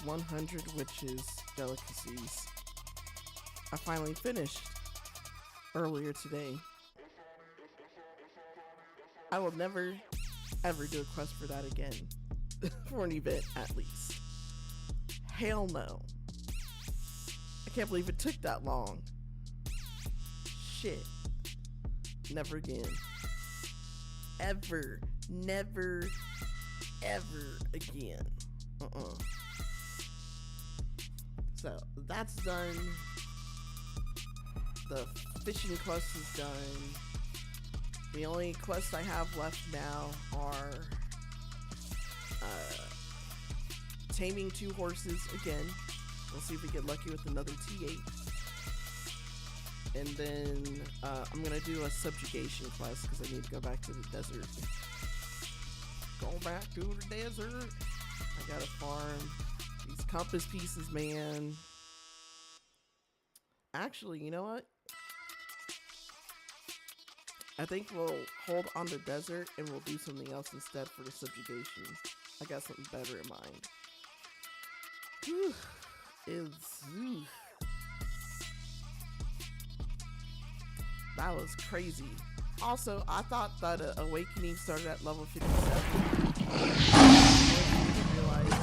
100 witches delicacies. I finally finished earlier today. I will never ever do a quest for that again. For an event, at least. Hell no. I can't believe it took that long. Shit. Never again. Ever. Never. Ever again. So, that's done. The fishing quest is done. The only quests I have left now are taming 2 horses again. We'll see if we get lucky with another T8. And then I'm going to do a subjugation quest because I need to go back to the desert. Go back to the desert. I got to farm these compass pieces, man. Actually, you know what? I think we'll hold on the desert and we'll do something else instead for the subjugation. I got something better in mind. Whew. That was crazy. Also, I thought that Awakening started at level 57. I didn't realize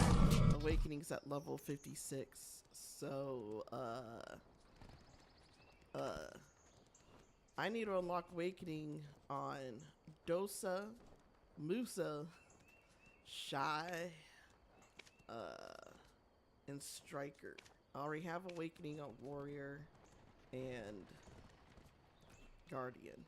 Awakening's at level 56. So, I need to unlock Awakening on Dosa, Musa, Shy, and Striker. I already have Awakening on Warrior and Guardian.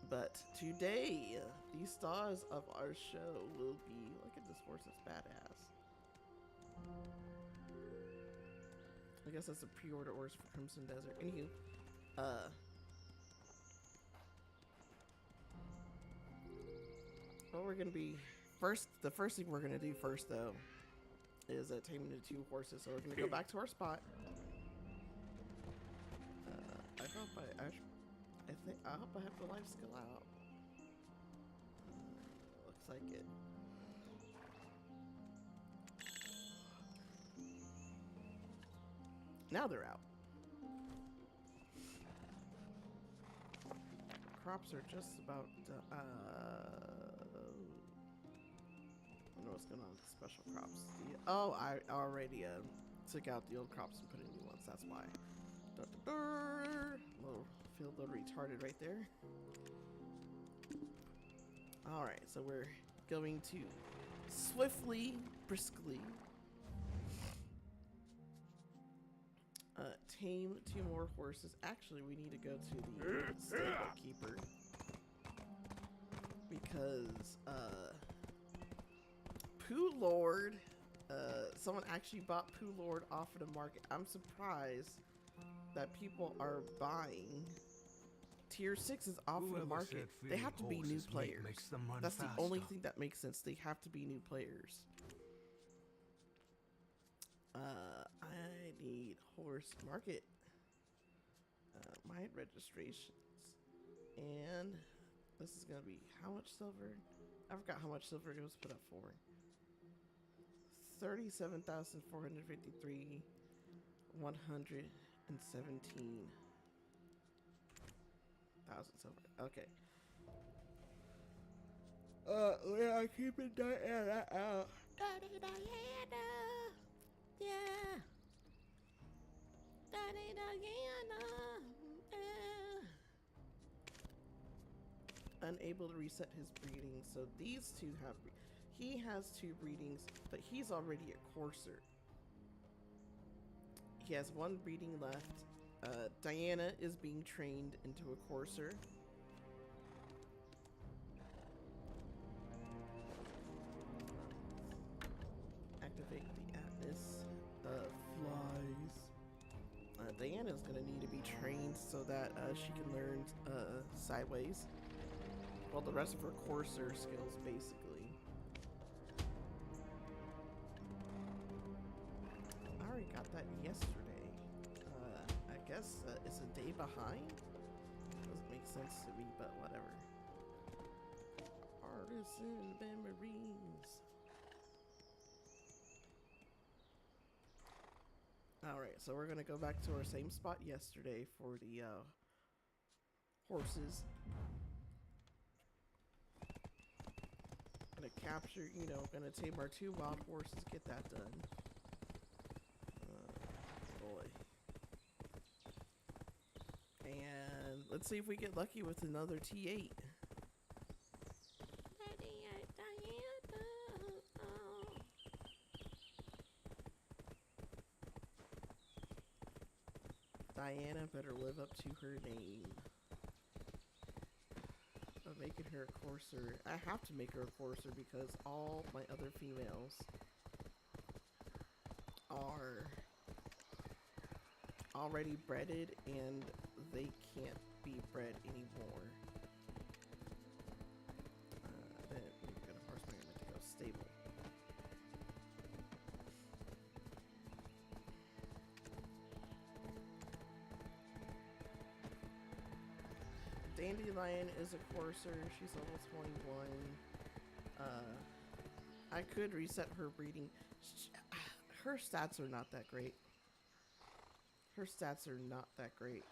But today, the stars of our show will be... Look at this horse, it's badass. I guess that's a pre-order horse for Crimson Desert. Anywho, what we're gonna be first, the first thing we're gonna do first though is taming the 2 horses. So we're gonna go back to our spot. I hope I have the life skill out. Looks like it. Now they're out. Crops are just about I don't know what's going on with the special crops. I already took out the old crops and put in new ones. That's why. Little feel a little retarded right there. All right, so we're going to swiftly, briskly tame 2 more horses. Actually, we need to go to the stable keeper because Pooh Lord, someone actually bought Pooh Lord off of the market. I'm surprised that people are buying tier 6s off of the market. They have to be new players. That's the only thing that makes sense. They have to be new players. I need horse market, my registrations, and this is gonna be how much silver? I forgot how much silver it was put up for. 37,453, 117,000 silver. Okay. We are keeping Diana out. Daddy Diana. Yeah. Daddy Diana. Yeah. Unable to reset his breeding. So these 2 have... He has 2 breedings, but he's already a courser. He has 1 breeding left. Diana is being trained into a courser. Activate the Atlas flies. Diana's gonna need to be trained so that she can learn sideways. Well, the rest of her courser skills, basically. I already got that yesterday. I guess it's a day behind. Doesn't make sense to me, but whatever. Artisan memories. Alright, so we're gonna go back to our same spot yesterday for the horses. Gonna capture, you know, gonna tame our 2 wild horses, get that done. Boy. And let's see if we get lucky with another T8. Diana better live up to her name. I'm making her a courser. I have to make her a courser because all my other females are already breeded and they can't be bred anymore. Then we're gonna horse bring them to go stable. Dandelion is a courser. She's almost 21. I could reset her breeding. Her stats are not that great. Her stats are not that great.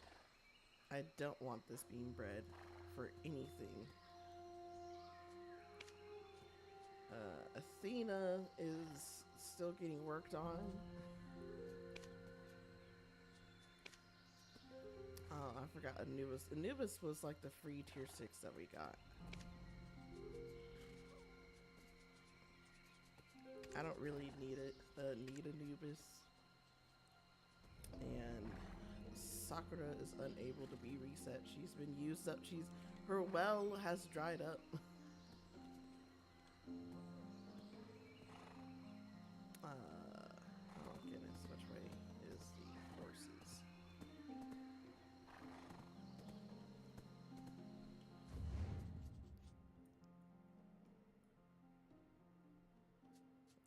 I don't want this being bred for anything. Athena is still getting worked on. Oh, I forgot Anubis. Anubis was like the free tier 6 that we got. I don't really need it. Need Anubis. And Sakura is unable to be reset. She's been used up. Her well has dried up. Oh goodness, which way is the horses?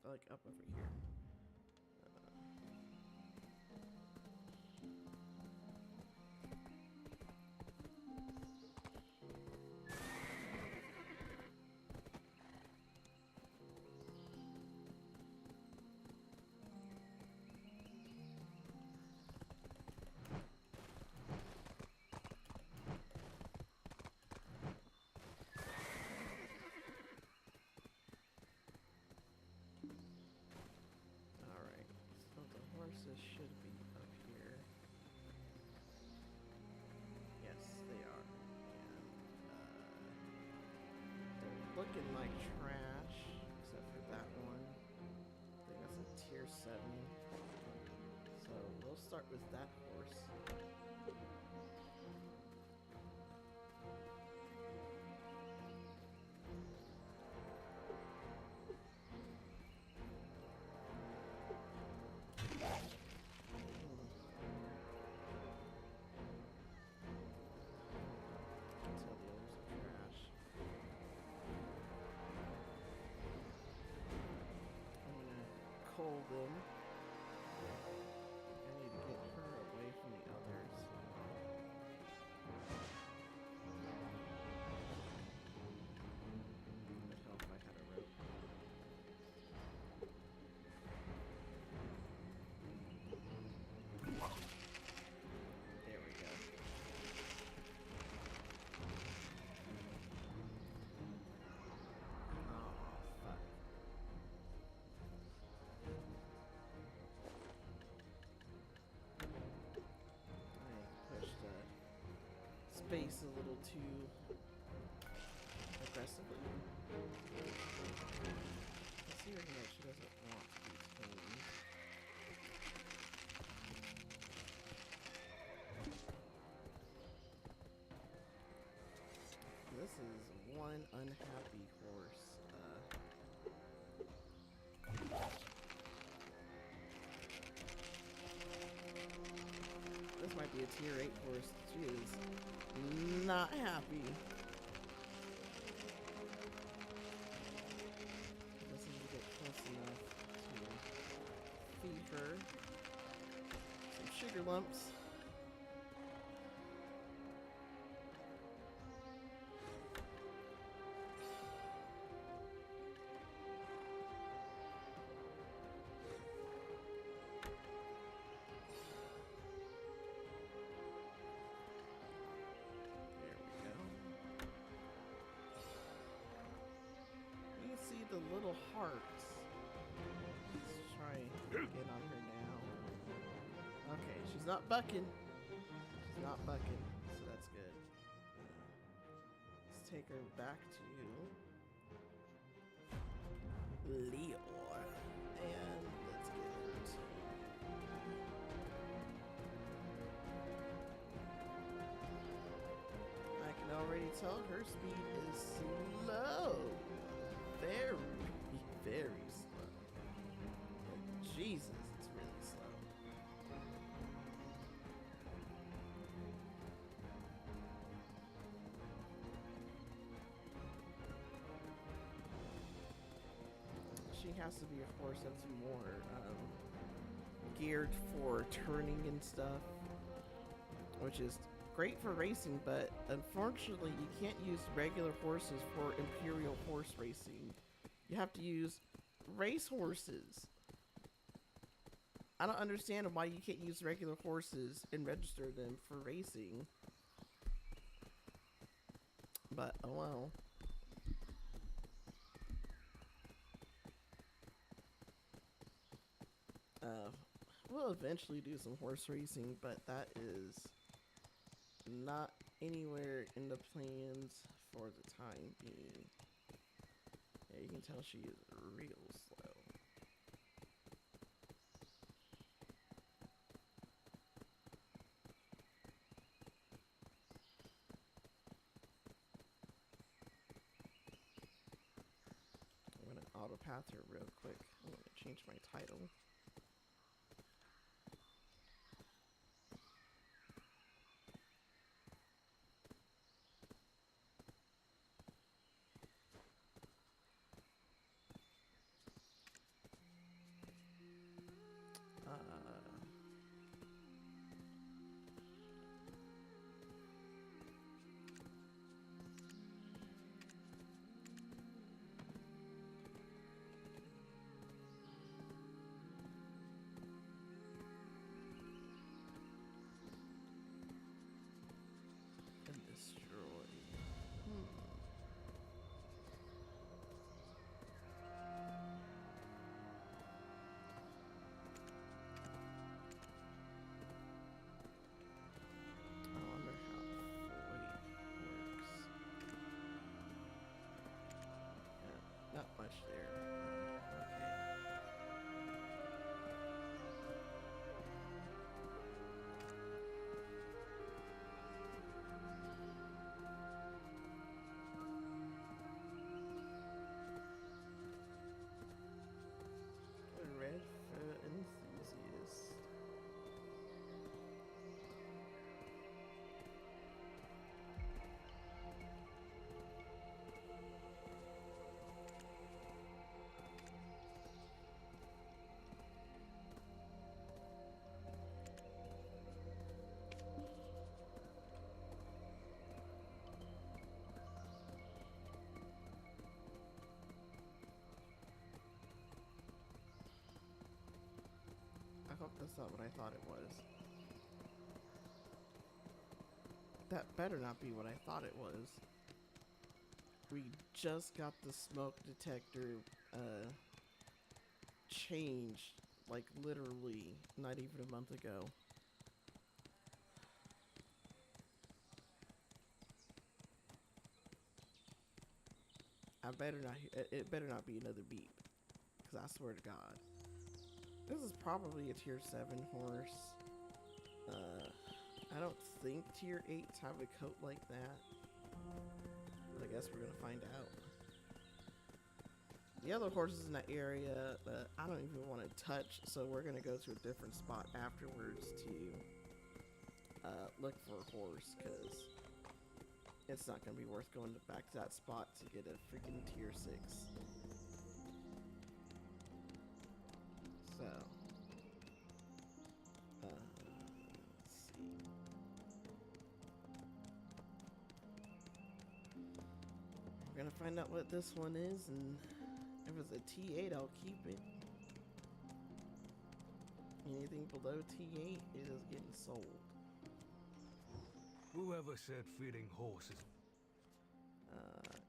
Like up over here. Horses should be up here. Yes, they are. And they're looking like trash, except for that one. I think that's a tier 7. So we'll start with that horse. Hold them. I need to get her away from the others. Would help if I had a rope. There we go. Space a little too aggressively. Let's see her here. She doesn't want to be tamed. This is one unhappy horse. This might be a tier 8 horse. She is not happy. Doesn't even get close enough to feed her some sugar lumps. little hearts. Let's try and get on her now. Okay, she's not bucking. She's not bucking, so that's good. Let's take her back to Leo. And let's get her to... I can already tell her speed is slow. Very, very slow. Like, Jesus, it's really slow. She has to be a horse that's more geared for turning and stuff, which is great for racing, but unfortunately you can't use regular horses for imperial horse racing. You have to use race horses. I don't understand why you can't use regular horses and register them for racing, but oh well. We'll eventually do some horse racing, but that is not anywhere in the plans for the time being. Yeah, you can tell she is real slow. I'm gonna auto path her real quick. I'm gonna change my title. Not much there. Okay. Red fur enthusiast. I hope that's not what I thought it was. That better not be what I thought it was. We just got the smoke detector changed, like literally not even a month ago. I better not, it better not be another beep, because I swear to God. This is probably a tier 7 horse. I don't think tier 8s have a coat like that, but I guess we're gonna find out. The other horses in that area I don't even want to touch, so we're gonna go to a different spot afterwards to look for a horse, because it's not gonna be worth going back to that spot to get a freaking tier 6. So, let's see. We're gonna find out what this one is, and if it's a T8, I'll keep it. Anything below T8, it is getting sold. Whoever said feeding horses?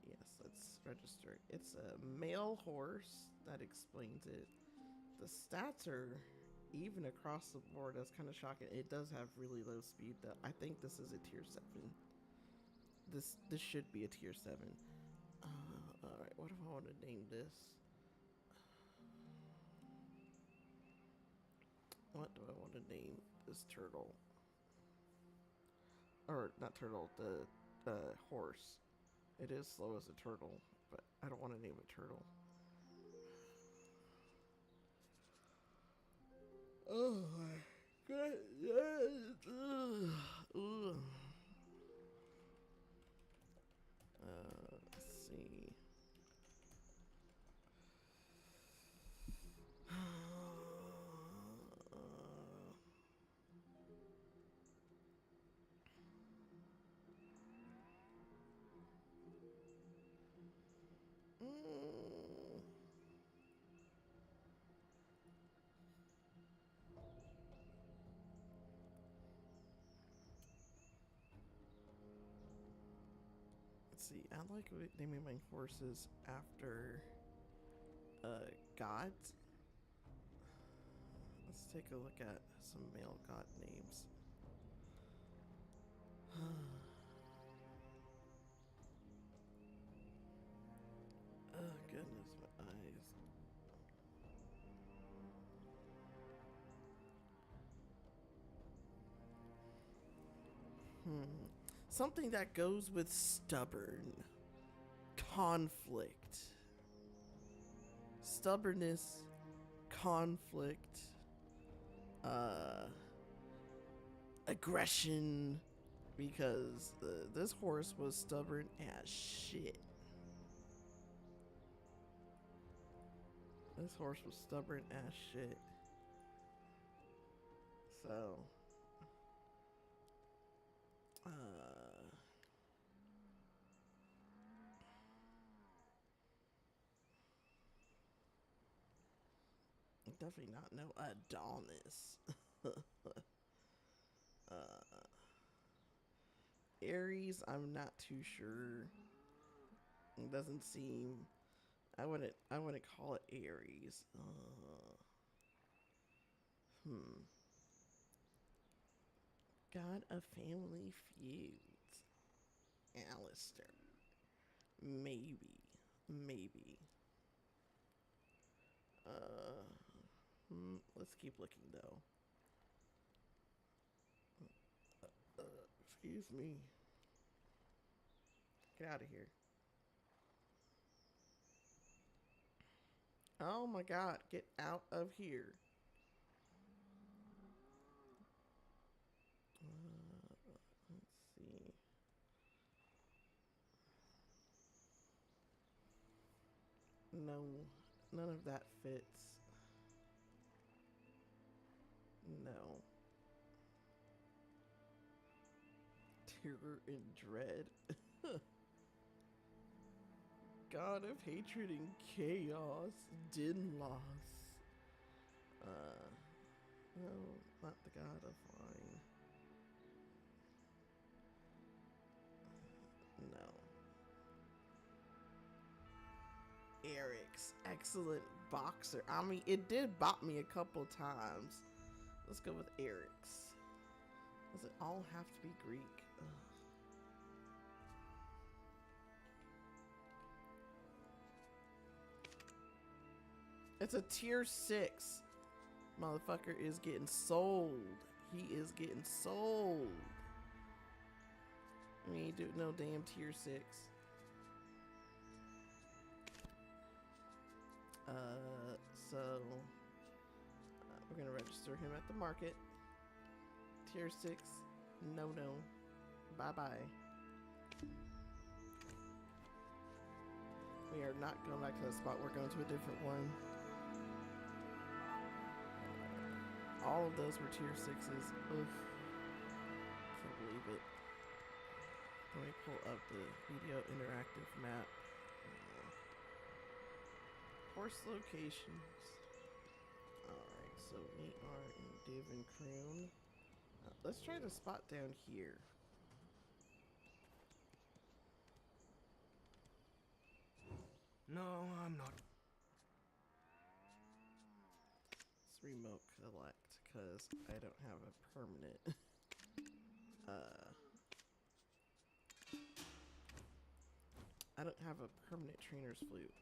Yes, let's register. It's a male horse. That explains it. The stats are even across the board. That's kind of shocking. It does have really low speed though. I think this is a tier 7. This should be a tier 7. Alright, what do I want to name this? What do I want to name this turtle? Or not turtle, the horse. It is slow as a turtle, but I don't want to name it turtle. Oh my god. Let's see. Let's see. I like naming my horses after gods. Let's take a look at some male god names. Oh goodness, my eyes. Something that goes with stubborn. Conflict. Stubbornness. Conflict. Aggression. Because this horse was stubborn as shit. This horse was stubborn as shit. So, definitely not no Adonis. Aries, I'm not too sure. It doesn't seem. I wouldn't call it Aries. God of Family Feuds. Alistair. Maybe. Let's keep looking though. Excuse me. Get out of here. Oh my god, get out of here. Let's see. No, none of that fits. No. Terror and dread. God of hatred and chaos. Dinlos. No, not the god of wine. No. Eric's excellent boxer. I mean, it did bop me a couple times. Let's go with Eric's. Does it all have to be Greek? Ugh. It's a tier 6. Motherfucker is getting sold. He is getting sold. We ain't do no damn tier 6. So we're gonna register him at the market. Tier 6. No. Bye. We are not going back to that spot. We're going to a different one. All of those were tier 6s. Oof. Can't believe it. Let me pull up the BDO interactive map. Horse locations. Alright, so we are in Duvencrune. Let's try the spot down here. No, I'm not. Let's remote collect because I don't have a permanent. I don't have a permanent trainer's flute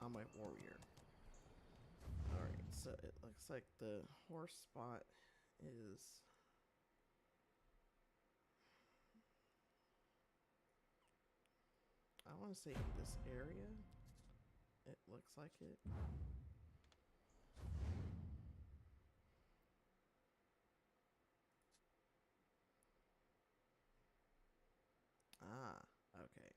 on my warrior. Alright, so it looks like the horse spot is... I want to say in this area. It looks like it. Ah, okay.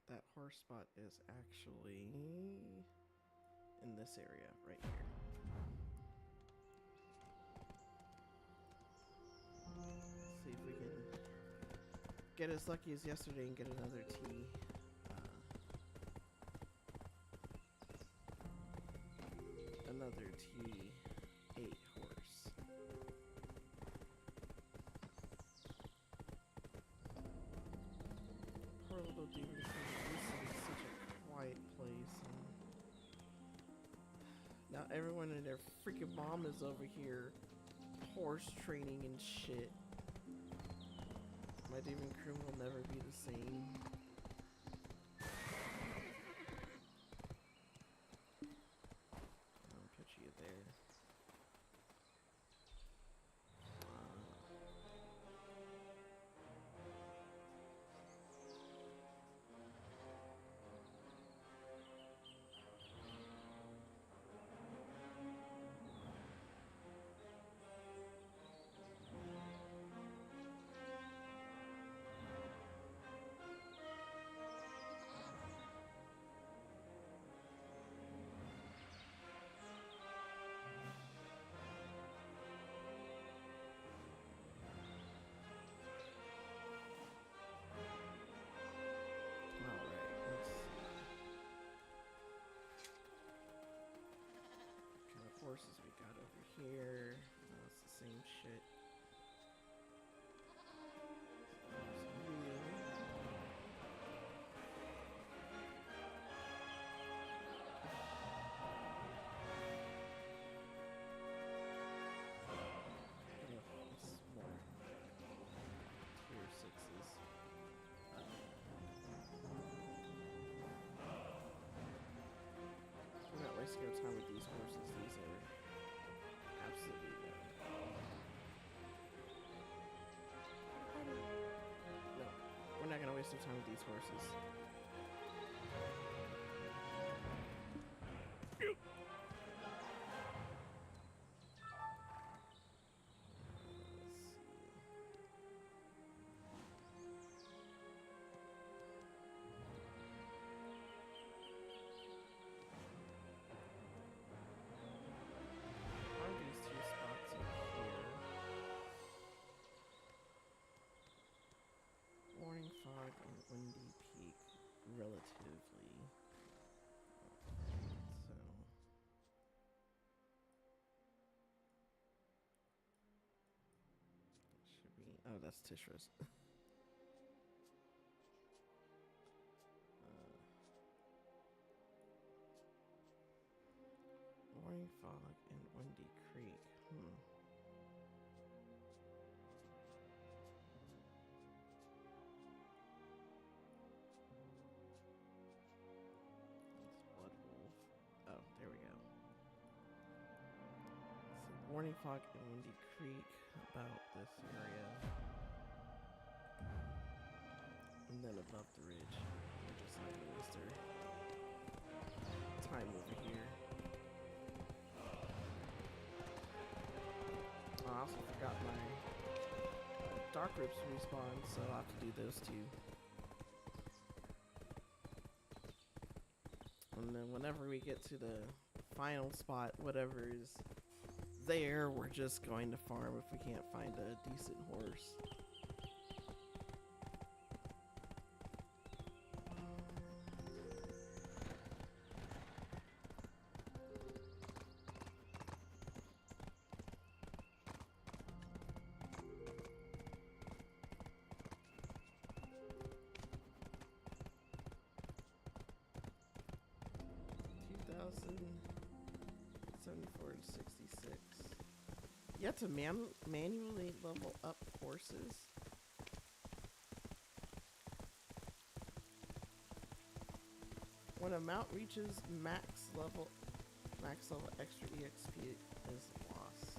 That horse spot is actually in this area right here. See if we can get as lucky as yesterday and get another T. Another T8 horse. Poor little Duvencrune. This is such a quiet place. Now everyone and their freaking mom is over here horse training and shit. My Duvencrune will never be the same. I'll put you there. Horses we got over here. No, it's the same shit. Tier 6s. We're not wasting our time with these horses. These are absolutely no. We're not gonna waste our time with these horses. Fog and windy peak, relatively. So should be. Oh, that's Tishra's. Morning fog and windy creek. Morning fog and windy creek about this area, and then above the ridge. We're just not gonna waste our time over here. I also forgot my dark rips respawn, so I'll have to do those too. And then whenever we get to the final spot, whatever is there, we're just going to farm if we can't find a decent horse. 74 to 66. You have to manually level up horses. When a mount reaches max level, extra EXP is lost.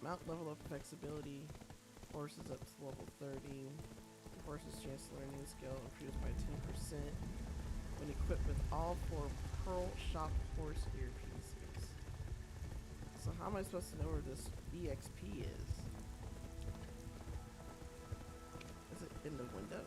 Mount level up affects ability. Horses up to level 30. Horses chance to learn new skill improves by 10% when equipped with all 4 Pearl Shop horse earpieces. So how am I supposed to know where this EXP is? Is it in the window?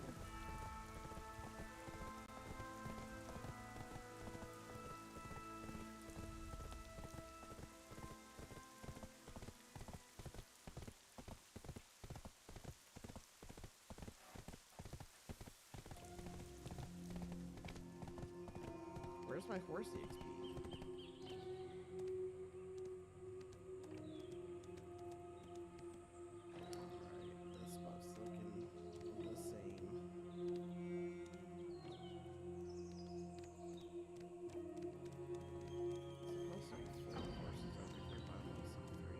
Where's my horse EXP? Alright, this spot's looking the same. Supposed to be 4 horses over here, but I'm missing 3.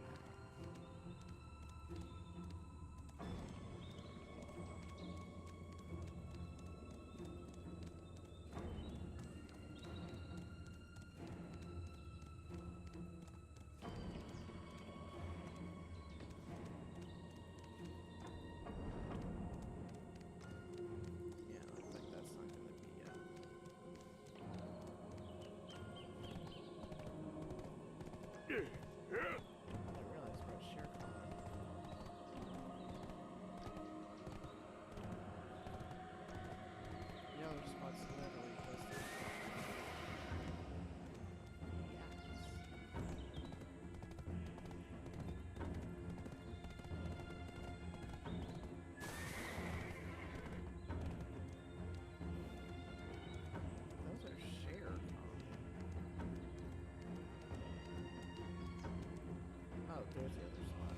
There's the other spot.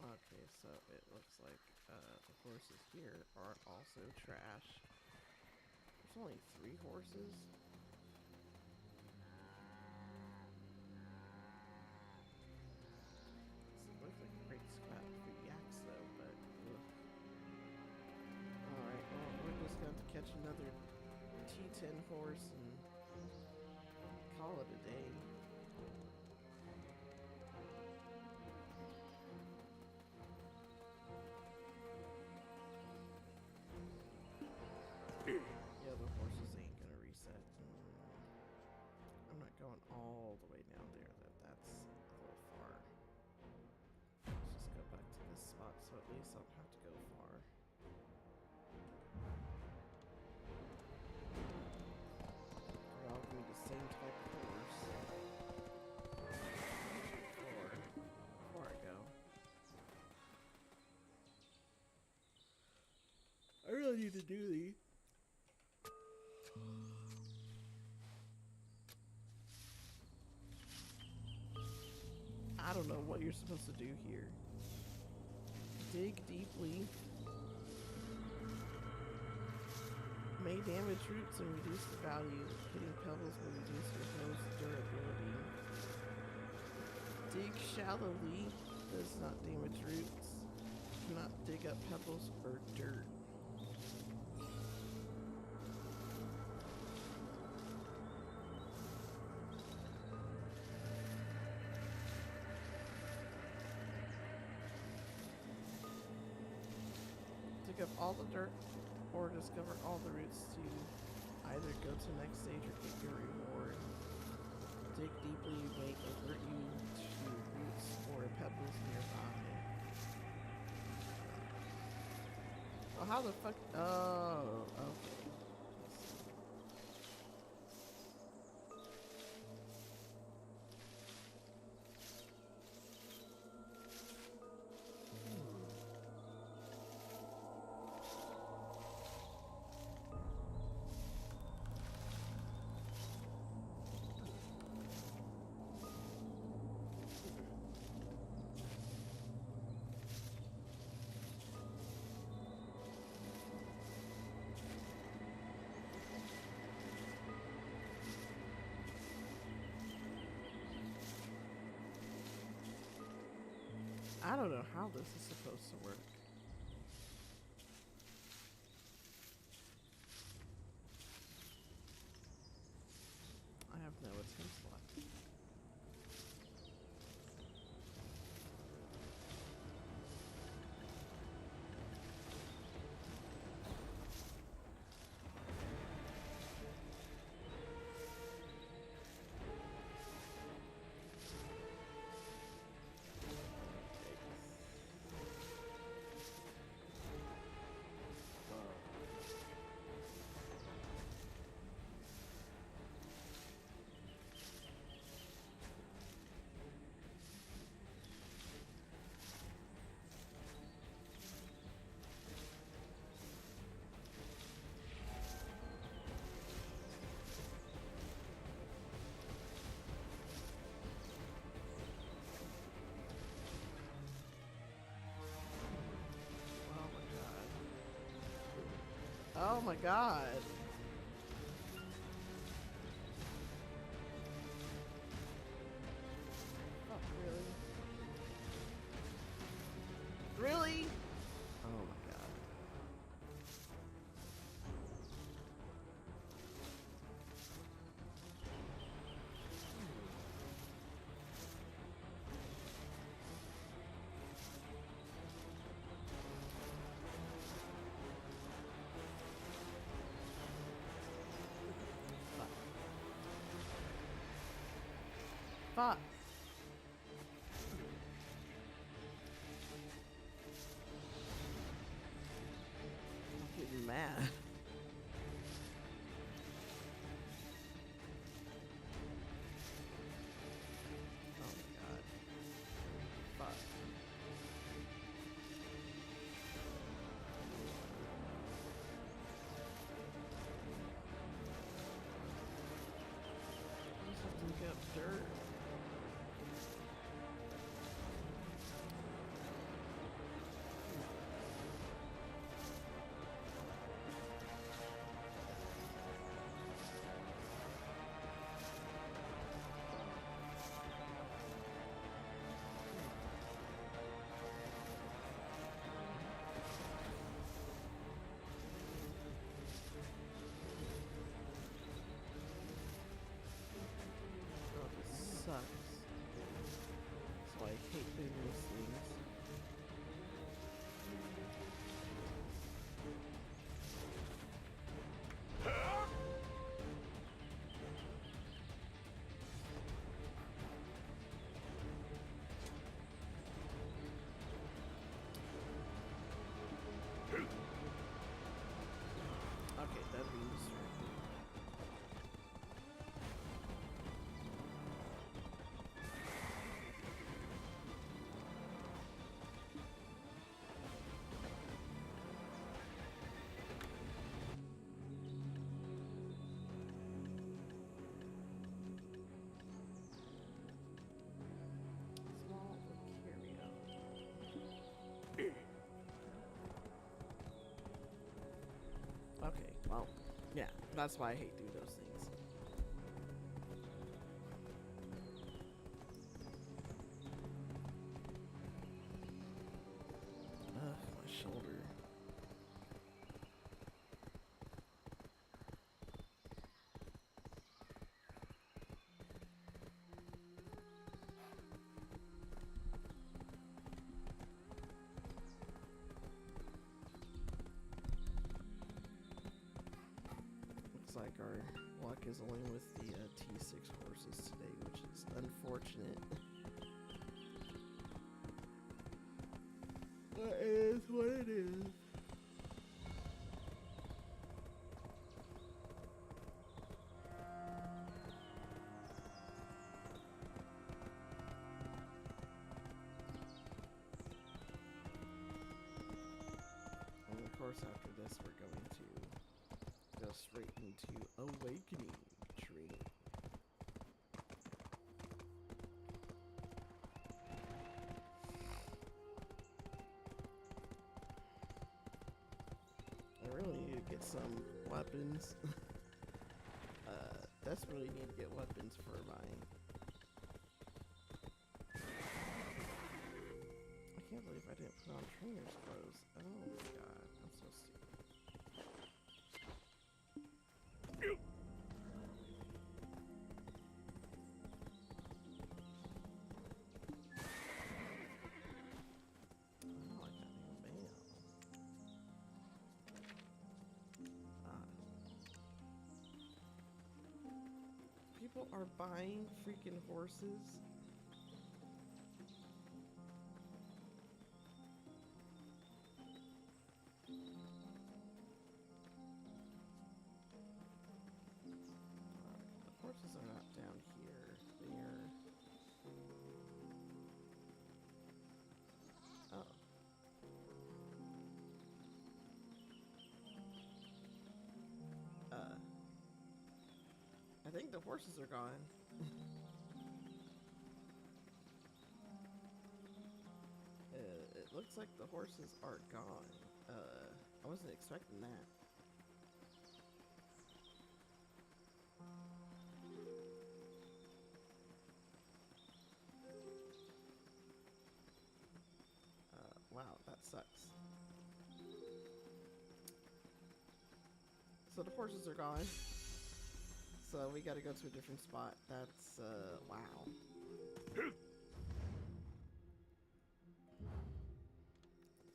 Okay, so it looks like the horses here are also trash. There's only 3 horses. This looks like a great spot for yaks though, but alright, well we're just going to catch another T10 horse and call it a day. Yeah, the horses ain't gonna reset. I'm not going all the way down there. That's a little far. Let's just go back to this spot so at least I don't have to go far. They're all gonna be the same type of horse. Before I go. I really need to do these. I don't know what you're supposed to do here. Dig deeply. May damage roots and reduce the value. Hitting pebbles will reduce your bow's durability. Dig shallowly. Does not damage roots. Cannot dig up pebbles or dirt. Dig up all the dirt or discover all the roots to either go to the next stage or get your reward. Dig deeply may alert you to roots or pebbles nearby. Oh, how the fuck? Oh, okay. I don't know how this is supposed to work. I have no attempts left. Oh my god. Oh, really? Really? Oh my god. Fuck. I'm getting mad. Oh my god. Fuck. I just have to get up dirt. Sucks. So I hate doing these things. Okay, that means small carry out. Okay, well, yeah, that's why I hate doing those things. Ugh, my shoulder. Looks like our luck is only with the T6 horses today, which is unfortunate. That is what it is. And of course, after this, we're going to go straight into Awakening training. I really need to get some weapons. Desperately need to get weapons for my... I didn't put on trainer's clothes. Oh my god, I'm so stupid. Oh, I got new mail. People are buying freaking horses. The horses are not down here. They're... Oh. I think the horses are gone. It looks like the horses are gone. I wasn't expecting that. Wow, that sucks. So the horses are gone. So we gotta go to a different spot. That's, wow.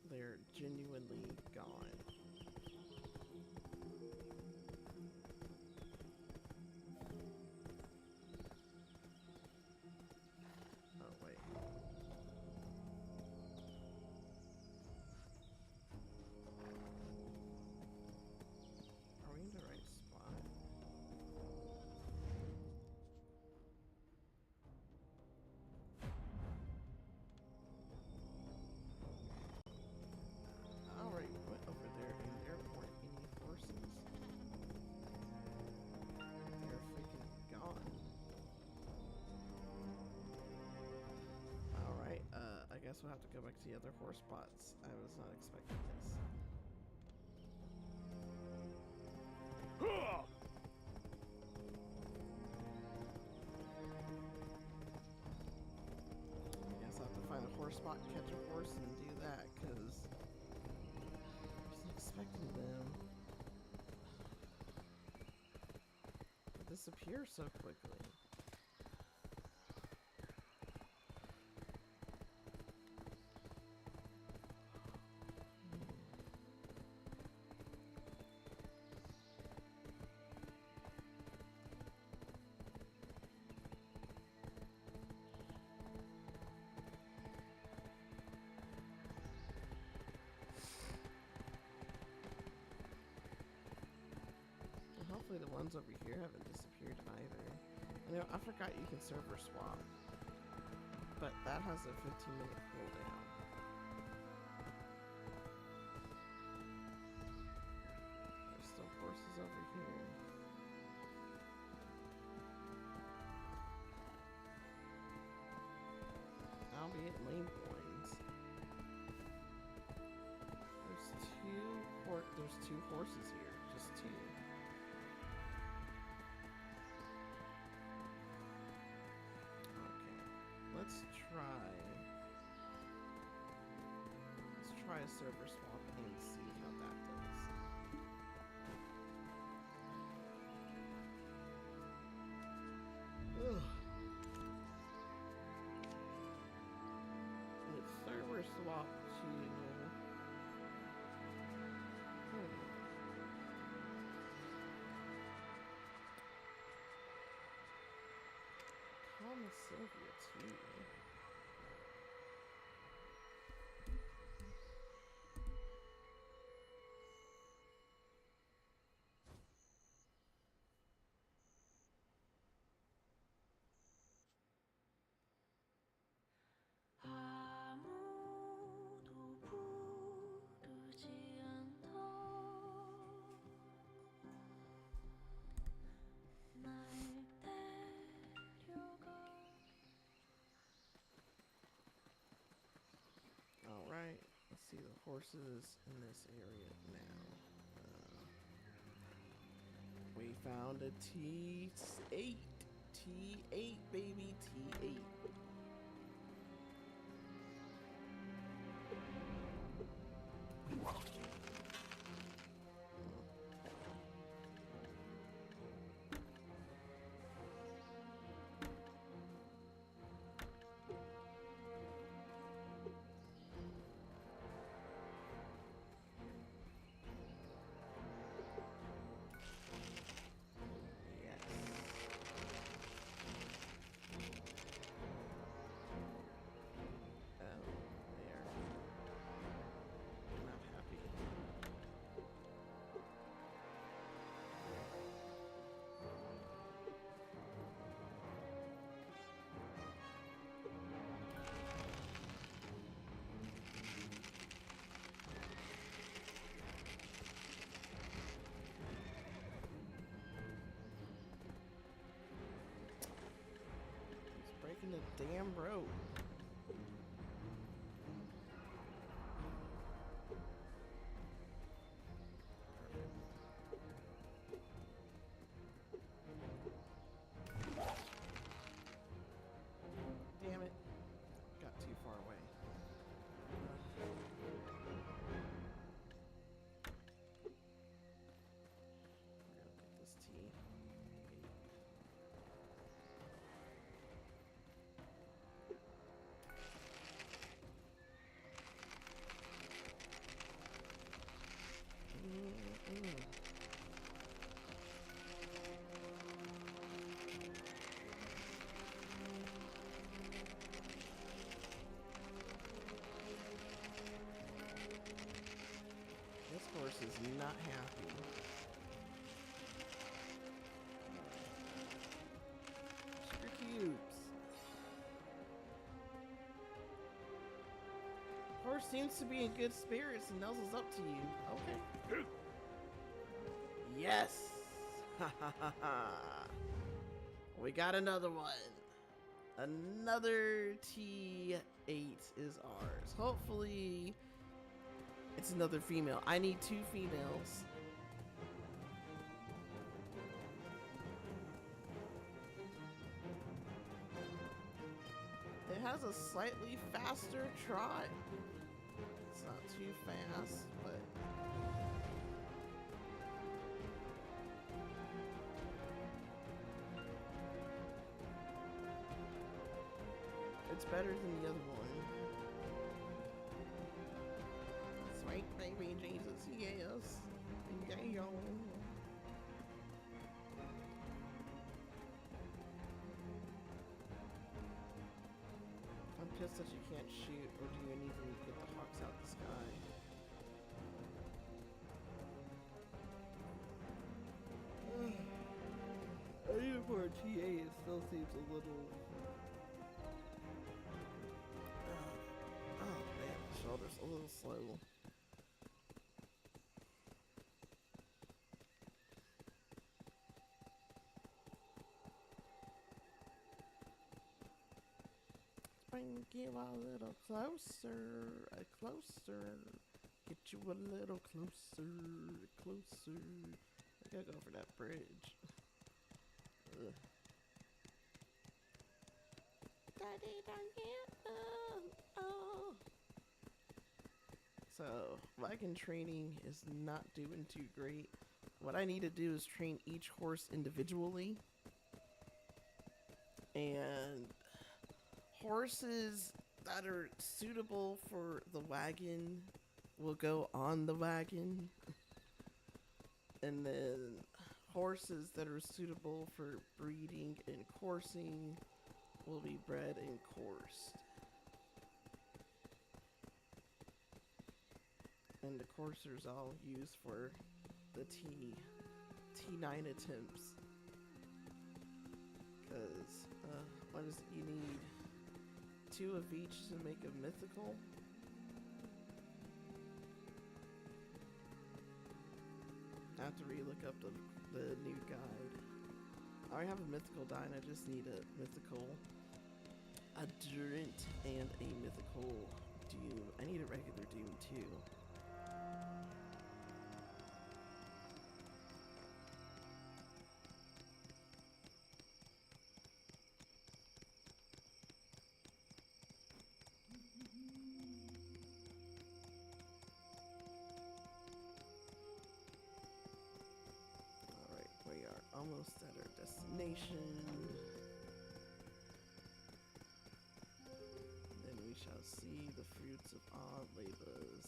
They're genuinely gone. Oh, wait. Are we in the right spot? I already went over there and there weren't any horses. They're freaking gone. Alright, I guess we'll have to go back to the other horse spots. I was not expecting this. I guess I'll have to find a horse spot, catch a horse, and do that, because I wasn't expecting them to disappear so quickly. Hopefully the ones over here haven't disappeared either. I know, I forgot you can server swap, but that has a 15-minute cooldown. There's still horses over here. Albeit lane points. There's two horses here, just two. Let's try a server swap and see how that does. Ugh. Let's server swap to Thomas Sylvia too. Alright, let's see the horses in this area now. We found a T8. T8, baby, T8. a damn rope. Damn it. Got too far away. Get this tea. This horse is not happy. Sugar cubes. Horse seems to be in good spirits and nuzzles up to you. Okay. Yes! Ha ha ha ha! We got another one. Another T8 is ours. Hopefully, it's another female. I need 2 females. It has a slightly faster trot. It's not too fast, but it's better than the other one. Sweet baby Jesus, yes. Yeah. I'm pissed that you can't shoot or do anything to get the hawks out the sky. Even for a TA, it still seems a little... oh man, the shoulder's a little slow. Bring you a little closer, closer. Get you a little closer, closer. I gotta go for that bridge. Ugh. Daddy, don't get oh. So, Awaken training is not doing too great. What I need to do is train each horse individually. And horses that are suitable for the wagon will go on the wagon. And then horses that are suitable for breeding and coursing will be bred and coursed. And the coursers I'll use for the T9 attempts. Because, what is it? You need 2 of each to make a mythical. I have to re-look up the new guide. I already have a mythical dine, I just need a mythical Adurant and a mythical Doom. I need a regular Doom too. Alright, we are almost at our destination. Then we shall see the fruits of our labors.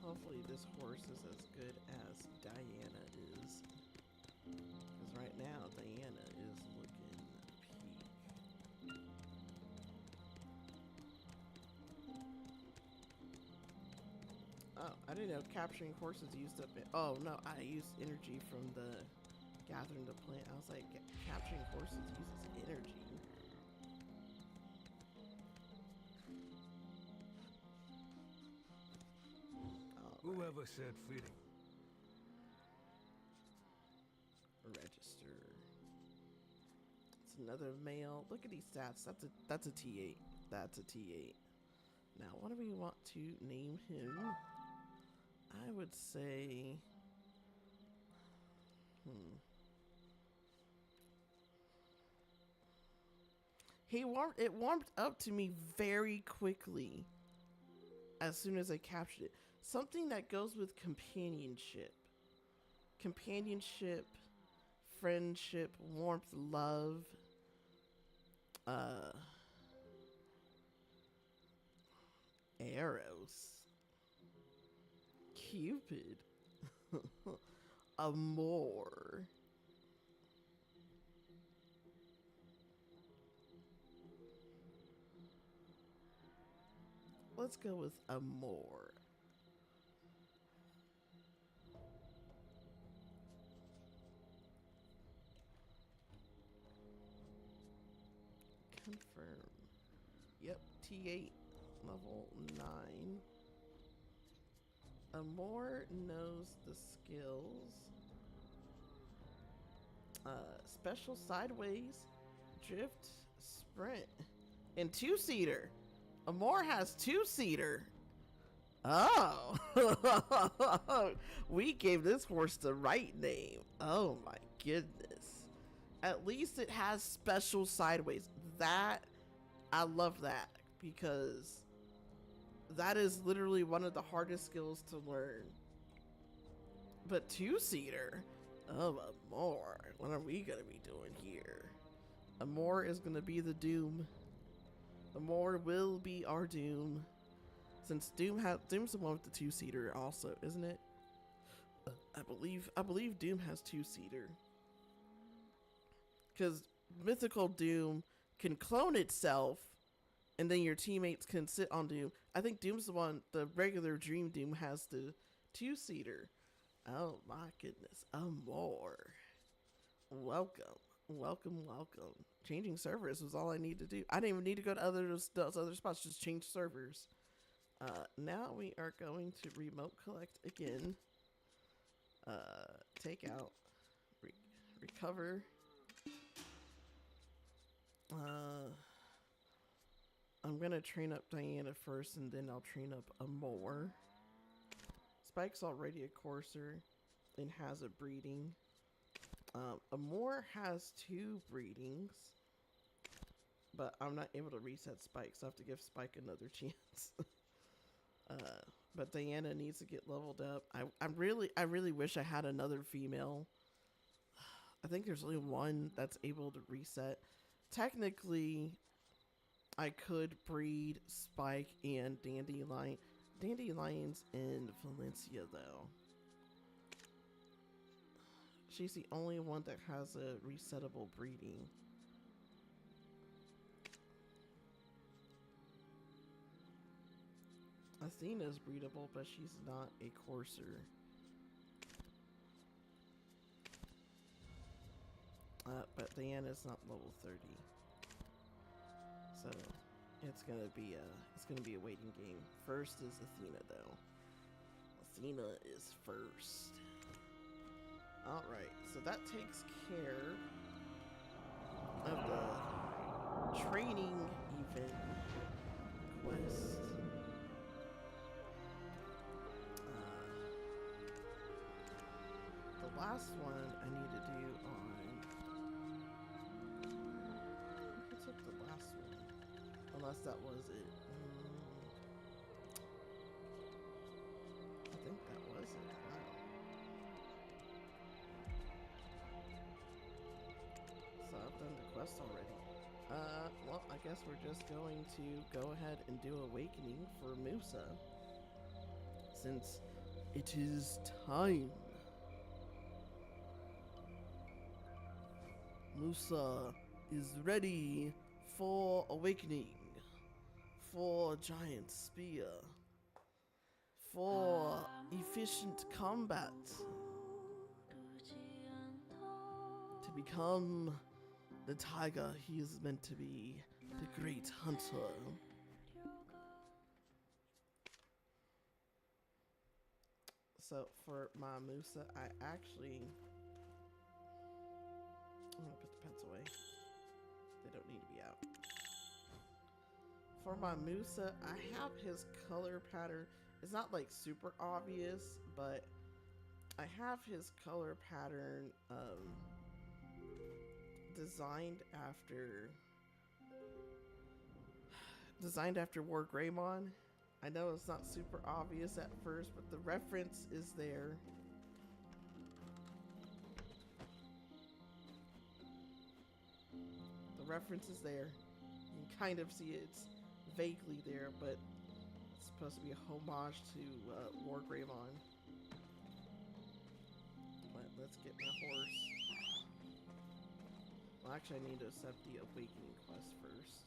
Hopefully this horse is as good as Diana is. Because right now, Diana is looking peak. Oh, I didn't know capturing horses used up it. Oh, no, I used energy from the gathering the plant. I was like, capturing horses uses energy. Whoever said fitting? Register. It's another male. Look at these stats. That's a T8. That's a T8. Now, what do we want to name him? I would say, it warmed up to me very quickly as soon as I captured it. Something that goes with companionship. Companionship, friendship, warmth, love. Eros. Cupid. Amor. Let's go with Amor. Confirm. Yep, T8, level 9. Amor knows the skills. Special sideways, drift, sprint, and two-seater. Amor has two-seater. Oh, we gave this horse the right name. Oh my goodness. At least it has special sideways. That, I love that, because that is literally one of the hardest skills to learn. But two-seater? Oh, Amor. What are we gonna be doing here? Amor is gonna be the Doom. Amor will be our Doom. Since Doom's the one with the two-seater also, isn't it? I believe Doom has two-seater. Because Mythical Doom can clone itself, and then your teammates can sit on Doom. I think Doom's the one, the regular Dream Doom has the two-seater. Oh my goodness. Amor. Welcome. Welcome, welcome. Changing servers was all I need to do. I didn't even need to go to those other spots, just change servers. Now we are going to remote collect again. Take out, recover. I'm gonna train up Diana first, and then I'll train up Amor. Spike's already a courser and has a breeding. Amor has 2 breedings, but I'm not able to reset Spike, so I have to give Spike another chance. But Diana needs to get leveled up. I really wish I had another female. I think there's only one that's able to reset. Technically, I could breed Spike and Dandelion. Dandelion's in Valencia, though. She's the only one that has a resettable breeding. Athena's breedable, but she's not a courser. But Diana's not level 30. So it's gonna be a waiting game. First is Athena, though. Athena is first. Alright, so that takes care of the training event quest. The last one I need to do on... Who took the last one? Unless that was it. I think that was it. Wow. So I've done the quest already. Well, I guess we're just going to go ahead and do Awakening for Musa. Since it is time. Musa is ready for Awakening. For Giant Spear. For efficient combat. To become the tiger he is meant to be, the great hunter. So for my Musa, I actually, I'm gonna put the pets away. They don't need to be out. For my Musa, I have his color pattern. It's not like super obvious, but I have his color pattern designed after War Greymon. I know it's not super obvious at first, but the reference is there. The reference is there. You can kind of see it's vaguely there, but it's supposed to be a homage to War Greymon. But let's get my horse. Well, actually, I need to accept the Awakening quest first.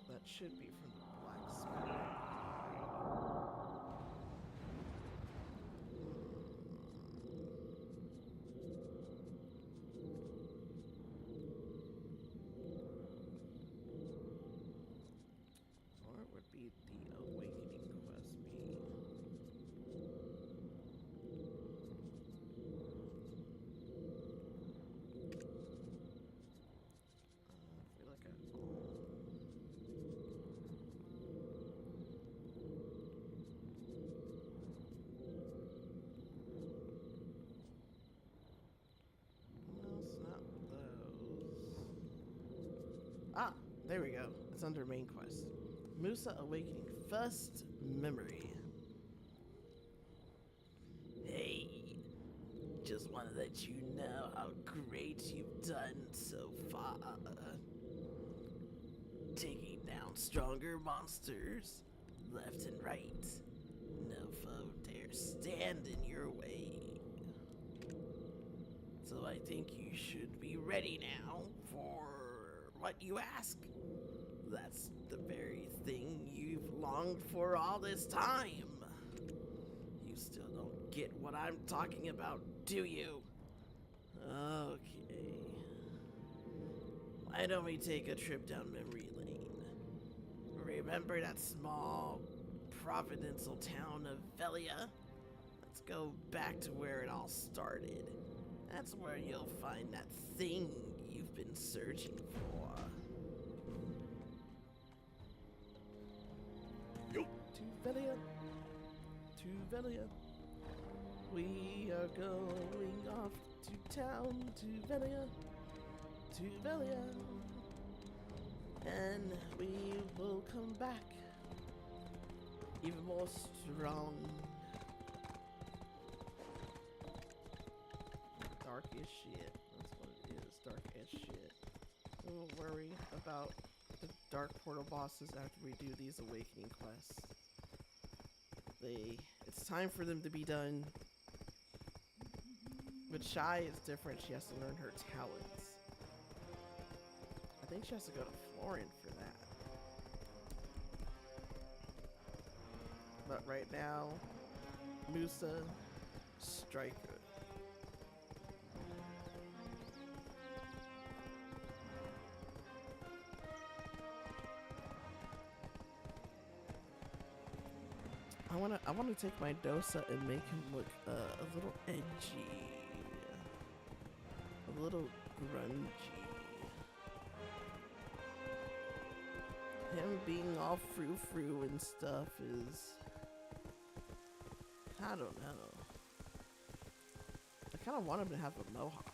That should be from the blacksmith. What would be the Awakening quest be? If we look at there we go. It's under main quest. Musa Awakening First Memory. Hey, just want to let you know how great you've done so far. Taking down stronger monsters left and right. No foe dare stand in your way. So I think you should be ready now for what you ask. That's the very thing you've longed for all this time. You still don't get what I'm talking about, do you? Okay. Why don't we take a trip down memory lane? Remember that small, provincial town of Velia? Let's go back to where it all started. That's where you'll find that thing you've been searching for. To Velia. To Velia. We are going off to town, to Velia. To Velia. And we will come back even more strong. Dark as shit. That's what it is. Dark as shit. We won't worry about the dark portal bosses after we do these awakening quests. It's time for them to be done. With Shy, it's different. She has to learn her talents. I think she has to go to Florin for that. But right now, Musa, Striker. I wanna take my Dosa and make him look a little edgy, a little grungy. Him being all frou-frou and stuff is, I don't know. I kind of want him to have a mohawk.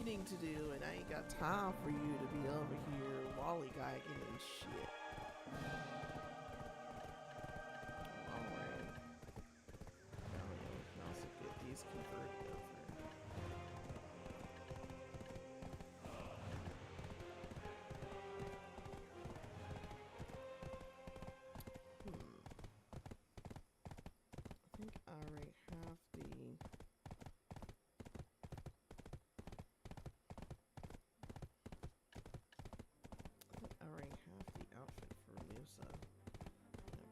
awakening to do, and I ain't got time for you to be over here lollygagging and shit. Alright. Now we can also get these converted over. I think I already have the... I already have the outfit for Musa.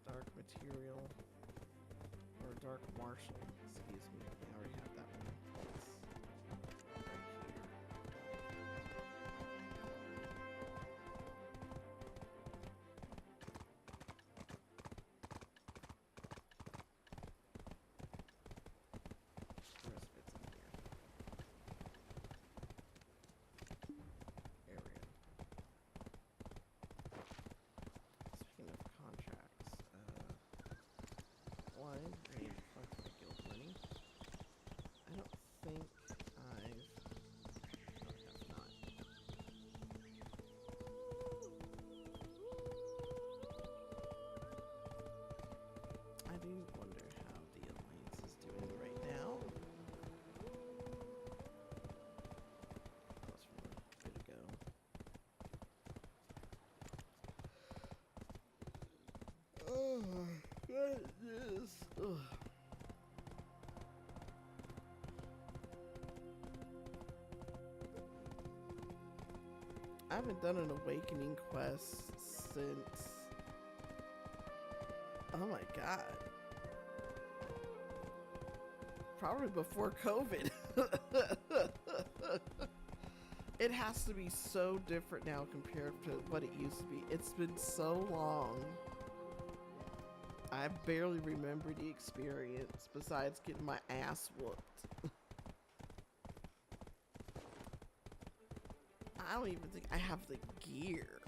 Dark material, or dark martial, excuse me. I already have that one. It's right here. The rest of it's in here. There we go. Speaking of contracts, one, I need to collect my guild money. I don't think I've... No, I have not. I do wonder how the Alliance is doing right now. That was from a bit ago. Oh, what is... Ugh. I haven't done an awakening quest since... Oh my god. Probably before COVID. It has to be so different now compared to what it used to be. It's been so long. I barely remember the experience besides getting my ass whooped. I don't even think I have the gear.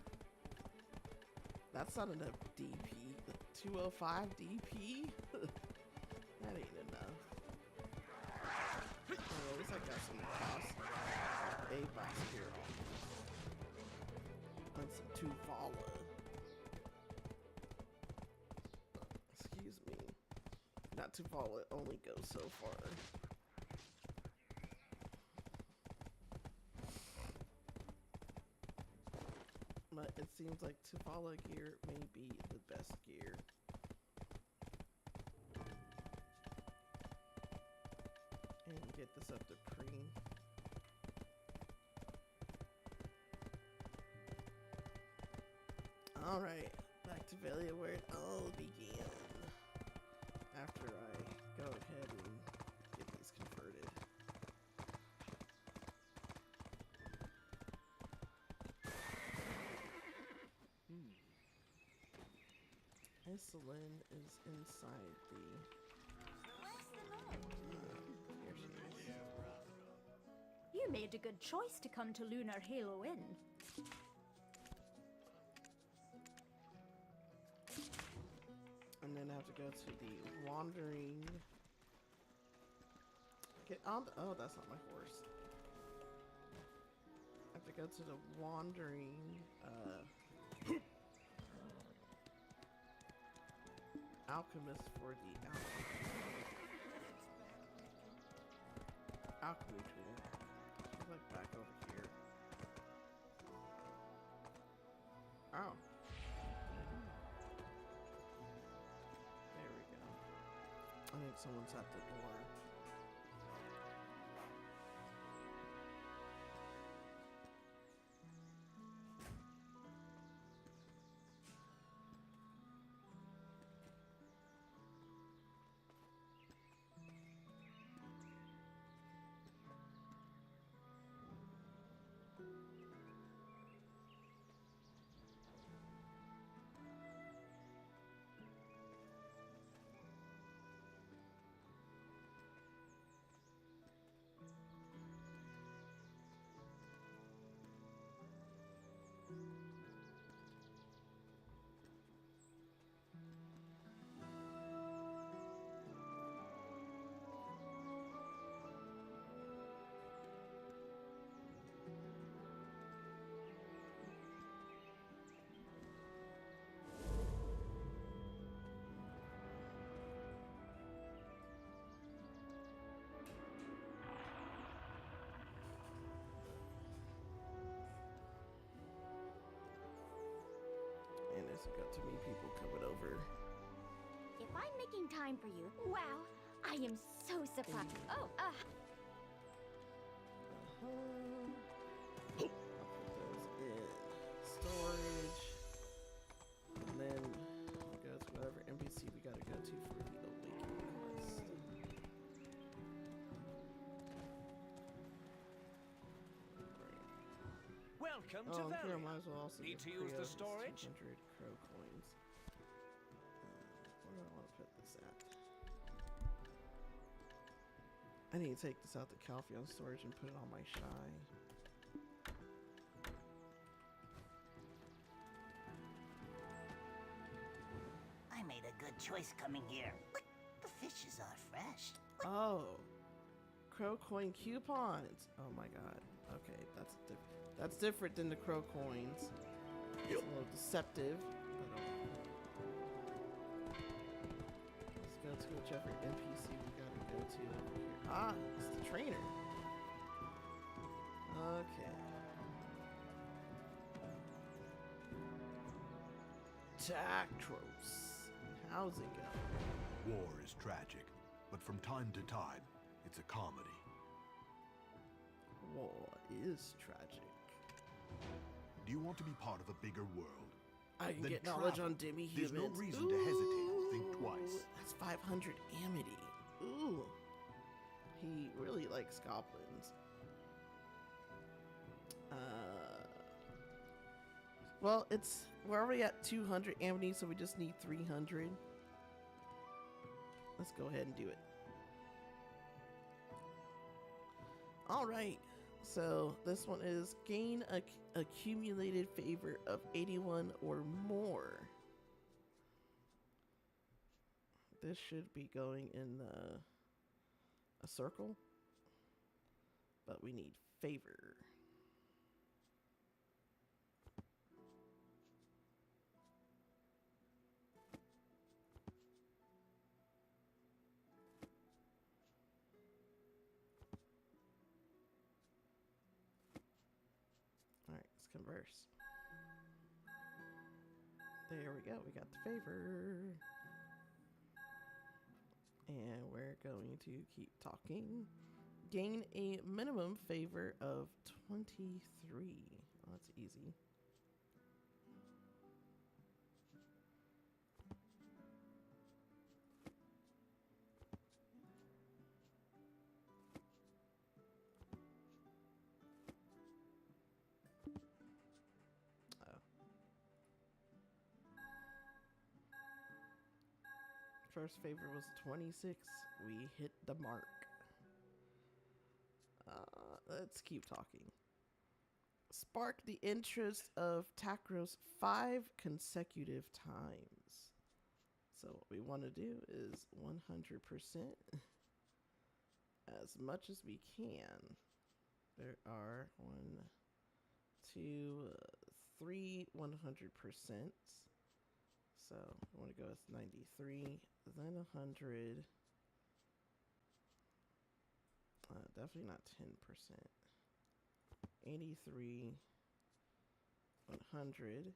That's not enough DP. The 205 DP? That ain't enough. Well, at least I got some boss. A boss gear on. And some Tuvala. Excuse me. Not Tuvala, only goes so far. But it seems like Tuvala gear may be the best gear. And get this up to pre. Alright, back to Velia where it all began. After I go ahead and get these converted. Iselin is inside the... Here she is. You made a good choice to come to Lunar Halo Inn. And then I have to go to the wandering... Get on the... Oh, that's not my horse. I have to go to the wandering... alchemist for the alchemy tool. She's like back over here. Oh. There we go. I think someone's at the door. We got too many people coming over. If I'm making time for you, wow, I am so surprised. Oh, I'll put those in storage. And then we'll go to whatever NPC we gotta go to for the Awaken quest. Welcome Oh, to and here I Valia. might as well also Need get to use the Creo's storage? 200 crow coins. Where do I want to put this at? I need to take this out to Calpheon storage and put it on my shy. I made a good choice coming here. Look, the fishes are fresh. Oh, crow coin coupons. Oh my god. Okay, that's different than the crow coins. It's a little deceptive. Let's go to whichever NPC we gotta go to over here. Ah, it's the trainer. Okay. Tactros. How's it going? War is tragic, but from time to time, it's a comedy. War is tragic. Do you want to be part of a bigger world? I can Then get knowledge travel. on demi-humans. There's no reason to hesitate or think twice. That's 500 amity. Ooh. He really likes goblins. Well, we're already at 200 amity, so we just need 300. Let's go ahead and do it. All right. So this one is gain accumulated favor of 81 or more. This should be going in a circle, but we need favor. Alright, let's converse. There we go, we got the favor. And we're going to keep talking. Gain a minimum favor of 23. Oh, that's easy. First favor was 26. We hit the mark. Let's keep talking. Spark the interest of Tacros 5 consecutive times. So what we want to do is 100% as much as we can. There are 1, 2, 3 100%. So I want to go with 93, then 100. Definitely not 10%. 83, 100.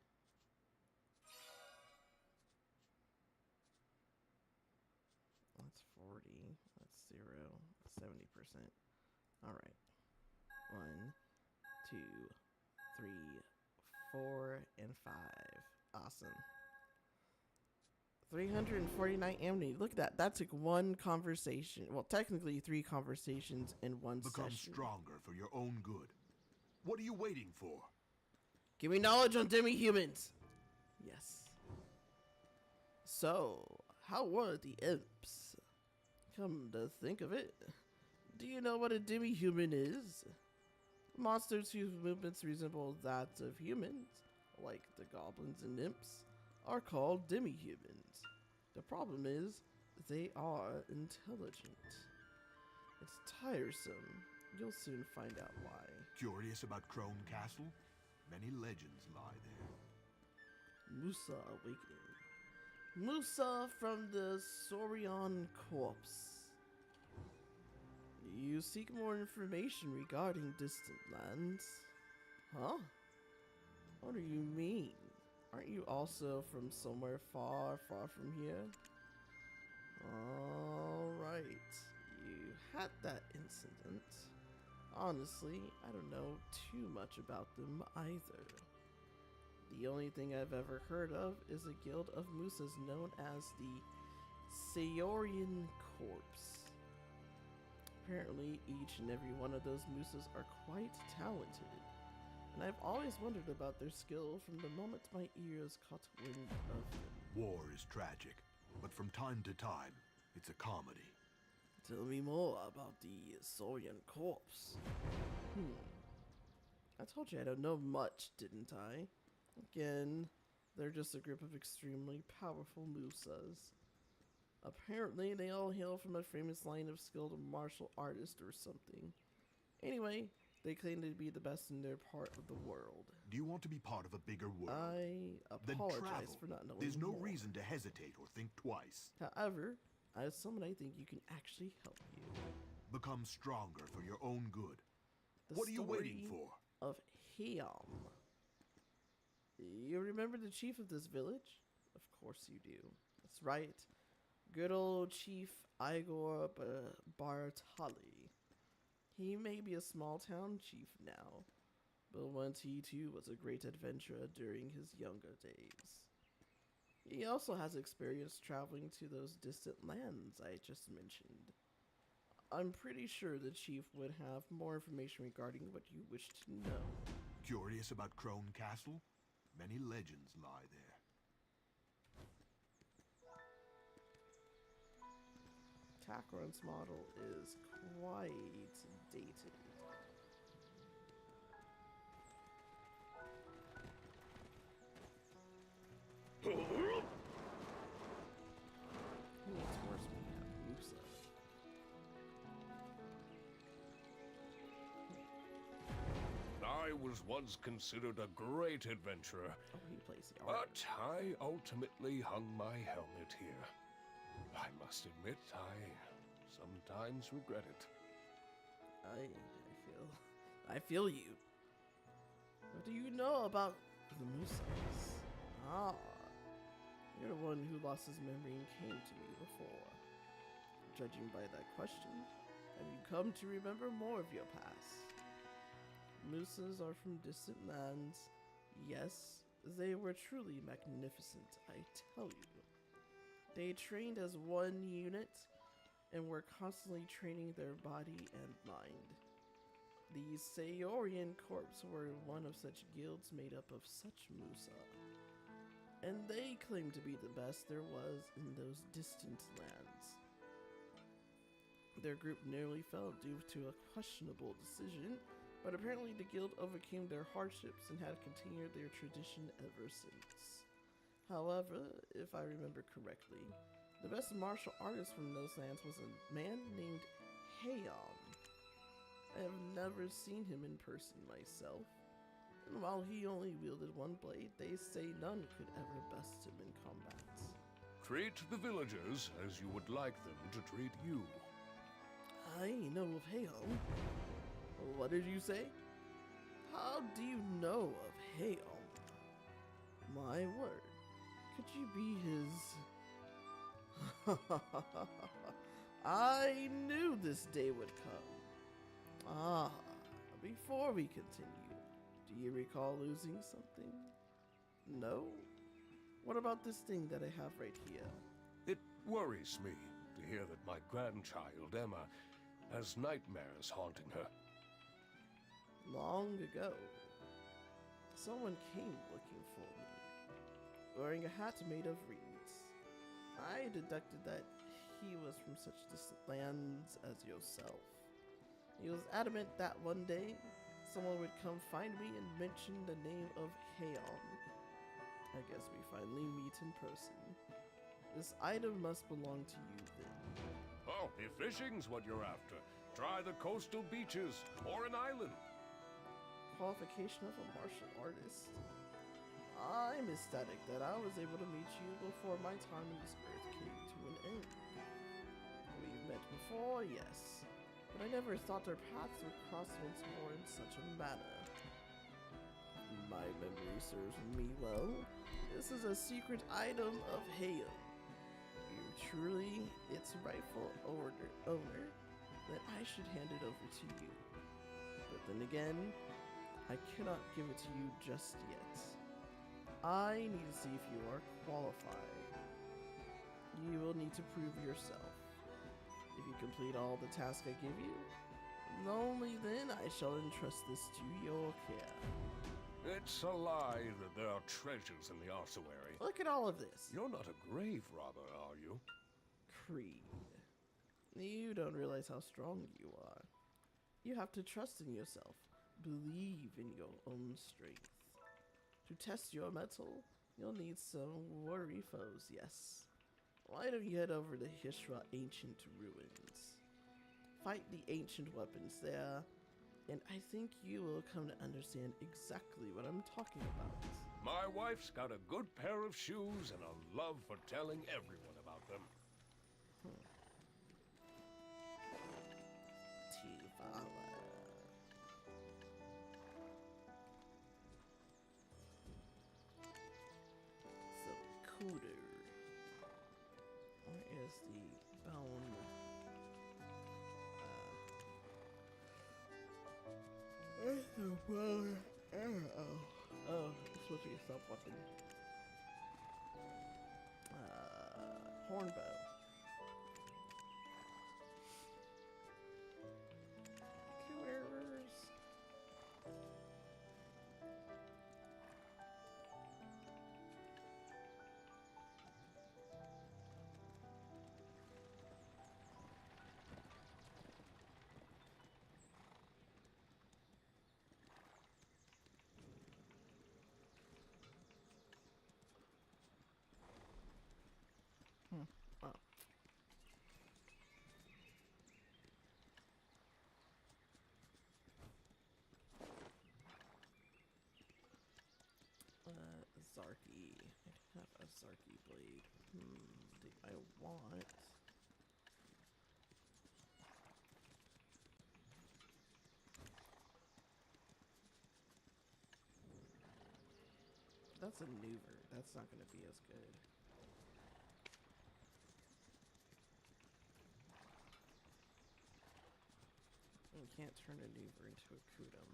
That's 40. That's 0. 70%. All right. 1, 2, 3, 4, and 5. Awesome. 349 amity. Look at that. That took one conversation. Well, technically 3 conversations in one Become session. stronger for your own good. What are you waiting for? Give me knowledge on demi-humans. Yes. So, how were the imps? Come to think of it, do you know what a demi-human is? Monsters whose movements resemble that of humans, like the goblins and imps, are called demi-humans. The problem is, they are intelligent. It's tiresome. You'll soon find out why. Curious about Crone Castle? Many legends lie there. Musa Awakening. Musa from the Saurian corpse. You seek more information regarding distant lands? Huh? What do you mean? Aren't Aren't you also from somewhere far, far from here? Alright. You had that incident. Honestly, I don't know too much about them either. The only thing I've ever heard of is a guild of Musas known as the Saorian Corps. Apparently, each and every one of those Musas are quite talented, and I've always wondered about their skill from the moment my ears caught wind of them. War is tragic, but from time to time, it's a comedy. Tell me more about the Saorian Corps. I told you I don't know much, didn't I? Again, they're just a group of extremely powerful Musas. Apparently, they all hail from a famous line of skilled martial artists or something. Anyway, they claim to be the best in their part of the world. Do you want to be part of a bigger world? I Then apologize travel. for not knowing There's no more. reason to hesitate or think twice. However, as someone I think you can actually help you. Become stronger for your own good. The What are you waiting story for? Of Heiam. You remember the chief of this village? Of course you do. That's right. Good old Chief Igor Bartali. He may be a small town chief now, but once he too was a great adventurer during his younger days. He also has experience traveling to those distant lands I just mentioned. I'm pretty sure the chief would have more information regarding what you wish to know. Curious about Crone Castle? Many legends lie there. Takron's model is quite dated. Who needs horsemen? Musa. I was once considered a great adventurer, Oh, he plays the art. but I ultimately hung my helmet here. I must admit, I sometimes regret it. I feel you. What do you know about the Musas? Ah, you're the one who lost his memory and came to me before. Judging by that question, have you come to remember more of your past? Musas are from distant lands. Yes, they were truly magnificent, I tell you. They trained as one unit and were constantly training their body and mind. The Saorian Corps were one of such guilds made up of such Musa, and they claimed to be the best there was in those distant lands. Their group nearly fell due to a questionable decision, but apparently the guild overcame their hardships and had continued their tradition ever since. However, if I remember correctly, the best martial artist from those lands was a man named Heiam. I have never seen him in person myself, and while he only wielded one blade, they say none could ever best him in combat. Treat the villagers as you would like them to treat you. I know of Heiam. What did you say? How do you know of Heiam? My word, could you be his... I knew this day would come. Ah, before we continue, do you recall losing something? No? What about this thing that I have right here? It worries me to hear that my grandchild, Emma, has nightmares haunting her. Long ago, someone came looking for me, wearing a hat made of reeds. I deducted that he was from such distant lands as yourself. He was adamant that one day, someone would come find me and mention the name of Heiam. I guess we finally meet in person. This item must belong to you then. Oh, if fishing's what you're after, try the coastal beaches or an island. Qualification of a martial artist. I'm ecstatic that I was able to meet you before my time on this earth came to an end. We've met before, yes, but I never thought our paths would cross once more in such a manner. My memory memory serves me well, this is a secret item of Hail. You truly its rightful owner, then I should hand it over to you. But then again, I cannot give it to you just yet. I need to see if you are qualified. You will need to prove yourself. If you complete all the tasks I give you, only then I shall entrust this to your care. It's a lie that there are treasures in the ossuary. Look at all of this. You're not a grave robber, are you? Creed. You don't realize how strong you are. You have to trust in yourself. Believe in your own strength. To test your mettle, you'll need some worry foes, yes. Why don't you head over to Hishra Ancient Ruins? Fight the ancient weapons there, and I think you will come to understand exactly what I'm talking about. My wife's got a good pair of shoes and a love for telling everyone about them. Tivala. So, Cooter. Where is the bone? Where's the bone arrow? Oh, it's supposed to be a sub-weapon. Hornbow. Cooters. Oh. Zarky. I have a Zarky blade. Do I want? That's a neuver. That's not going to be as good. You can't turn a neuver into a Kudum.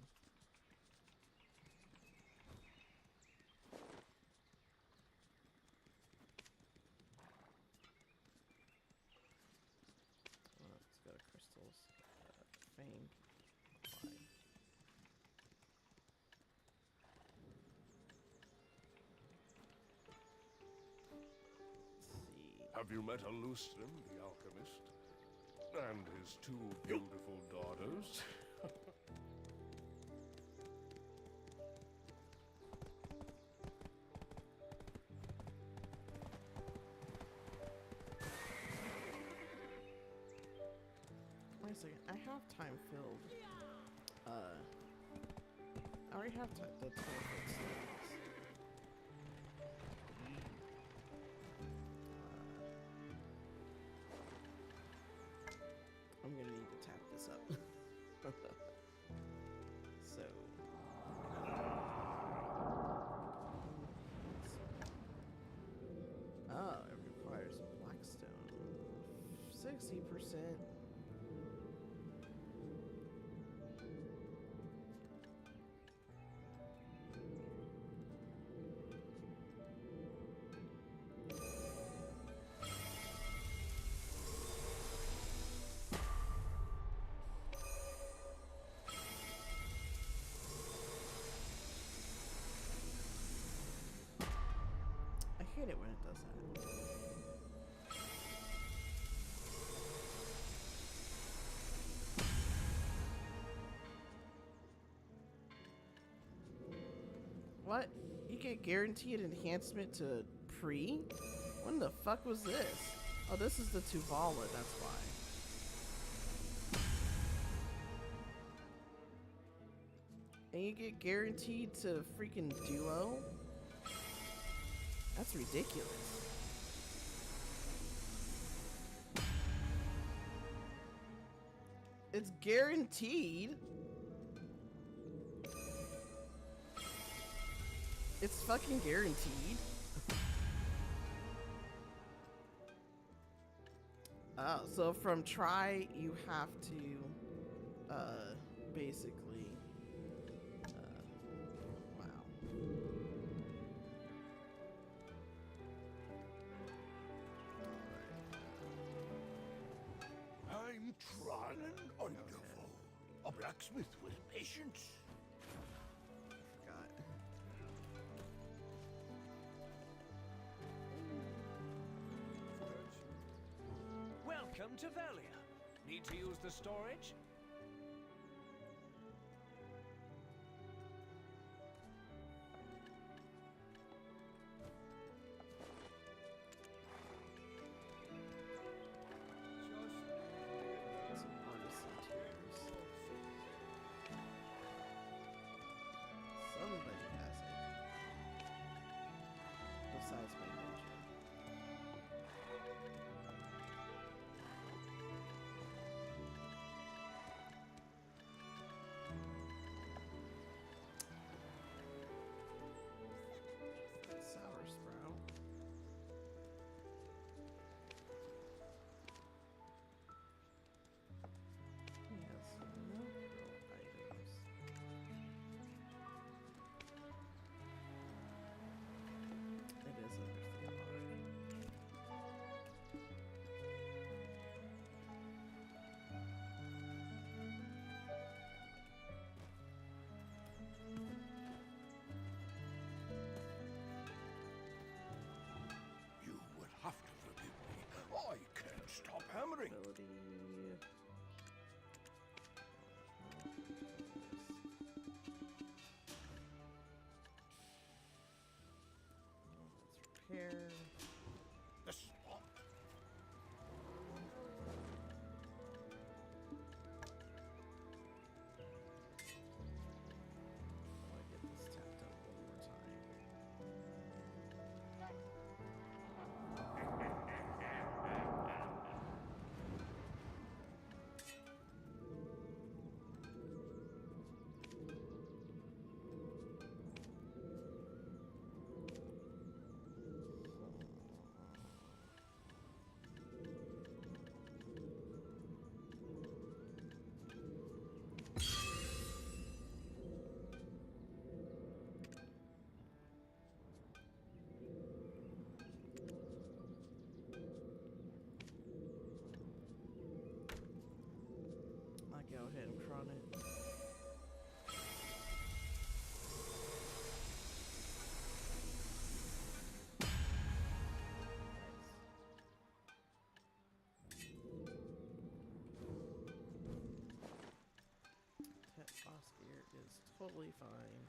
It's got a crystals. Fang. Apply. Let's see. Have you met Alustin, the alchemist? And his two beautiful daughters? Wait a second. I have time filled. I already have the 12 slots. I'm gonna need to tap this up. So. Oh, it requires blackstone. 60%. I hate it when it does that. What? You get guaranteed enhancement to pre? When the fuck was this? Oh, this is the Tuvala, that's why. And you get guaranteed to freaking duo? That's ridiculous. It's guaranteed. It's fucking guaranteed. So from try, you have to, basically, wow. I'm trying wonderful. A blacksmith with patience. Forgot. Welcome to Velia. Need to use the storage? Some artisan tiers. Somebody has it. Besides my ninja. Sour sprout. He has no real items. It is under Theomar. You would have to forgive me. I can't stop hammering. Ability. Let's repair. The spot. I want to get this tapped out one more time. I'll go ahead and cron it. Pet boss gear is totally fine.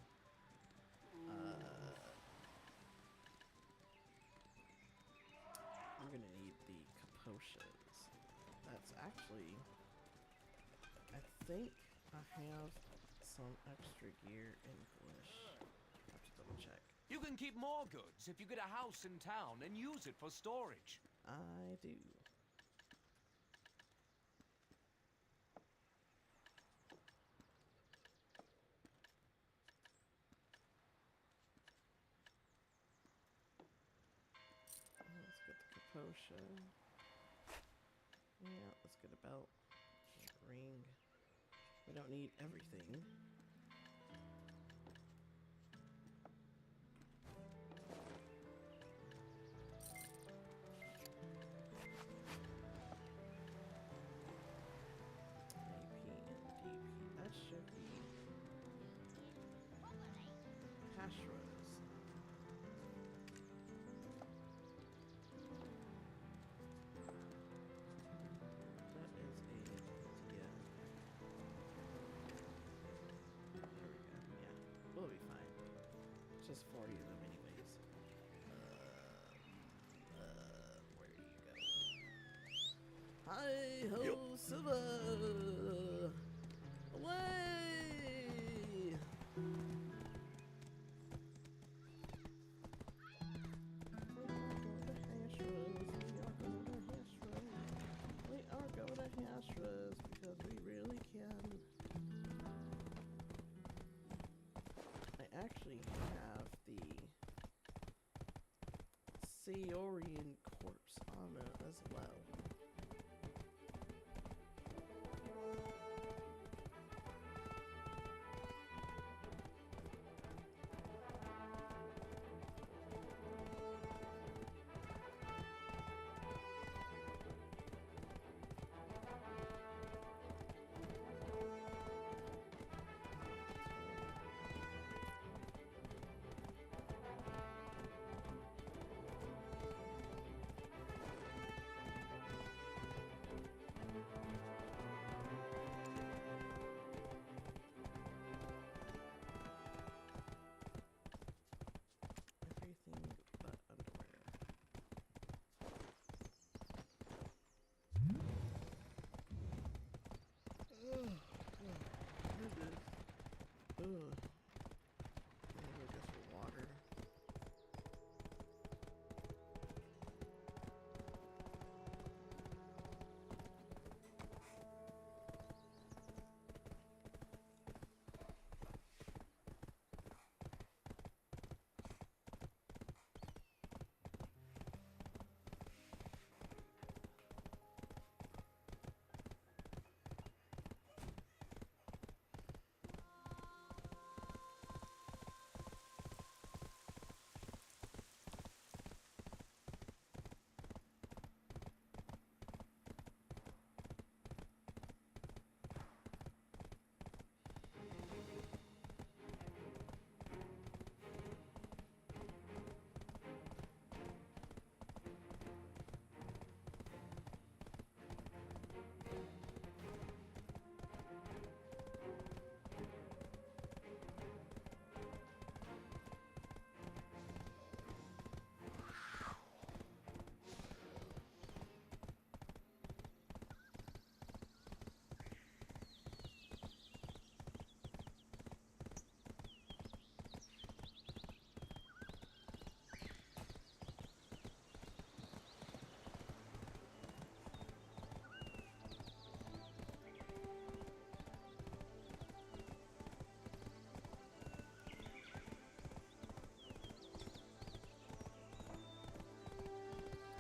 I'm gonna need the capotions. That's actually, I think I have some extra gear in Glish. I have to double check. You can keep more goods if you get a house in town and use it for storage. I do. Let's get the capotion. Yeah, let's get a belt. Ring. We don't need everything. AP and DP. That should be hash rose. That is a idea. There we go. Yeah, we'll be fine. It's just 40 of them anyways. Where do you go? Hi ho, Silva! Away! We are going to Hashras because we really can. I actually have the Saorian corpse on it as well. Everything but underwear. Ugh. Ugh. I guess for water.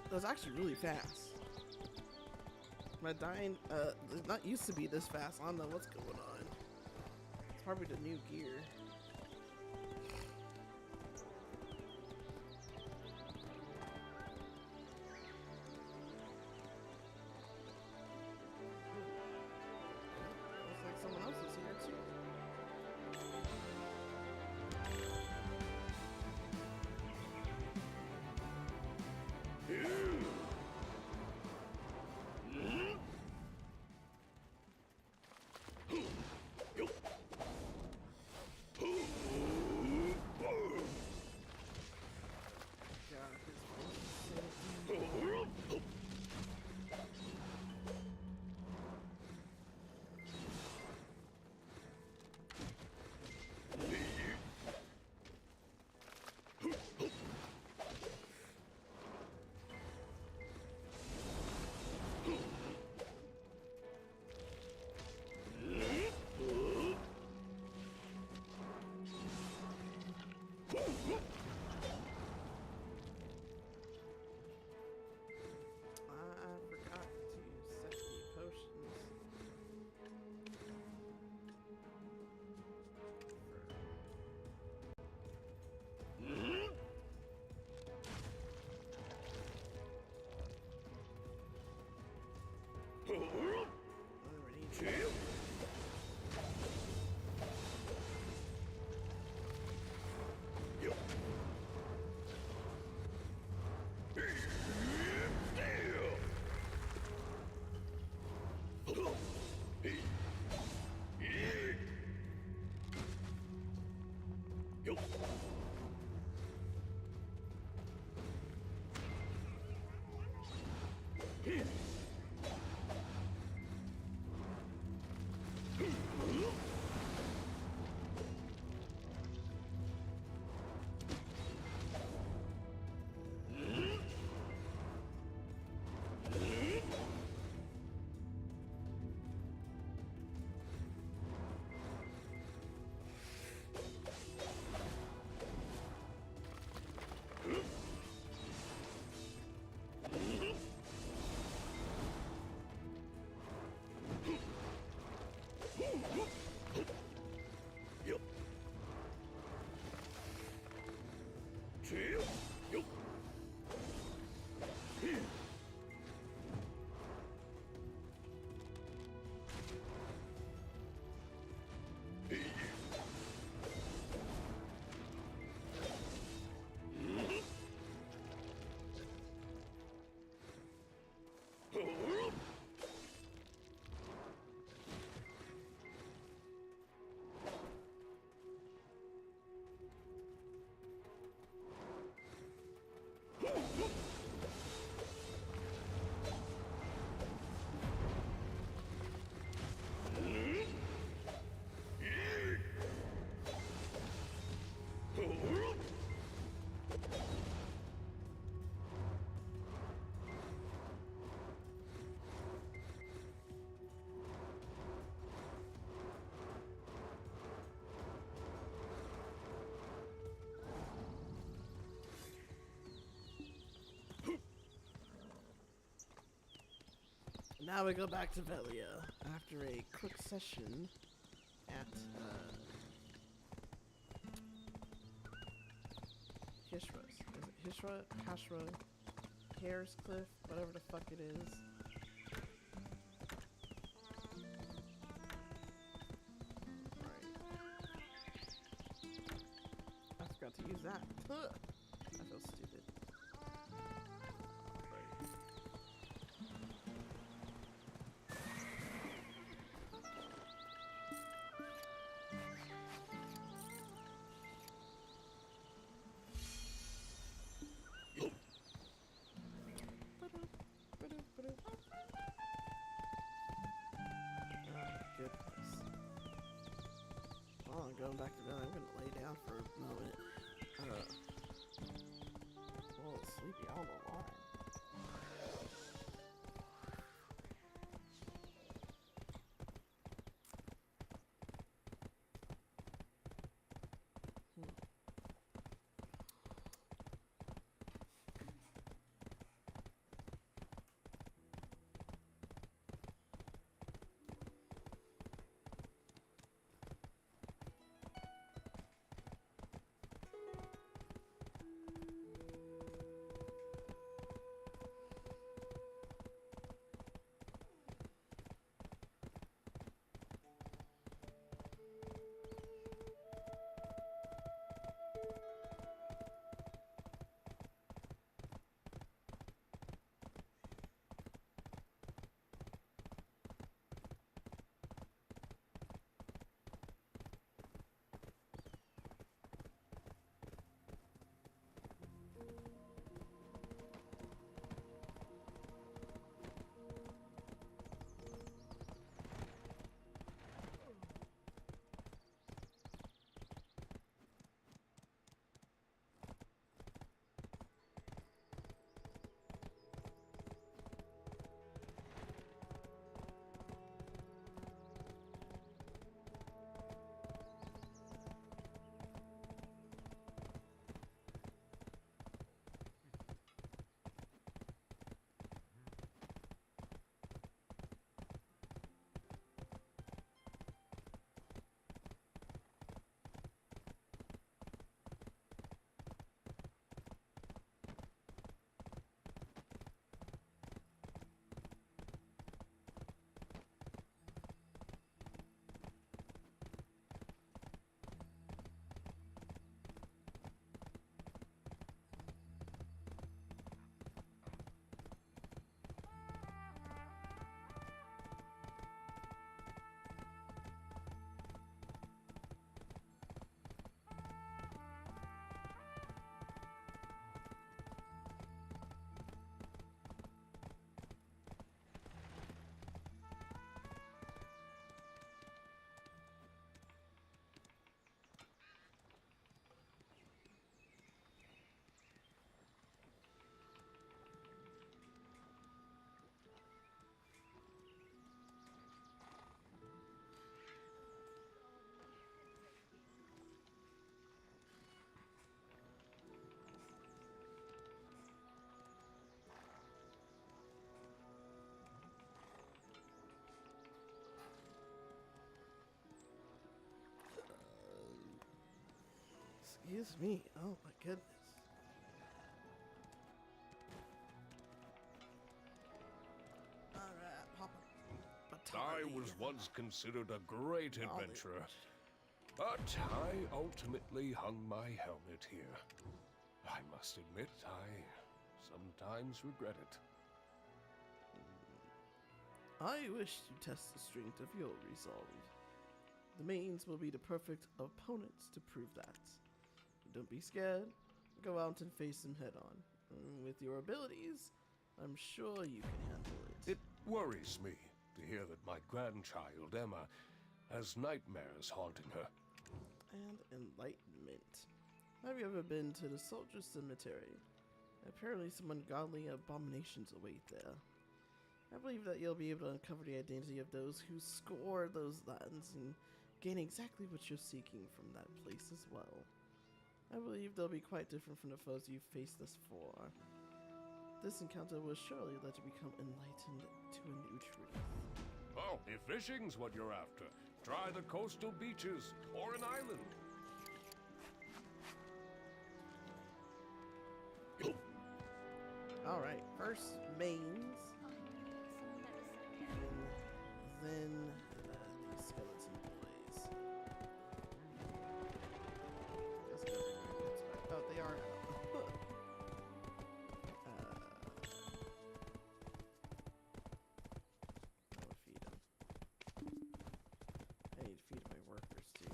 It was actually really fast. My dying, it's not used to be this fast. I don't know what's going on. It's probably the new gear. Looks like someone else is here too. Now we go back to Velia after a quick session at Hishra's. Is it Hishra? Hashra? Hare's Cliff? Whatever the fuck it is. Right. I forgot to use that. Huh. I feel stupid. Going back to bed, I'm gonna lay down for a moment. Well, sleepy all along. Excuse me. Oh my goodness. was once considered a great adventurer, but I ultimately hung my helmet here. I must admit, I sometimes regret it. I wish to test the strength of your resolve. The mains will be the perfect opponents to prove that. Don't be scared. Go out and face them head on. With your abilities, I'm sure you can handle it. It worries me to hear that my grandchild, Emma, has nightmares haunting her. And enlightenment. Have you ever been to the soldier cemetery? Apparently some ungodly abominations await there. I believe that you'll be able to uncover the identity of those who score those lands and gain exactly what you're seeking from that place as well. I believe they'll be quite different from the foes you've faced thus far. This encounter will surely let you become enlightened to a new truth. Oh, if fishing's what you're after, try the coastal beaches or an island. Alright, first mains, and then these skeleton boys. Guess nothing really gets back. Oh, they are out. I'll feed them. I need to feed my workers too.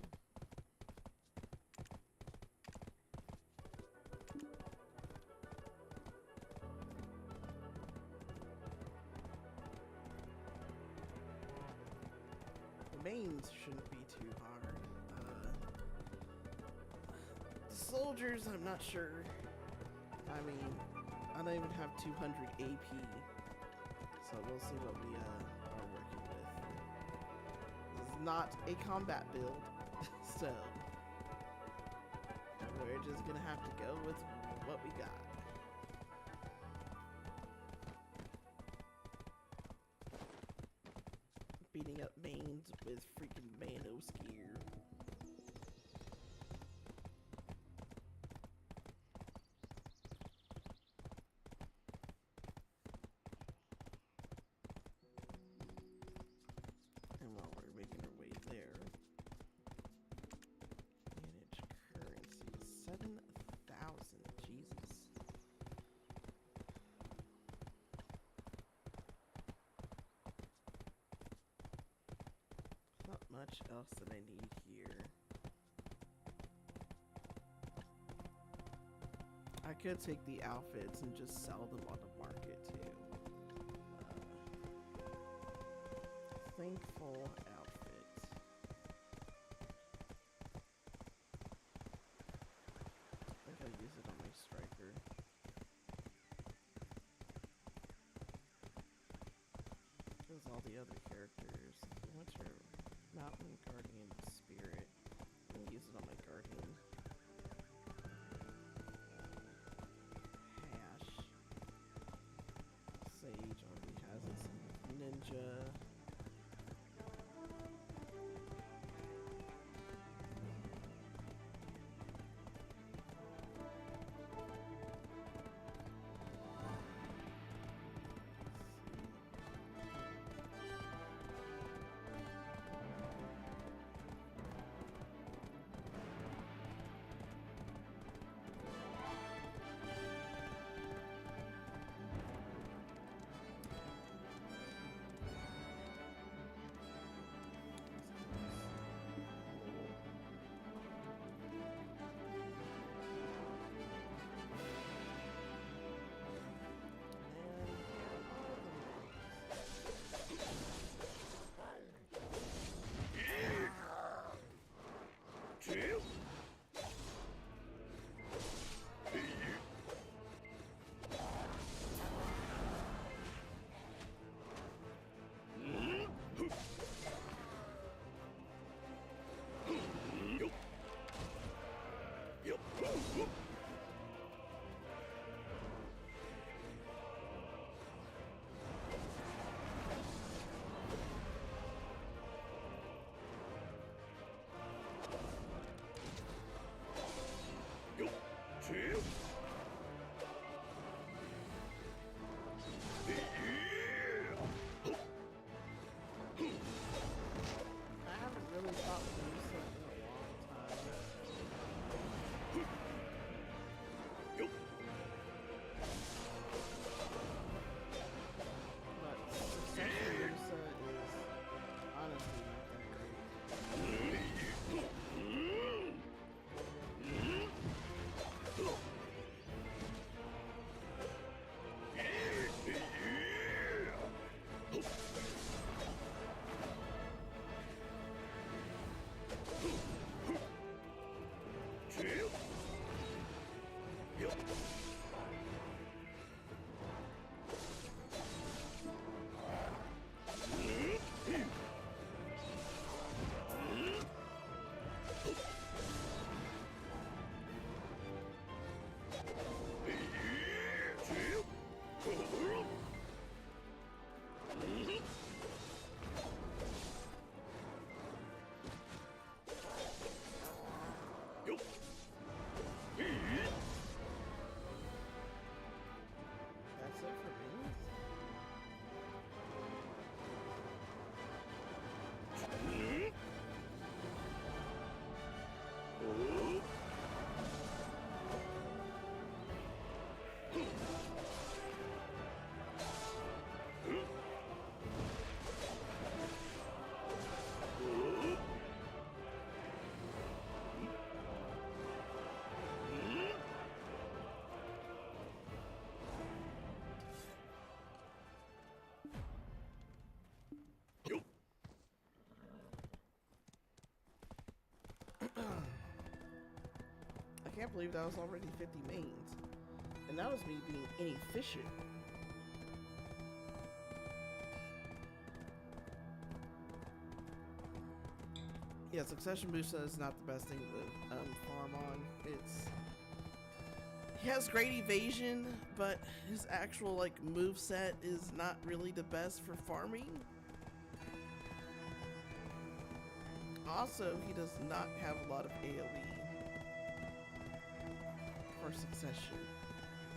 The mains shouldn't be too hard. The soldiers, I'm not sure. I mean, I don't even have 200 AP, so we'll see what we are working with. This is not a combat build, so we're just gonna have to go with what we got. Beating up mains with freaking Manos gear. And while we're making our way there, manage currency 7,000. Jesus. Not much else that I need here. I could take the outfits and just sell them on the market too. Thankful outfit. I think I'll use it on my striker. There's all the other characters. What's your Mountain Guardian Spirit? I'm gonna use it on my Guardian. Hash. Sage already has it. Ninja. believe that was already 50 mains. And that was me being inefficient. Yeah, Succession Musa is not the best thing to farm on. He has great evasion, but his actual like move set is not really the best for farming. Also, he does not have a lot of AoE for Succession.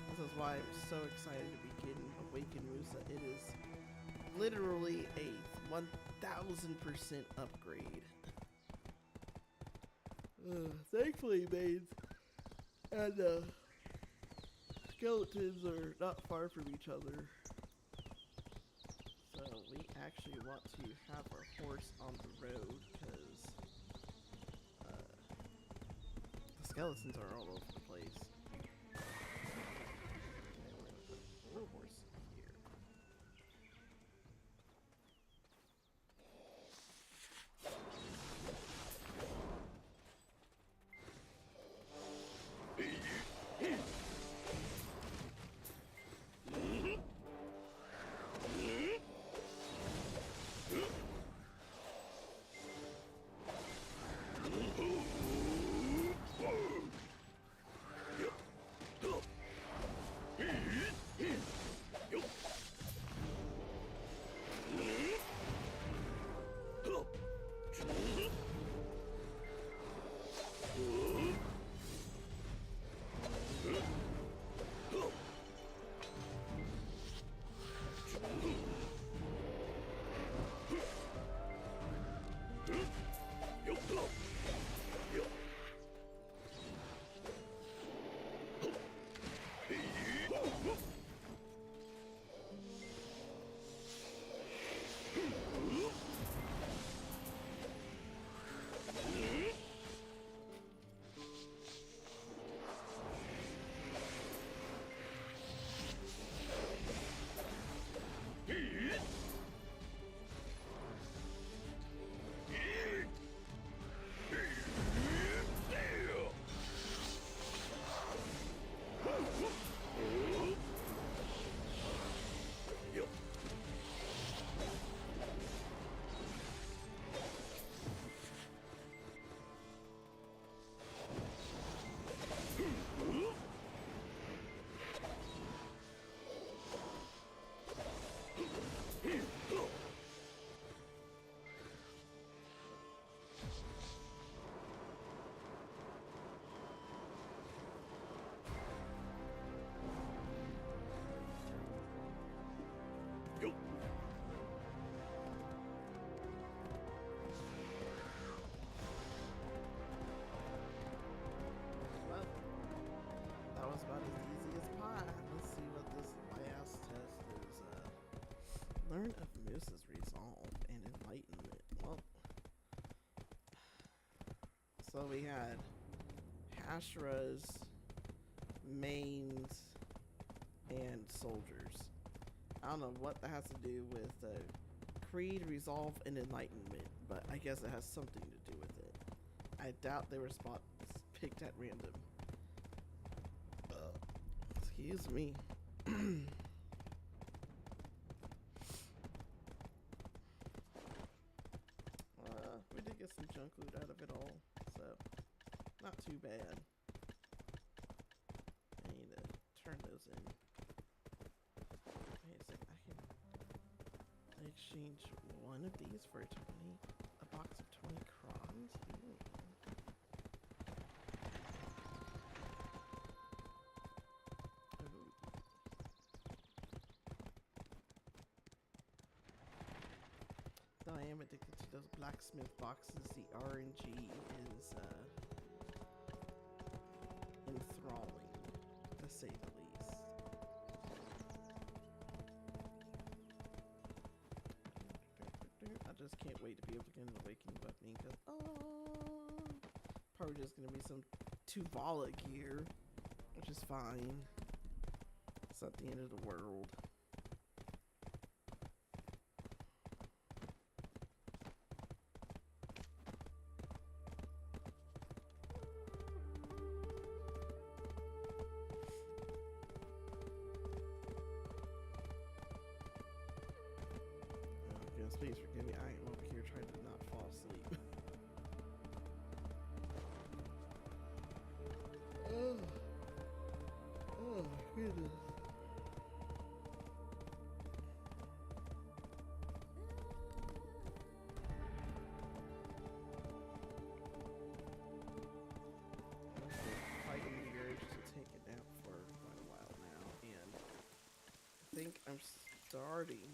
This is why I'm so excited to be getting Awaken Musa. It is literally a 1000% upgrade. Thankfully, mains and skeletons are not far from each other. So we actually want to have our horse on the road because the skeletons are all over the place. Okay, we're gonna put the horse here. Well, that was about as easy as pie. Let's see what this last test is. Learn of Musa's resolve and enlightenment. Well, so we had Hashra's, mains, and soldiers. I don't know what that has to do with Creed, Resolve, and Enlightenment, but I guess it has something to do with it. I doubt they were picked at random. Excuse me. We did get some junk loot out of it all, so not too bad. I need to turn those in. Wait a second, I can exchange one of these for a box of 20 crons. Ooh. Though I am addicted to those blacksmith boxes, the RNG is enthralling, to say the least. I just can't wait to be able to get an Awakening weapon because probably just gonna be some Tuvala gear, which is fine. It's not the end of the world. Fighting the urge to take a nap for quite a while now, and I think I'm starting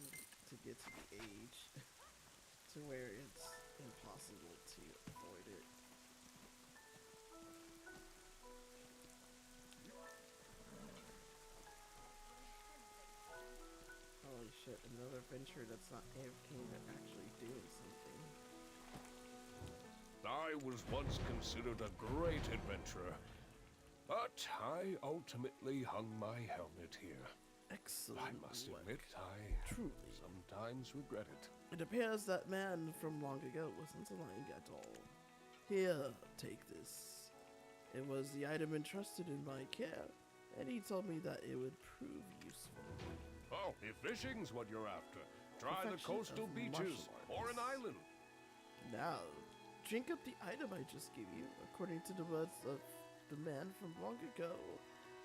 to get to the age to where it's impossible to avoid it. Holy shit, another venture that's not AFK but actually doing something. I was once considered a great adventurer, but I ultimately hung my helmet here. Excellent. I must admit, I Truly. sometimes regret it. It appears that man from long ago wasn't lying at all. Here, take this. It was the item entrusted in my care, and he told me that it would prove useful. Oh, if fishing's what you're after, try the Perfection coastal of beaches martial or an arts. island. Now, drink up the item I just gave you. According to the words of the man from long ago,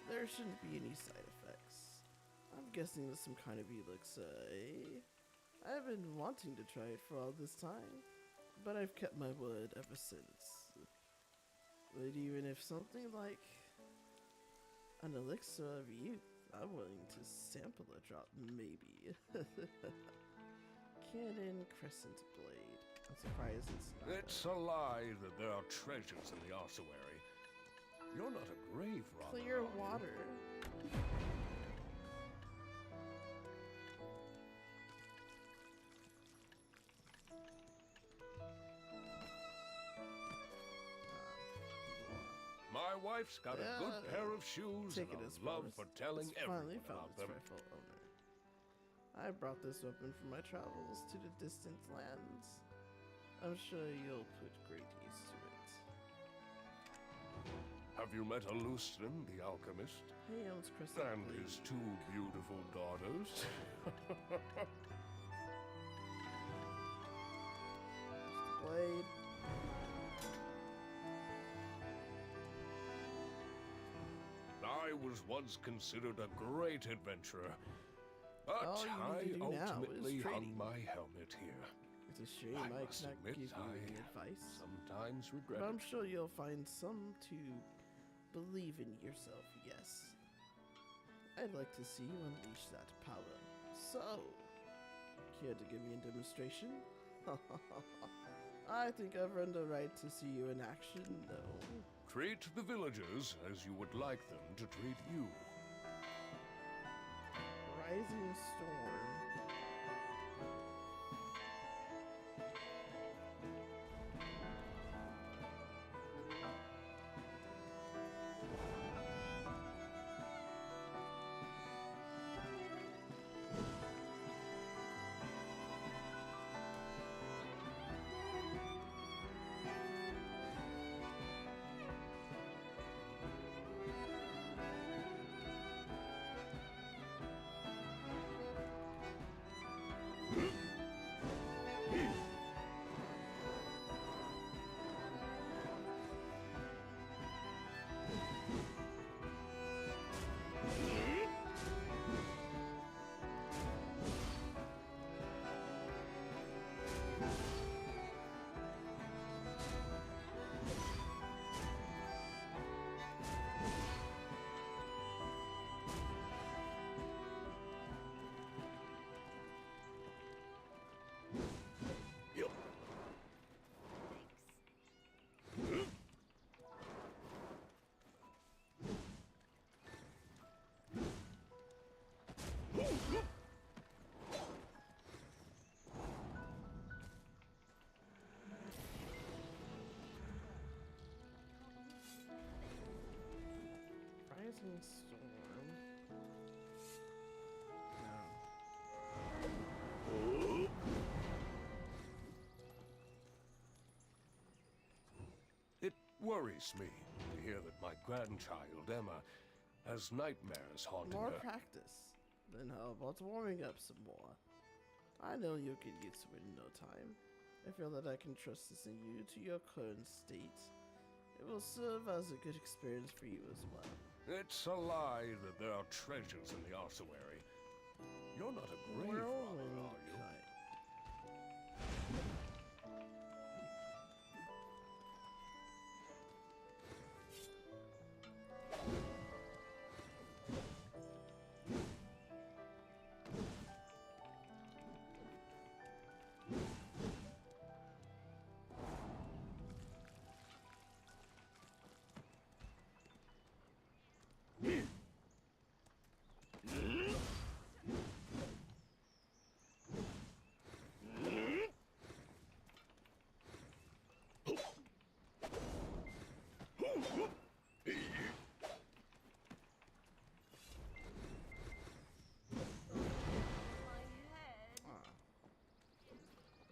there shouldn't be any side effects. I'm guessing there's some kind of elixir, eh? I've been wanting to try it for all this time, but I've kept my word ever since. But even if something like an elixir of youth, I'm willing to sample a drop, maybe. Cannon Crescent Blade. I'm surprised it's not. It's a lie that there are treasures in the ossuary. You're not a grave robber. Clear are you? water. My wife's got a good pair of shoes Take and it a as love promised. for telling It's finally everyone found about its them. rightful owner. I brought this weapon from my travels to the distant lands. I'm sure you'll put great use to it. Have you met Alustin, the alchemist? Hey, owns Crescent And Blade. his two beautiful daughters? Blade. I was once considered a great adventurer, but All you I need to do now is ultimately hung trading. my helmet here. It's a shame I I must cannot admit, give you I any advice. sometimes But regret I'm it. sure you'll find some to believe in yourself, yes. I'd like to see you unleash that power. So, care to give me a demonstration? I think I've earned the right to see you in action, though. Treat the villagers as you would like them to treat you. Rising Storm. Rising Storm. No. It worries me to hear that my grandchild, Emma, has nightmares haunting More her. practice. Then how about warming up some more? I know you'll get used to it in no time. I feel that I can trust this in you to your current state. It will serve as a good experience for you as well. It's a lie that there are treasures in the ossuary. You're not a grave robber, Whirlwind are you? kite.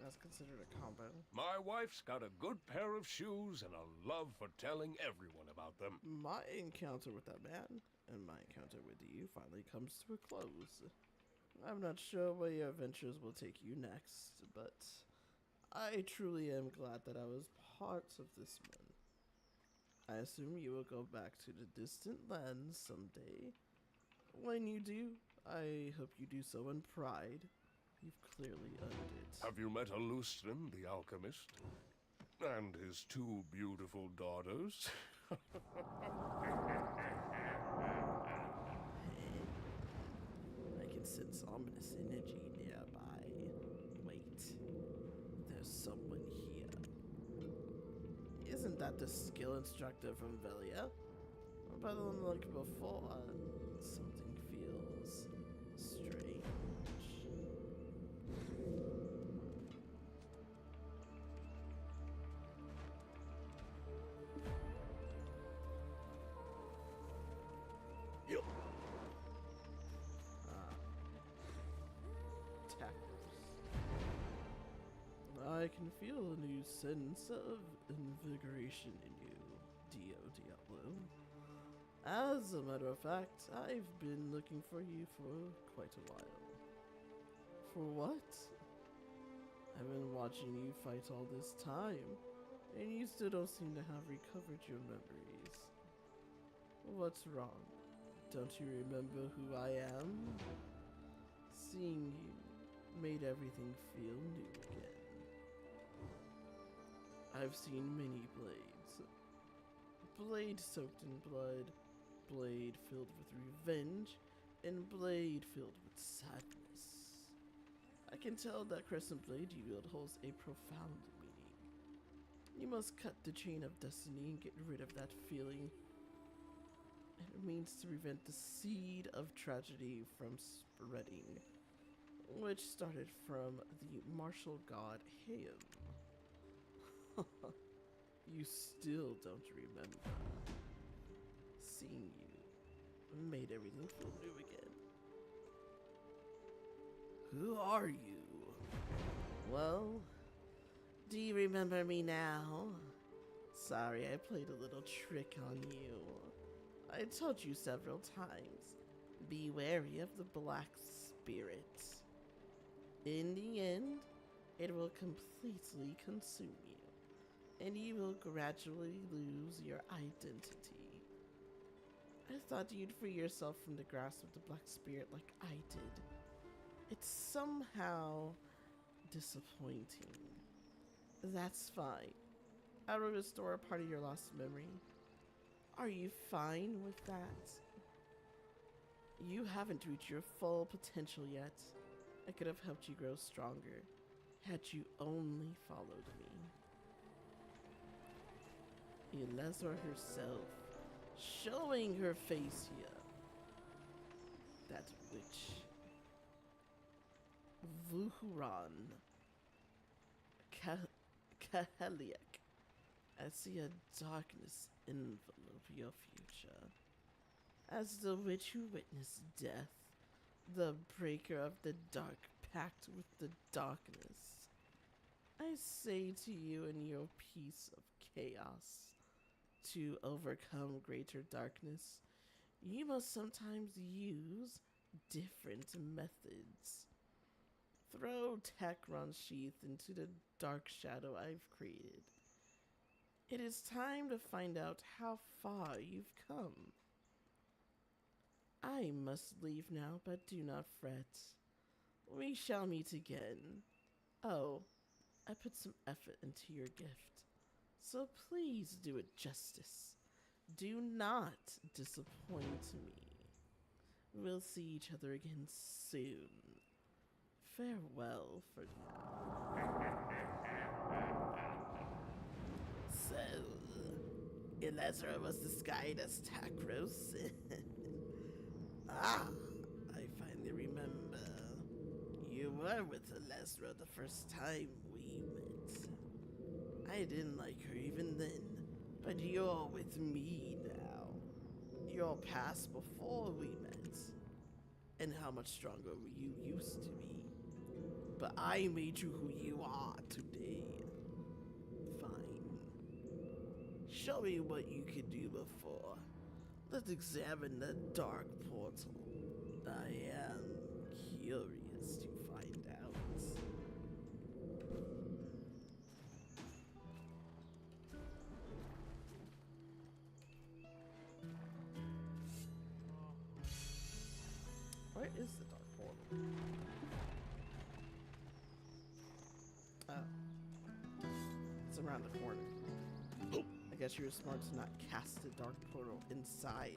That's considered a combo. My wife's got a good pair of shoes and a love for telling everyone about them. My encounter with that man and my encounter with you finally comes to a close. I'm not sure where your adventures will take you next, but I truly am glad that I was part of this one. I assume you will go back to the distant lands someday. When you do, I hope you do so in pride. You've clearly earned it. Have you met Alustin, the alchemist? And his two beautiful daughters? I can sense ominous energy nearby. Wait, there's someone here. Isn't that the skill instructor from Velia? But unlike before, something feels strange. I can feel a new sense of invigoration in you, BDO Diablo. As a matter of fact, I've been looking for you for quite a while. For what? I've been watching you fight all this time, and you still don't seem to have recovered your memories. What's wrong? Don't you remember who I am? Seeing you made everything feel new again. I've seen many blades. Blade soaked in blood, blade filled with revenge, and blade filled with sadness. I can tell that crescent blade you wield holds a profound meaning. You must cut the chain of destiny and get rid of that feeling. It means to prevent the seed of tragedy from spreading, which started from the martial god Hayam. You still don't remember. Seeing you made everything feel new again. Who are you? Well, do you remember me now? Sorry, I played a little trick on you. I told you several times, be wary of the Black Spirit. In the end, it will completely consume you, and you will gradually lose your identity. I thought you'd free yourself from the grasp of the Black Spirit like I did. It's somehow disappointing. That's fine. I will restore a part of your lost memory. Are you fine with that? You haven't reached your full potential yet. I could have helped you grow stronger had you only followed me. Elezra herself, showing her face here. That witch. Vuhuran. Kaheliak. I see a darkness envelop your future. As the witch who witnessed death, the breaker of the dark pact with the darkness, I say to you in your piece of chaos, to overcome greater darkness, you must sometimes use different methods. Throw Takron's sheath into the dark shadow I've created. It is time to find out how far you've come. I must leave now, but do not fret. We shall meet again. Oh, I put some effort into your gift, so please do it justice. Do not disappoint me. We'll see each other again soon. Farewell for now. So, Elezra was disguised as Takros. Ah, I finally remember. You were with Elezra the first time we met. I didn't like her even then, but you're with me now. Your past before we met, and how much stronger you used to be. But I made you who you are today. Fine. Show me what you could do before. Let's examine the dark portal. I am curious to find out. Where is the dark portal? Oh. It's around the corner. I guess you were smart to not cast the dark portal inside.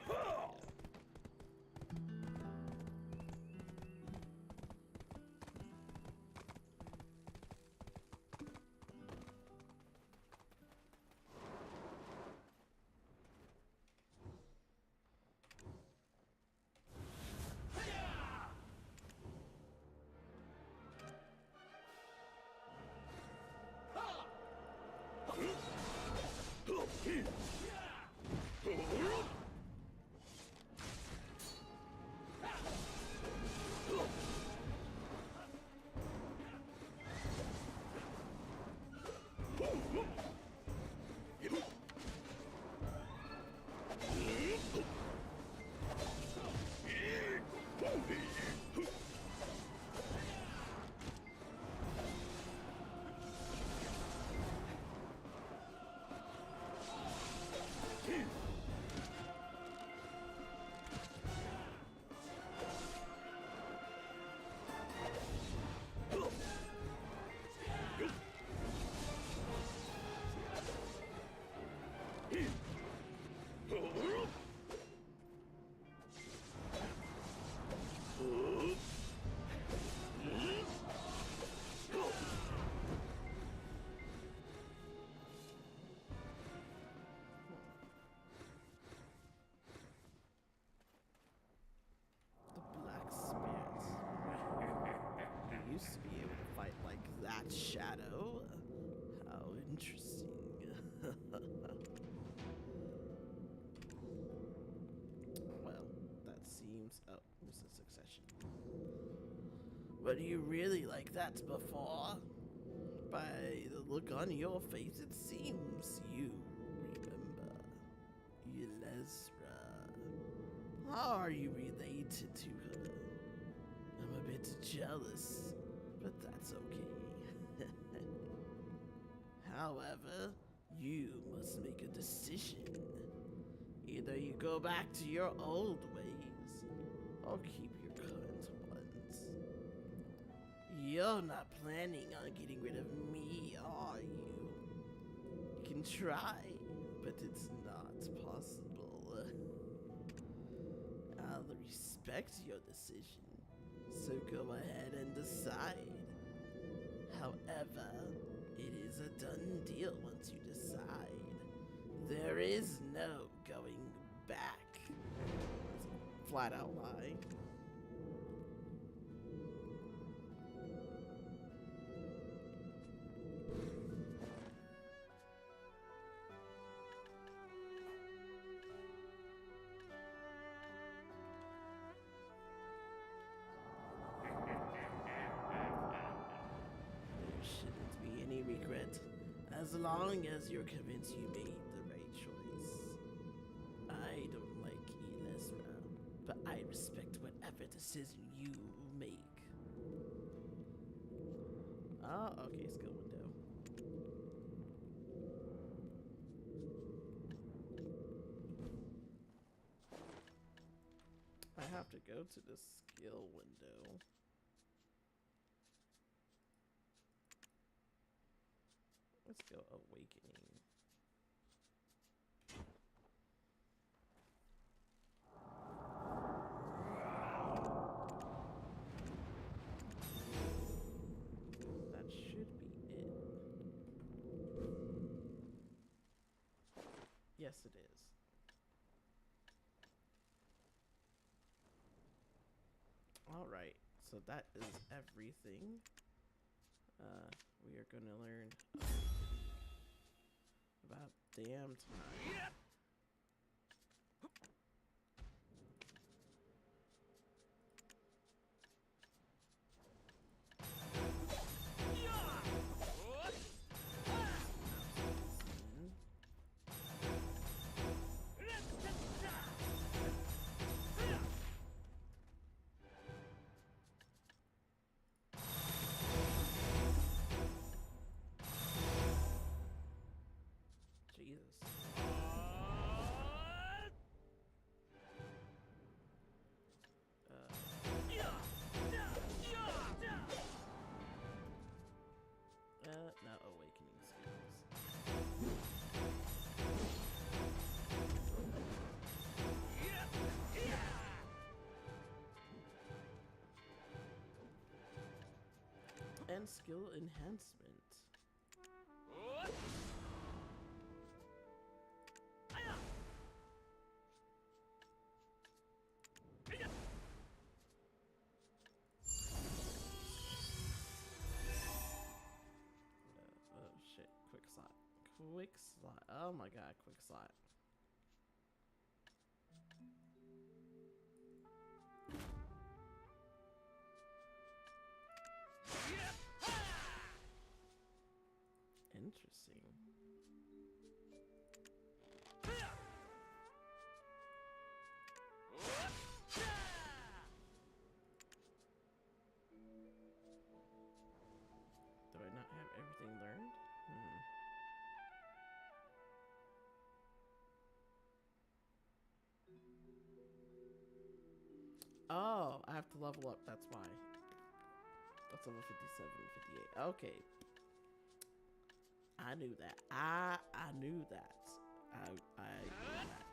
Used to be able to fight like that, Shadow. How interesting. Well, that seems... Oh, Musa succession. But you really like that before? By the look on your face, it seems you remember. Elezra. How are you related to her? I'm a bit jealous, but that's okay. However, you must make a decision. Either you go back to your old ways, or keep your current ones. You're not planning on getting rid of me, are you? You can try, but it's not possible. I'll respect your decision. So go ahead and decide. However, it is a done deal once you decide. There is no going back. It's a flat out lie. Regret, as long as you're convinced you made the right choice. I don't like Elezra, but I respect whatever decision you make. Ah, okay, skill window. I have to go to the skill window. Let's go Awakening. That should be it. Yes, it is. Alright, so that is everything. We are going to learn about damn time. Jesus. No awakening skills. And skill enhancement. Oh shit, quick slot. Quick slot. Oh my god, quick slot. Interesting. Do I not have everything learned? Oh, I have to level up, that's why. That's level 57, 58. Okay. I knew that. I knew that. I knew that.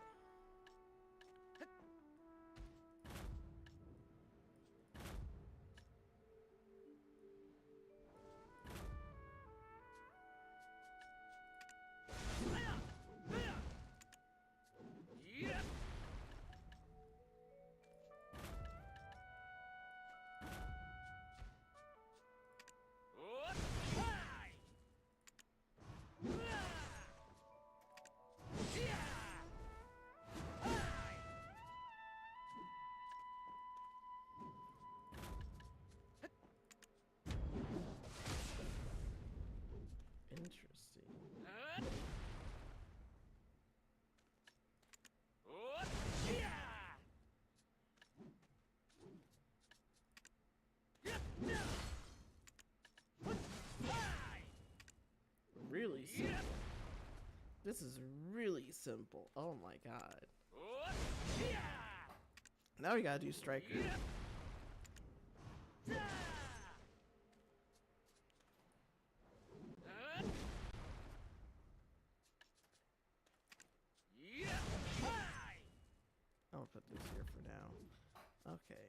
Interesting. Really simple. This is really simple. Oh my god. Now we gotta do Striker. I'll put this here for now. Okay.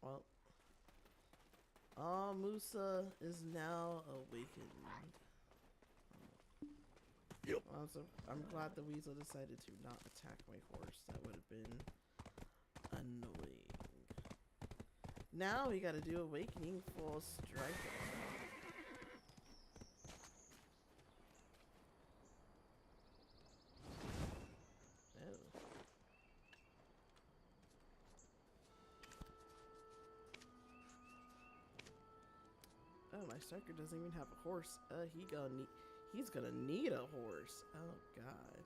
Well. Musa is now awakened. Yep. I'm glad the weasel decided to not attack my horse. That would have been annoying. Now we gotta do Awakening for Striker. Oh, my striker doesn't even have a horse. He's gonna need a horse. Oh god.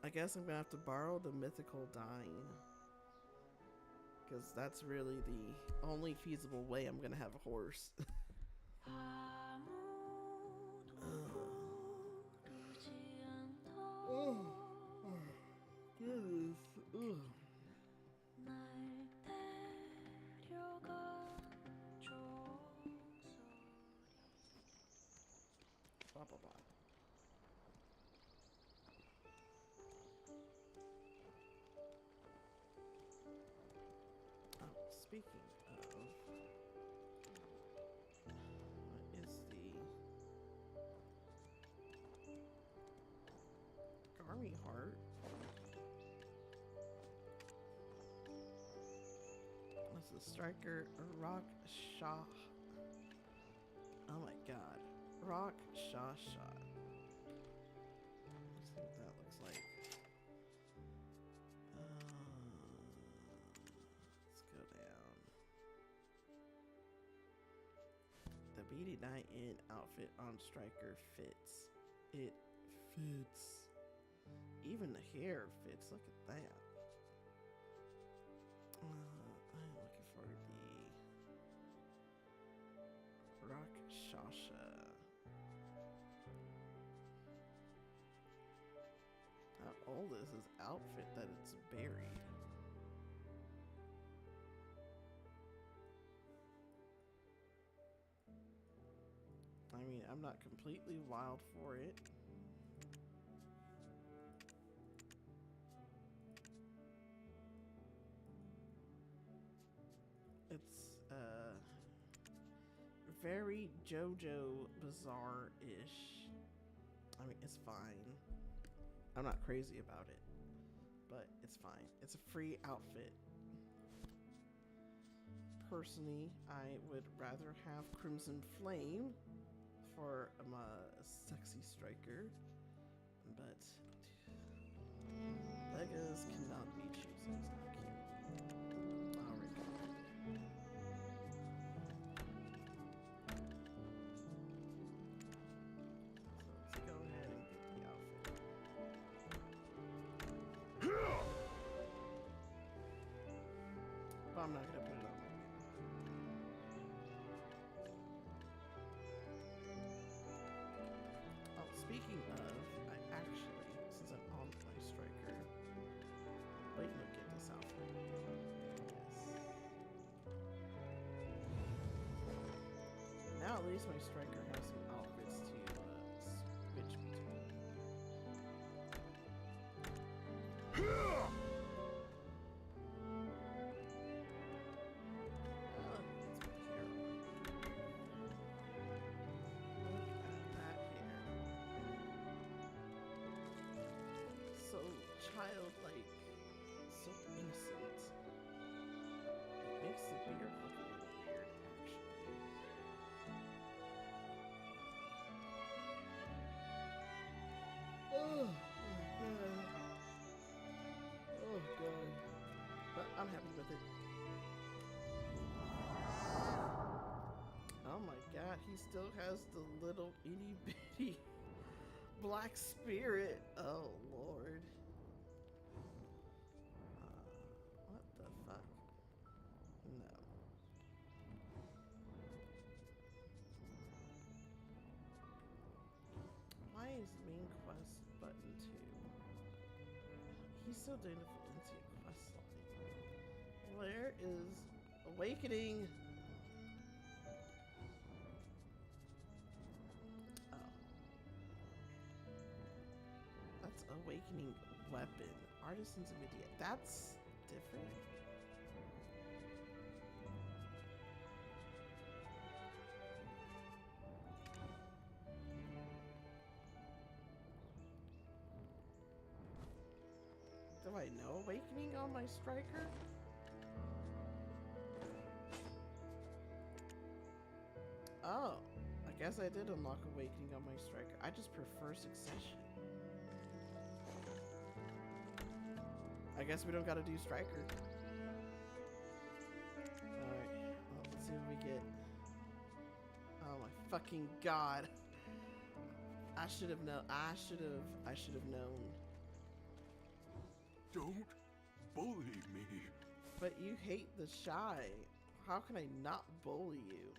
I guess I'm gonna have to borrow the mythical dine. Because that's really the only feasible way I'm gonna have a horse. blah blah blah. Oh, speaking of, what is the Garmy heart? What's the striker? Rock Shah. Oh my god. Rock Shah shot. Let's see what that looks like. Let's go down. The BD9 outfit on striker fits. It fits. Even the hair fits. Look at that. I'm looking for the Rock Shasha. How old is his outfit that it's buried? I mean, I'm not completely wild for it. It's very JoJo Bizarre-ish. I mean, it's fine. I'm not crazy about it, but it's fine. It's a free outfit. Personally, I would rather have Crimson Flame for my sexy striker, but beggars cannot be choosers. I'm not gonna put it on. Oh, speaking of, I actually, since I'm on my striker, wait, no, get this outfit. Yes. Now at least my striker has some outfits to switch between. Childlike, so innocent. It makes the beard look a little weird, actually. Oh my god. Oh god. But I'm happy with it. Oh my god, he still has the little itty bitty black spirit. Oh lord. What the fuck? No. Why is main quest button 2? He's still doing the Valencia quest line. Where is Awakening? Oh. That's Awakening weapon. Artisans immediate. That's different. Do I know Awakening on my striker? Oh, I guess I did unlock Awakening on my striker. I just prefer Succession. I guess we don't gotta do striker. Alright, well, let's see what we get. Oh my fucking god. I should have known. I should have known. Don't bully me. But you hate the shy. How can I not bully you?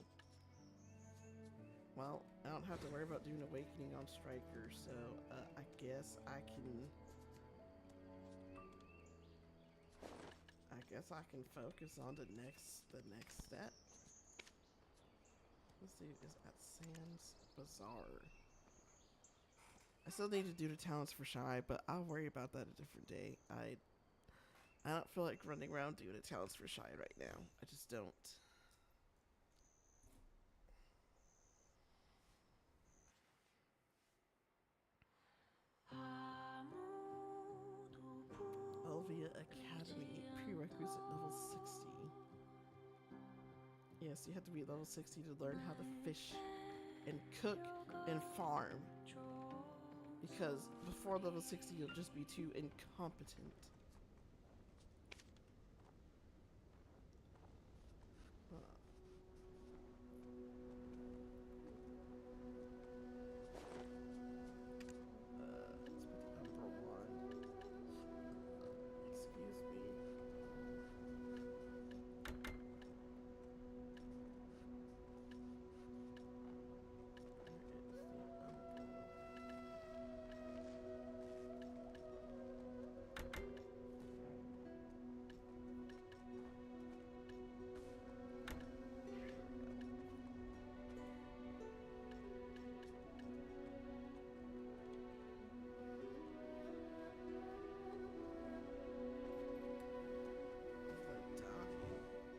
Well, I don't have to worry about doing Awakening on striker, so I guess I can focus on the next step. Let's see, is at Sam's Bazaar. I still need to do the talents for Shy, but I'll worry about that a different day. I don't feel like running around doing the talents for Shy right now. I just don't. Elvia Academy, prerequisite level 60. Yes, you have to be level 60 to learn how to fish and cook and farm. Because before level 60, you'll just be too incompetent.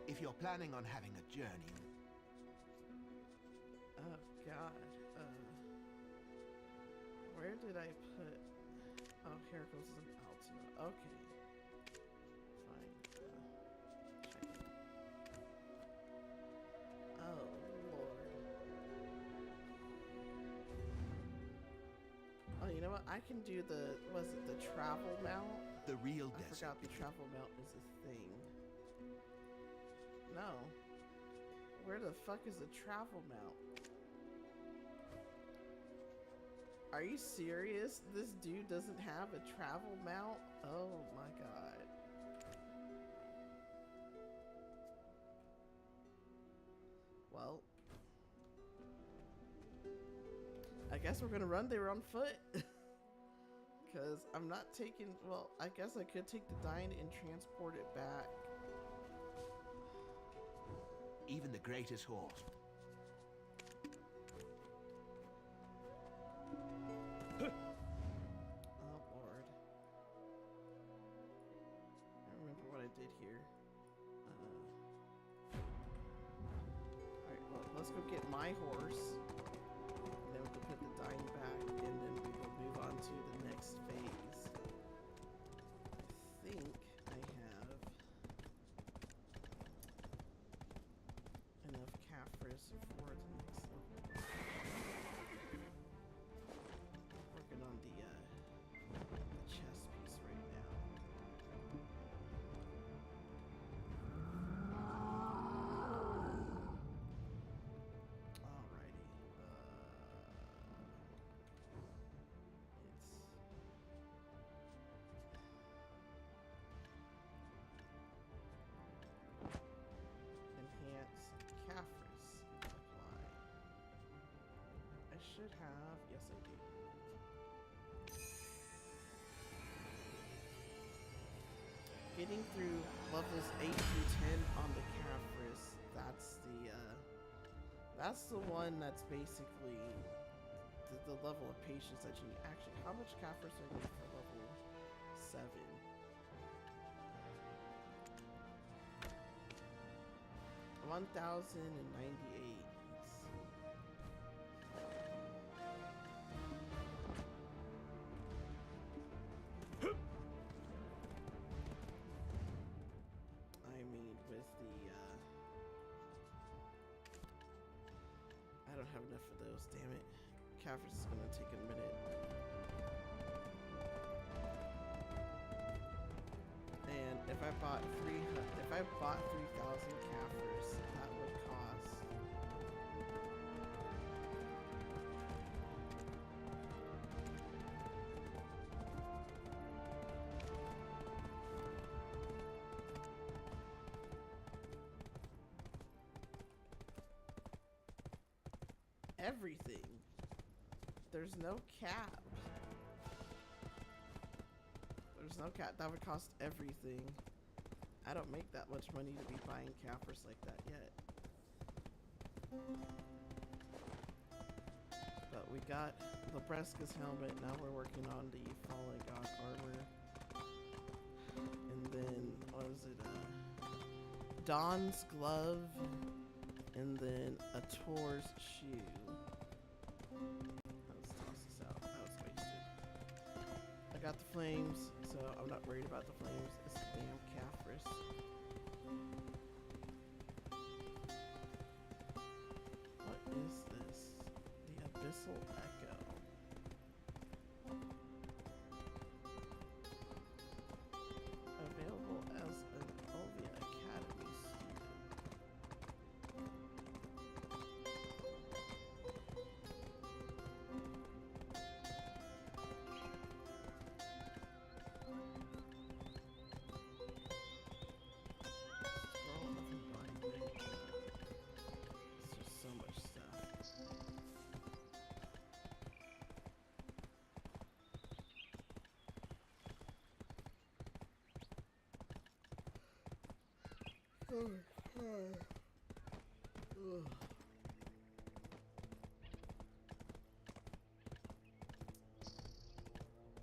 If you're planning on having a journey... Oh, God. Where did I put... Oh, here goes an Altima. Okay. Fine. Check it. Oh, Lord. Oh, you know what? I can do the... Was it the travel mount? The real I desert. forgot the travel mount is a thing. No. Where the fuck is the travel mount? Are you serious? This dude doesn't have a travel mount? Oh my god. Well. I guess we're gonna run there on foot. Because I'm not taking... Well, I guess I could take the dine and transport it back. Even the greatest horse. Oh, Lord. I remember what I did here. Alright, well, let's go get my horse. And then we can put the dine back, and then we will move on to the next phase. I think I have enough Caphras for the next level. Working on the chess piece right now. Alrighty. Enhance Caphras apply. I should have, yes I do. Getting through levels 8 through 10 on the Caphras, that's the one that's basically the level of patience that you need. Actually, how much Caphras are you need for level 7? $1,098. I mean, with the, I don't have enough of those, damn it. Caphras is gonna take a minute. And if I bought 3,000 Caphras, that would cost everything. There's no cap. There's no cap. That would cost everything. I don't make that much money to be buying Caphras like that yet. But we got Lebraska's helmet. Now we're working on the Fallen God armor. And then, what is it? Dawn's glove. And then a Tor's shoe. Let's toss this out. That was wasted. I got the flames, so I'm not worried about the flames. It's the damn Caphras. What is this? The Abyssal Echo. Available as an Olvia Academy student. Scroll of Enlightenment. It's just so much stuff. Ugh.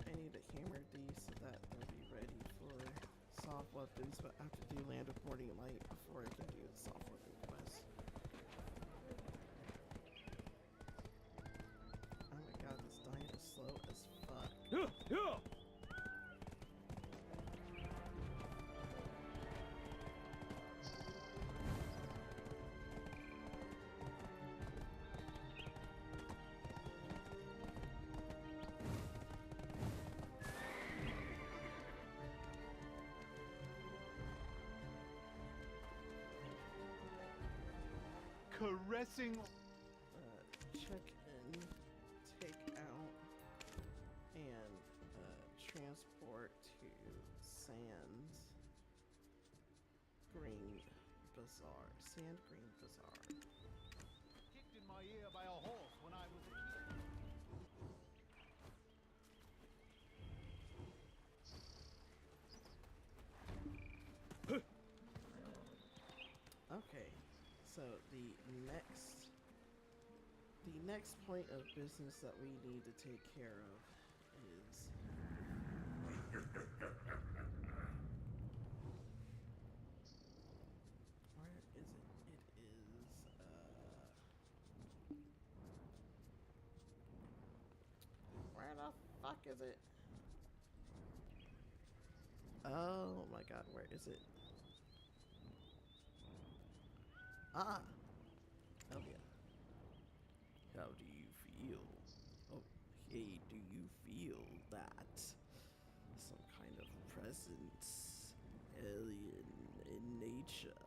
I need to hammer these so that they'll be ready for soft weapons, but I have to do Land of Morning Light before I can do the soft weapon quest. Oh my god, this dying is slow as fuck. Caressing. Check in, take out, and transport to Sands Green Bazaar. Sand Green Bazaar. Kicked in my ear by a horse when I was a kid. Okay, so the next point of business that we need to take care of is where is it? It is where the fuck is it? Oh my god, where is it? Ah! Oh yeah. How do you feel? Oh, hey, do you feel that? Some kind of presence, alien in nature.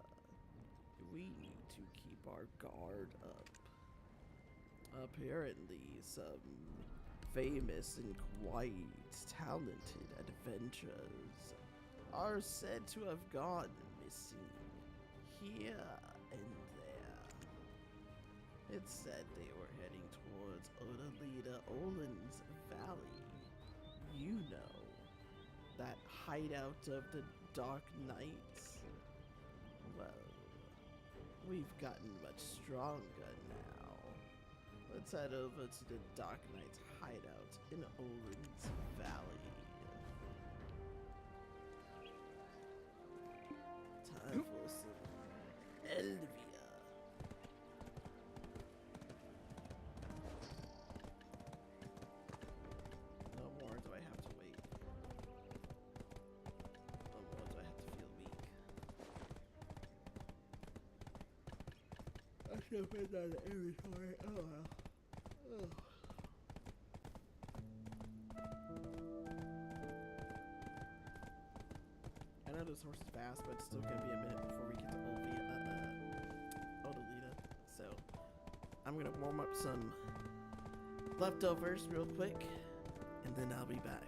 We need to keep our guard up. Apparently, some famous and quite talented adventurers are said to have gone missing here and there. It's said they were heading towards Odalita Olin's Valley. You know, that hideout of the Dark Knights. Well, we've gotten much stronger now. Let's head over to the Dark Knight's hideout in Olin's Valley. Time for some Elvia. No more do I have to wait. No more do I have to feel weak. I should have put that in the inventory. Oh well. Ugh. I know this horse is fast, but it's still gonna be a minute before we get to Odalita. So I'm gonna warm up some leftovers real quick, and then I'll be back.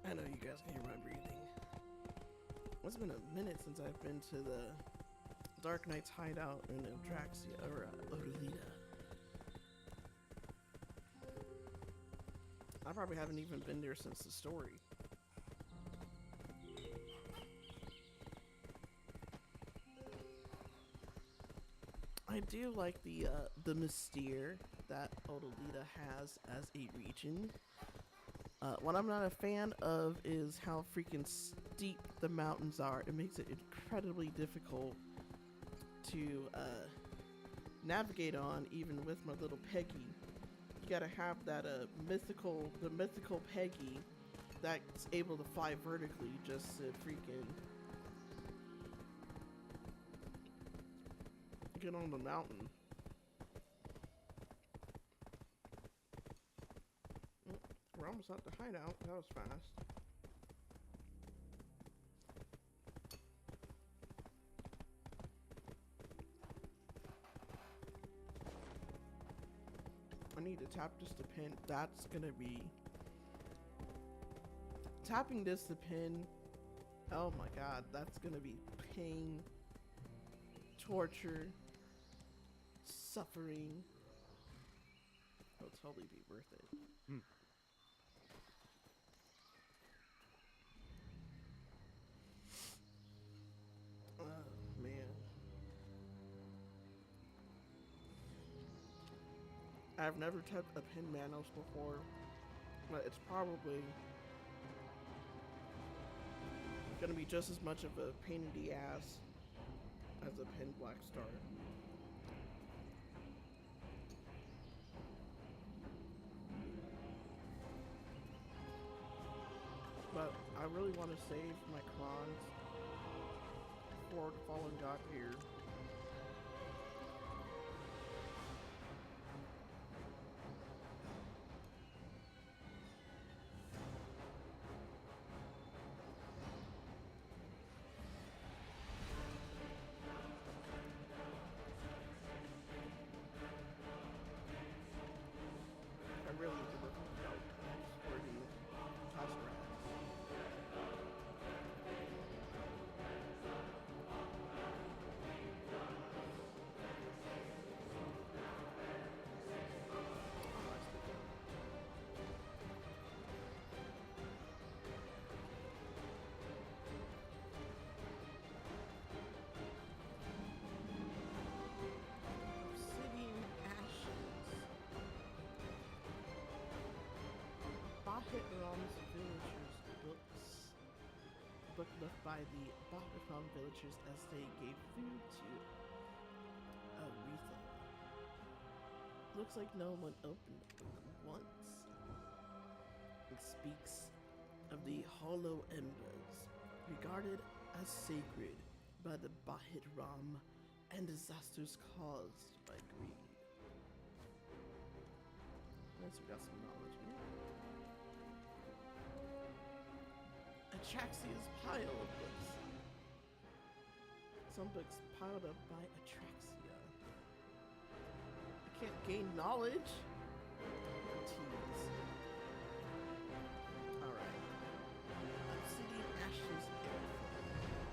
I know you guys can hear my breathing. It's been a minute since I've been to the Dark Knight's hideout in Atraxia, or Odalita. I probably haven't even been there since the story. I do like the mystere that Odalita has as a region. What I'm not a fan of is how freaking steep the mountains are. It makes it incredibly difficult to navigate on, even with my little Peggy. You gotta have that mythical Peggy that's able to fly vertically just to freaking get on the mountain. We're almost at the hideout. That was fast. I need to tap this to pin. That's gonna be tapping this to pin. Oh my god, that's gonna be pain, torture, suffering. It'll totally be worth it. Oh man. I've never tapped a pin Manos before, but it's probably gonna be just as much of a pain in the ass as a pin Black Star. But I really want to save my crons for the Fallen God here. I really need to look out for the Tosrad. Obsidian ashes. Bahitram's villagers books. Book left by the Bahitram villagers as they gave food to Aretha. Looks like no one opened the book once. It speaks of the hollow embers, regarded as sacred by the Bahitram, and disasters caused by greed. Nice, we got some knowledge here. Atraxia's pile of books. Some books piled up by Atraxia. I can't gain knowledge. Tease. Alright. Obsidian ashes.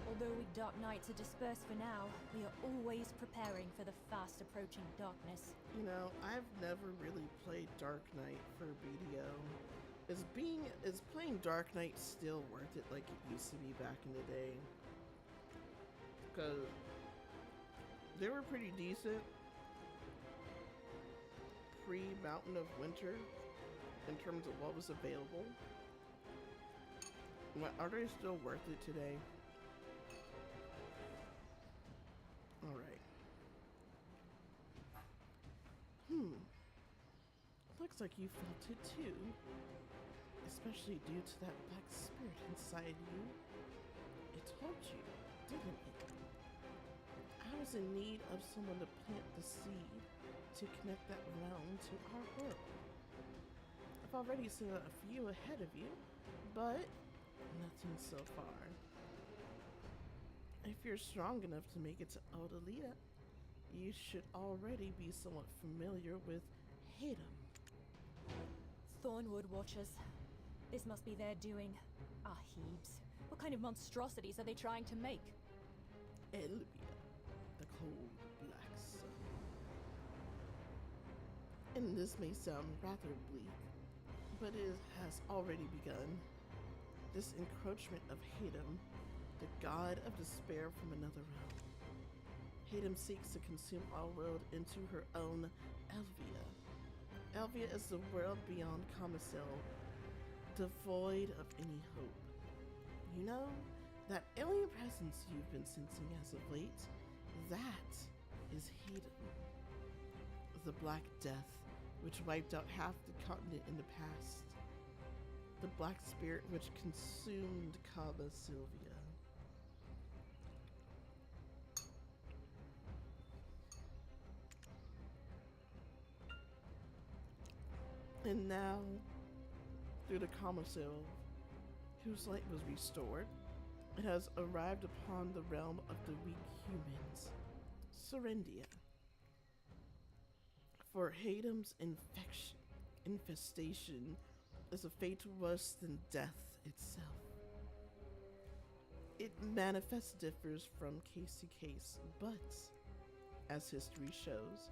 Although we Dark Knights are dispersed for now, we are always preparing for the fast approaching darkness. You know, I've never really played Dark Knight for BDO. Is playing Dark Knight still worth it like it used to be back in the day? Because they were pretty decent pre-Mountain of Winter in terms of what was available. Are they still worth it today? Alright. Looks like you felt it too. Especially due to that black spirit inside you. It told you, didn't it? I was in need of someone to plant the seed to connect that realm to our world. I've already sent a few ahead of you, but nothing so far. If you're strong enough to make it to Odalita, you should already be somewhat familiar with Hatem. Thornwood Watchers. This must be their doing. Ah, Hebes. What kind of monstrosities are they trying to make? Elvia, the cold black sun. And this may sound rather bleak, but it has already begun. This encroachment of Hadam, the god of despair from another realm. Hadam seeks to consume our world into her own Elvia. Elvia is the world beyond Comicil, devoid of any hope. You know, that alien presence you've been sensing as of late, that is Hadam. The Black Death, which wiped out half the continent in the past. The black spirit which consumed Cava Sylvia. And now, through the Comicil, whose light was restored, it has arrived upon the realm of the weak humans, Serendia. For Hadam's infestation is a fate worse than death itself. It manifests differs from case to case, but, as history shows,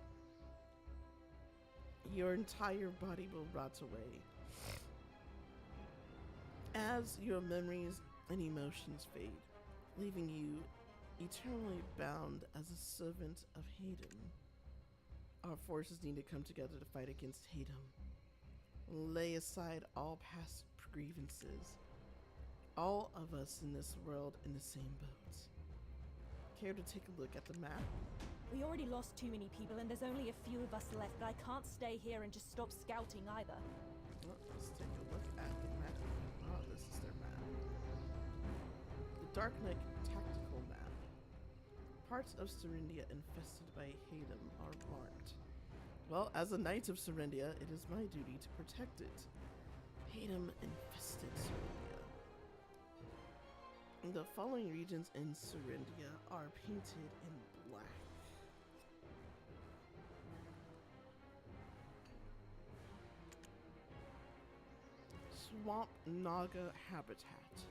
your entire body will rot away, as your memories and emotions fade, leaving you eternally bound as a servant of Hadam. Our forces need to come together to fight against Hadam. Lay aside all past grievances. All of us in this world in the same boat. Care to take a look at the map? We already lost too many people and there's only a few of us left, but I can't stay here and just stop scouting either. Well, let's take a look at the map. Oh, this is their map. The Dark Knight Tactical Map. Parts of Serendia infested by Hadam are marked. Well, as a Knight of Serendia, it is my duty to protect it. Hadam infested Serendia. The following regions in Serendia are painted in black. Swamp Naga Habitat.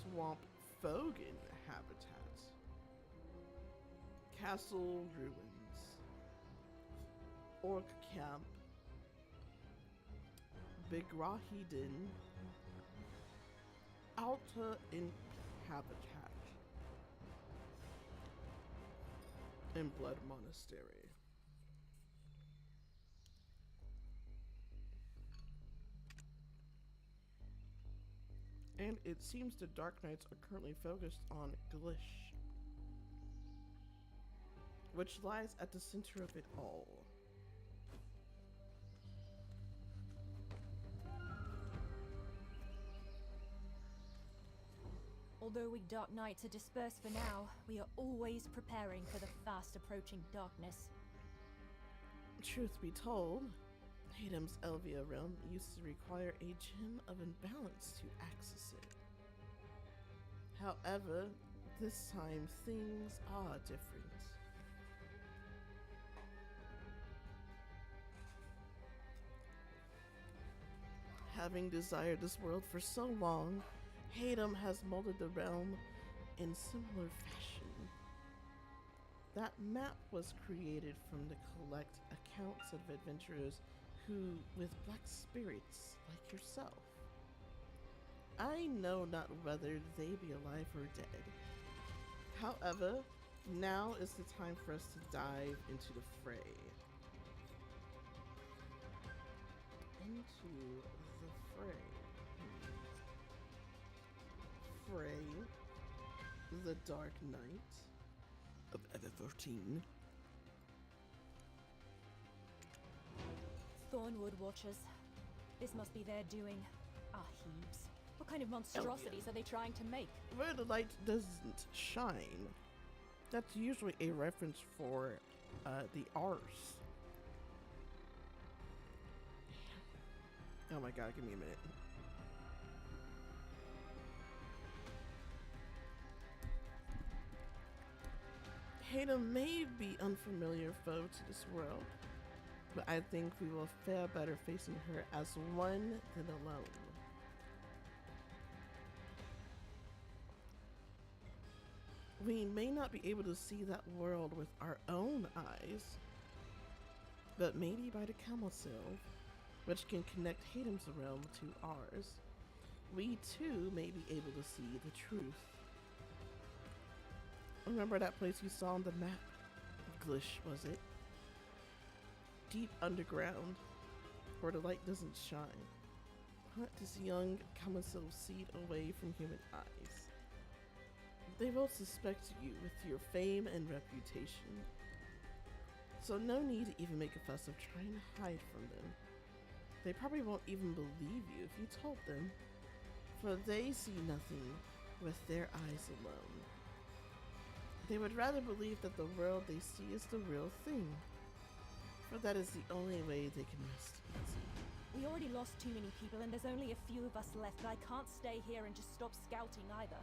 Swamp Fogan Habitat. Castle Ruins. Orc Camp. Begrahiden. Alta Habitat. And Blood Monastery. And it seems the Dark Knights are currently focused on Glish, which lies at the center of it all. Although we Dark Knights are dispersed for now, we are always preparing for the fast approaching darkness. Truth be told, Hadam's Elvia realm used to require a gem of imbalance to access it. However, this time things are different. Having desired this world for so long, Hadam has molded the realm in similar fashion. That map was created from the collect accounts of adventurers who, with black spirits like yourself. I know not whether they be alive or dead. However, now is the time for us to dive into the fray. Into the fray. Frey, the Dark Knight of Ever 13. Thornwood Watchers. This must be their doing. Ah, Hebes. What kind of monstrosities are they trying to make? Where the light doesn't shine. That's usually a reference for the Ars. Oh my god, give me a minute. Hadam may be unfamiliar foe to this world, but I think we will fare better facing her as one than alone. We may not be able to see that world with our own eyes, but maybe by the council, which can connect Hatem's realm to ours, we too may be able to see the truth. Remember that place you saw on the map? Glish, was it? Deep underground, where the light doesn't shine. Hunt this young council seed away from human eyes. They will suspect you with your fame and reputation, so no need to even make a fuss of trying to hide from them. They probably won't even believe you if you told them, for they see nothing with their eyes alone. They would rather believe that the world they see is the real thing, for that is the only way they can rest easy. We already lost too many people and there's only a few of us left, but I can't stay here and just stop scouting either.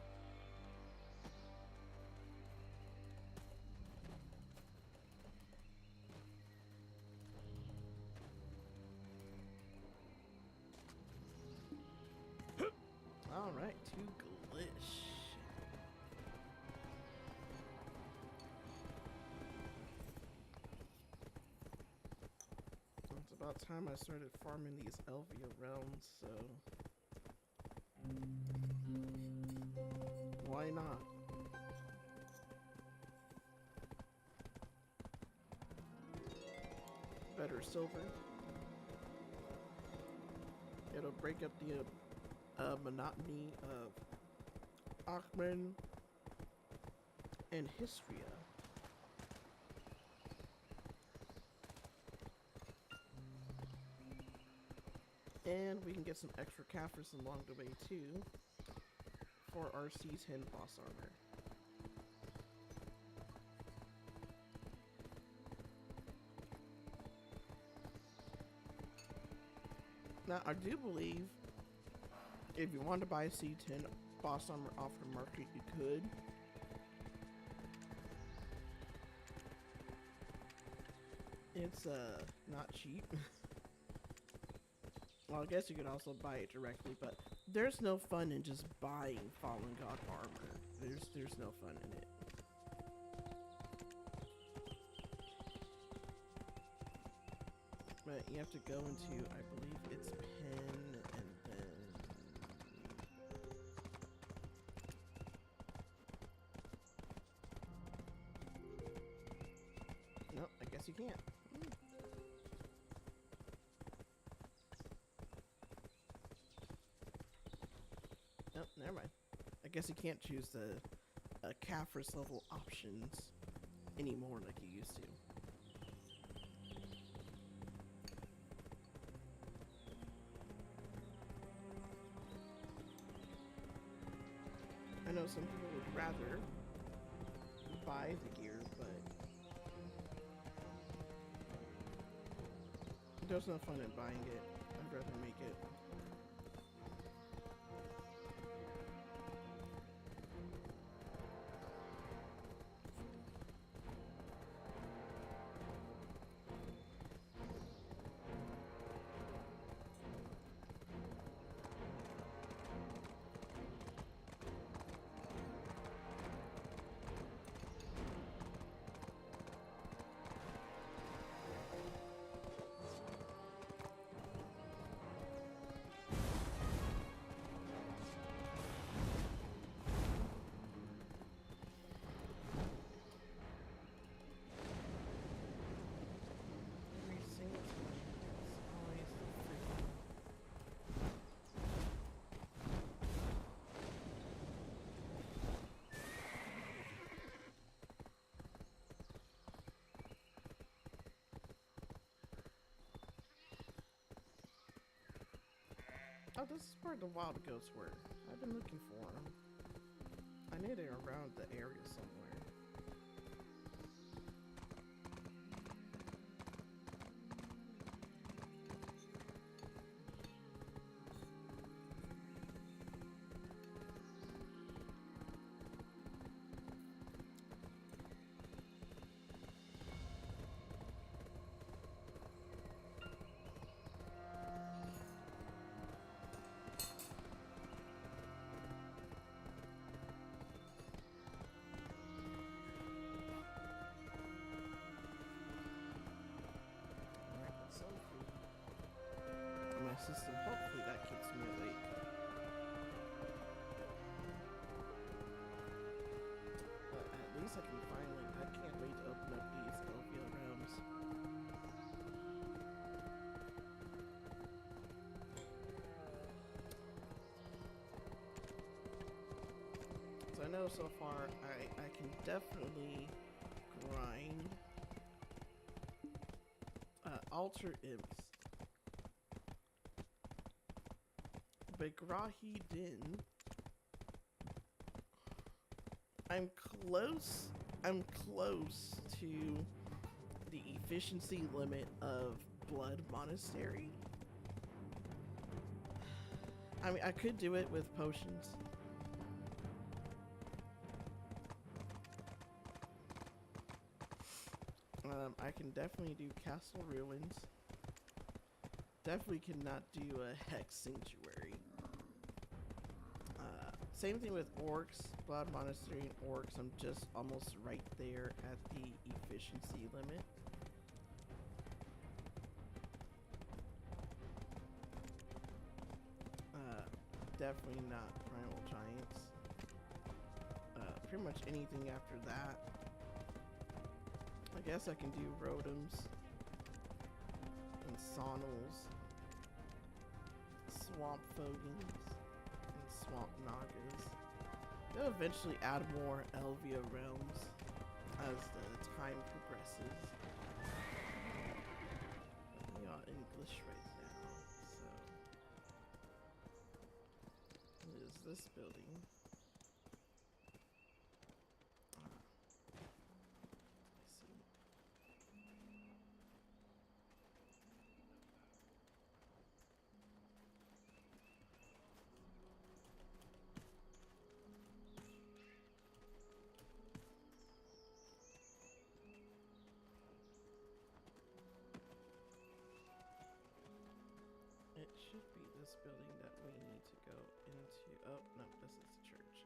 Alright, to Glish. It's about time I started farming these Elvia realms, so why not? Better silver. It'll break up the monotony of Awaken and Histria. And we can get some extra Caphras along the way too for our C10 boss armor. Now I do believe if you want to buy a C10 boss armor off the market, you could. It's not cheap. Well, I guess you could also buy it directly, but there's no fun in just buying Fallen God armor. There's no fun in it. But you have to go into, I believe it's pen, and then nope, I guess you can't. Nope, never mind. I guess you can't choose the Caphras level options anymore like you used to. I know some people would rather buy the gear, but there's no fun in buying it. I'd rather make it. Oh, this is where the wild goats were. I've been looking for them. I knew they were around the area somewhere. system. Hopefully that keeps me awake. But at least I can finally, I can't wait to open up these Elvia realms. So I know so far I can definitely grind alter imps. But Grahi Din, I'm close to the efficiency limit of Blood Monastery. I mean, I could do it with potions. I can definitely do Castle Ruins. Definitely cannot do a Hex Sanctuary. Same thing with Orcs, Blood Monastery and Orcs. I'm just almost right there at the efficiency limit. Definitely not Primal Giants. Pretty much anything after that. I guess I can do Rotoms and Sonals, Swamp Fogans, and Swamp Nagas. They'll eventually add more Elvia realms as the time progresses. We are English right now, so what is this building? It should be this building that we need to go into. Oh, no, this is the church.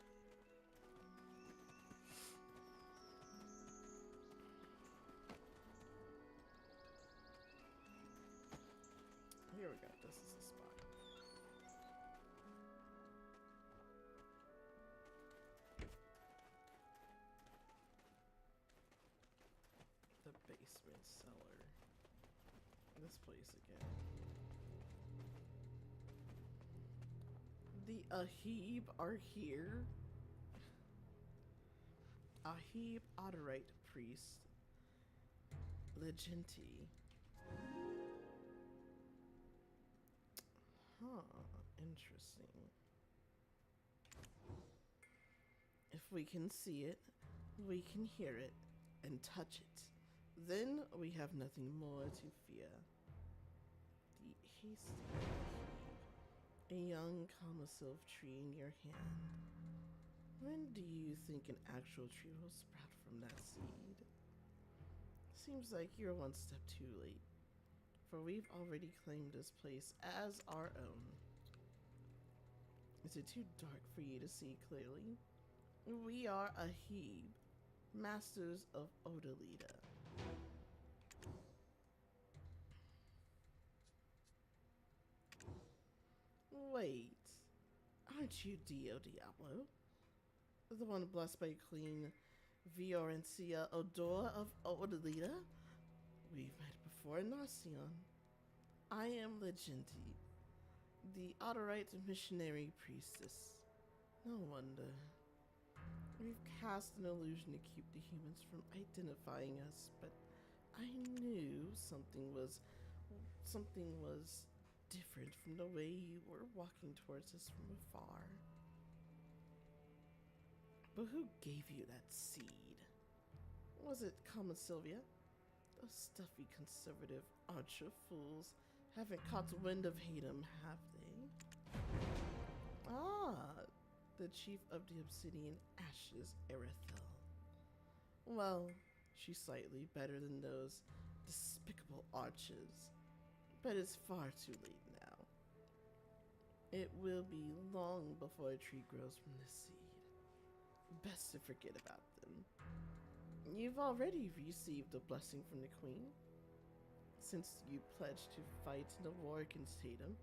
Here we go. This is the spot. The basement cellar. This place again. The Ahib are here. Ahib Otterite priest. Legenti. Huh, interesting. If we can see it, we can hear it, and touch it, then we have nothing more to fear. The hasty Ahib. A young Kamasilv tree in your hand. When do you think an actual tree will sprout from that seed? Seems like you're one step too late, for we've already claimed this place as our own. Is it too dark for you to see clearly? We are Ahib, masters of Odalita. Wait, aren't you Dio Diablo? The one blessed by Queen Viorencia Odor of Odalita? We've met before in Narcion. I am Legenti, the Otterite missionary priestess. No wonder. We've cast an illusion to keep the humans from identifying us, but I knew something was different from the way you were walking towards us from afar. But who gave you that seed? Was it Common Sylvia? Those stuffy conservative archer fools haven't caught wind of Hatem, have they? Ah, the chief of the Obsidian Ashes, Erethel. Well, she's slightly better than those despicable archers, but it's far too late now. It will be long before a tree grows from this seed. Best to forget about them. You've already received a blessing from the Queen, since you pledged to fight in the war against Hatem.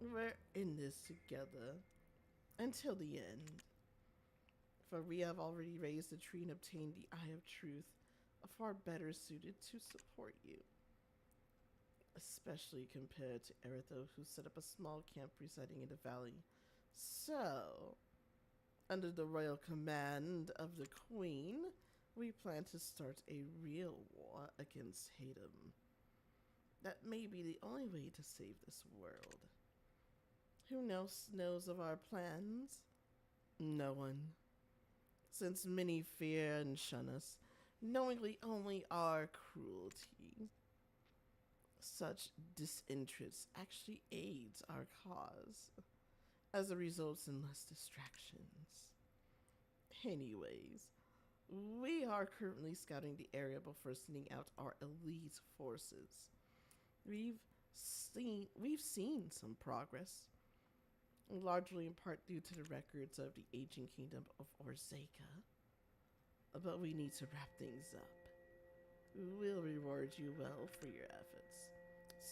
We're in this together until the end. For we have already raised the tree and obtained the Eye of Truth, far better suited to support you. Especially compared to Eretho, who set up a small camp residing in the valley. So, under the royal command of the Queen, we plan to start a real war against Hatem. That may be the only way to save this world. Who else knows of our plans? No one. Since many fear and shun us, knowingly only our cruelty. Such disinterest actually aids our cause, as it results in less distractions. Anyways, we are currently scouting the area before sending out our elite forces. We've seen some progress, largely in part due to the records of the ancient kingdom of Orzeka. But we need to wrap things up. We'll reward you well for your efforts.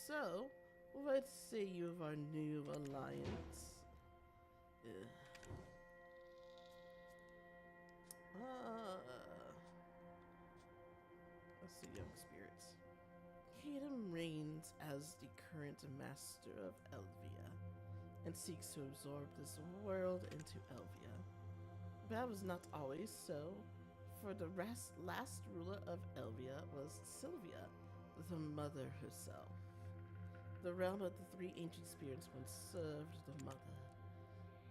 So, what say you of our new alliance? Let's see, young spirits. Hatem reigns as the current master of Elvia and seeks to absorb this world into Elvia. But that was not always so, for the last ruler of Elvia was Sylvia, the mother herself. The realm of the three ancient spirits once served the mother,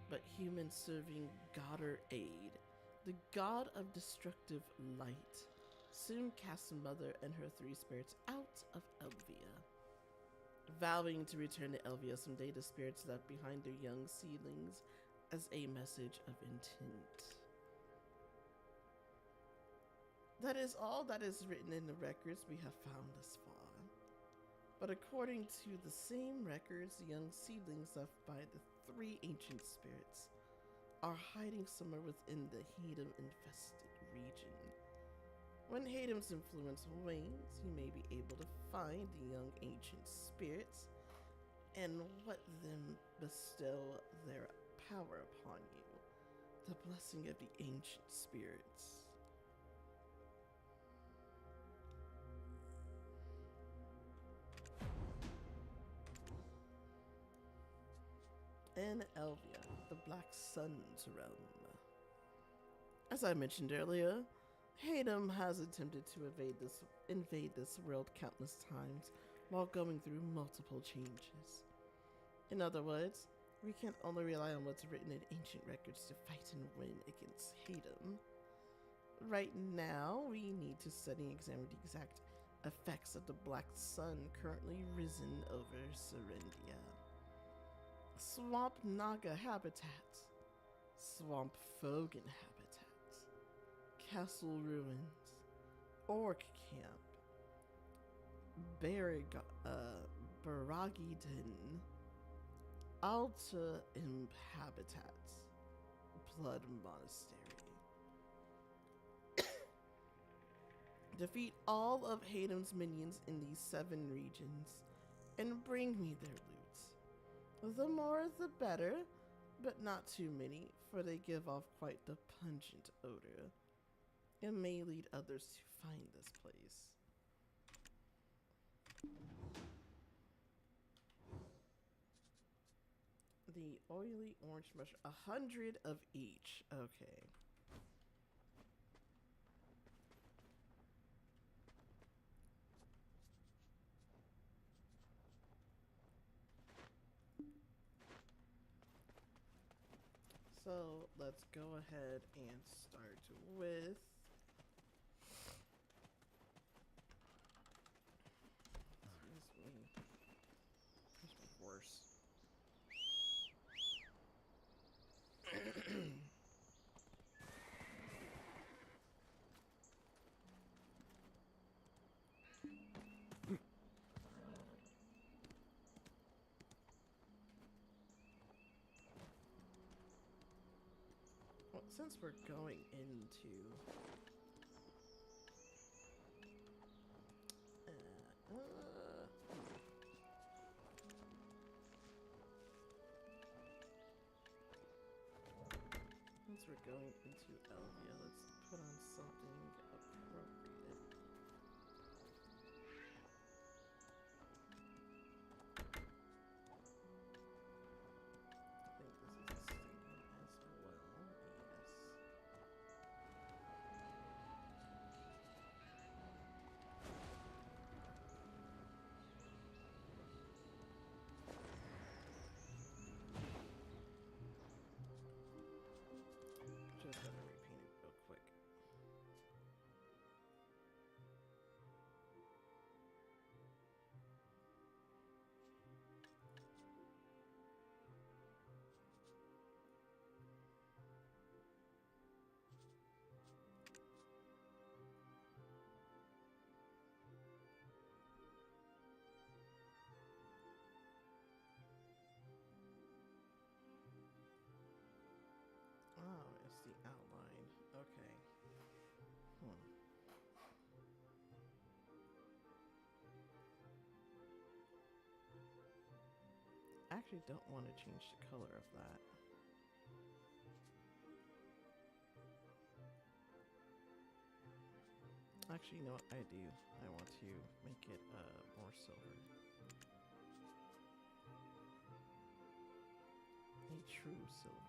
but humans serving Godder Aid, the god of destructive light, soon cast the mother and her three spirits out of Elvia. Vowing to return to Elvia someday, the spirits left behind their young seedlings as a message of intent. That is all that is written in the records we have found thus far. But according to the same records, the young seedlings left by the three ancient spirits are hiding somewhere within the Hatem-infested region. When Hatem's influence wanes, you may be able to find the young ancient spirits and let them bestow their power upon you. The blessing of the ancient spirits. In Elvia, the Black Sun's realm. As I mentioned earlier, Hatem has attempted to invade this world countless times while going through multiple changes. In other words, we can only rely on what's written in ancient records to fight and win against Hatem. Right now, we need to study and examine the exact effects of the Black Sun currently risen over Serendia. Swamp Naga habitats, Swamp Fogan habitats, Castle Ruins, Orc Camp, Baragi Den, Alta Imp habitats, Blood Monastery. Defeat all of Hatem's minions in these 7 regions and bring me their loot. The more the better, but not too many, for they give off quite the pungent odor. It may lead others to find this place. The oily orange mushroom, 100 of each. Okay. So let's go ahead and start with This was worse. Well, since we're going into going into Elvia. Let's put on something appropriate. I think this is a statement as well. Yes. Just gotta repaint it real quick. Oh, it's the outline. Okay. I actually don't want to change the color of that. Actually, you know what I do? I want to make it more silver. A true silver.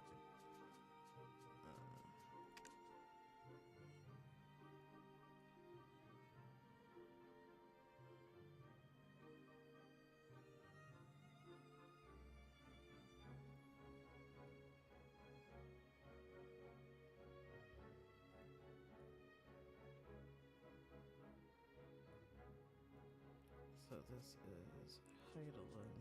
So this is Heidelin.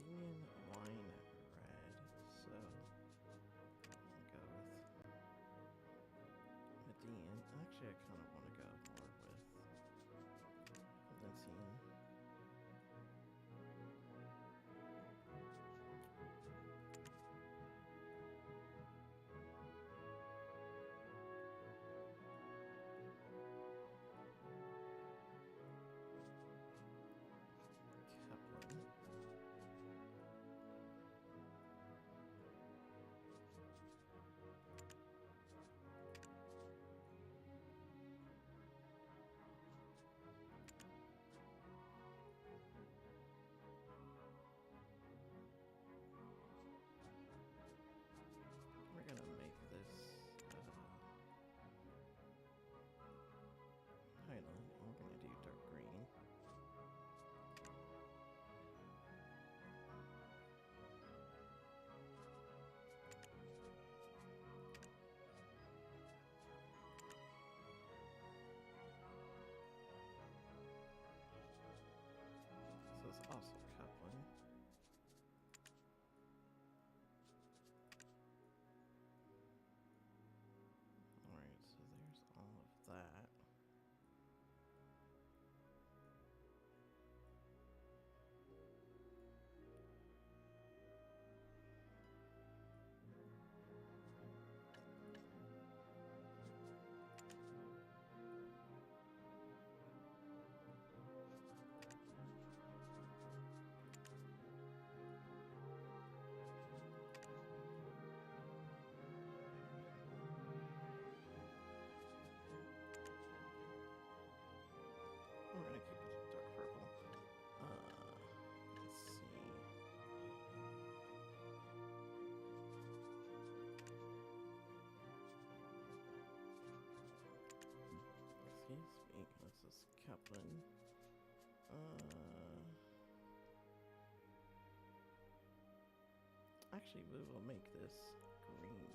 Median wine red. So I'm gonna go with Median. Actually, I kind of want to go more with Valencian. Kaplan. We're gonna make this Highland, and we're gonna do dark green. So it's also Kaplan. Alright, so there's all of that. We're gonna keep it dark purple. Let's see. Excuse me, this is Kaplan. Actually, we will make this green.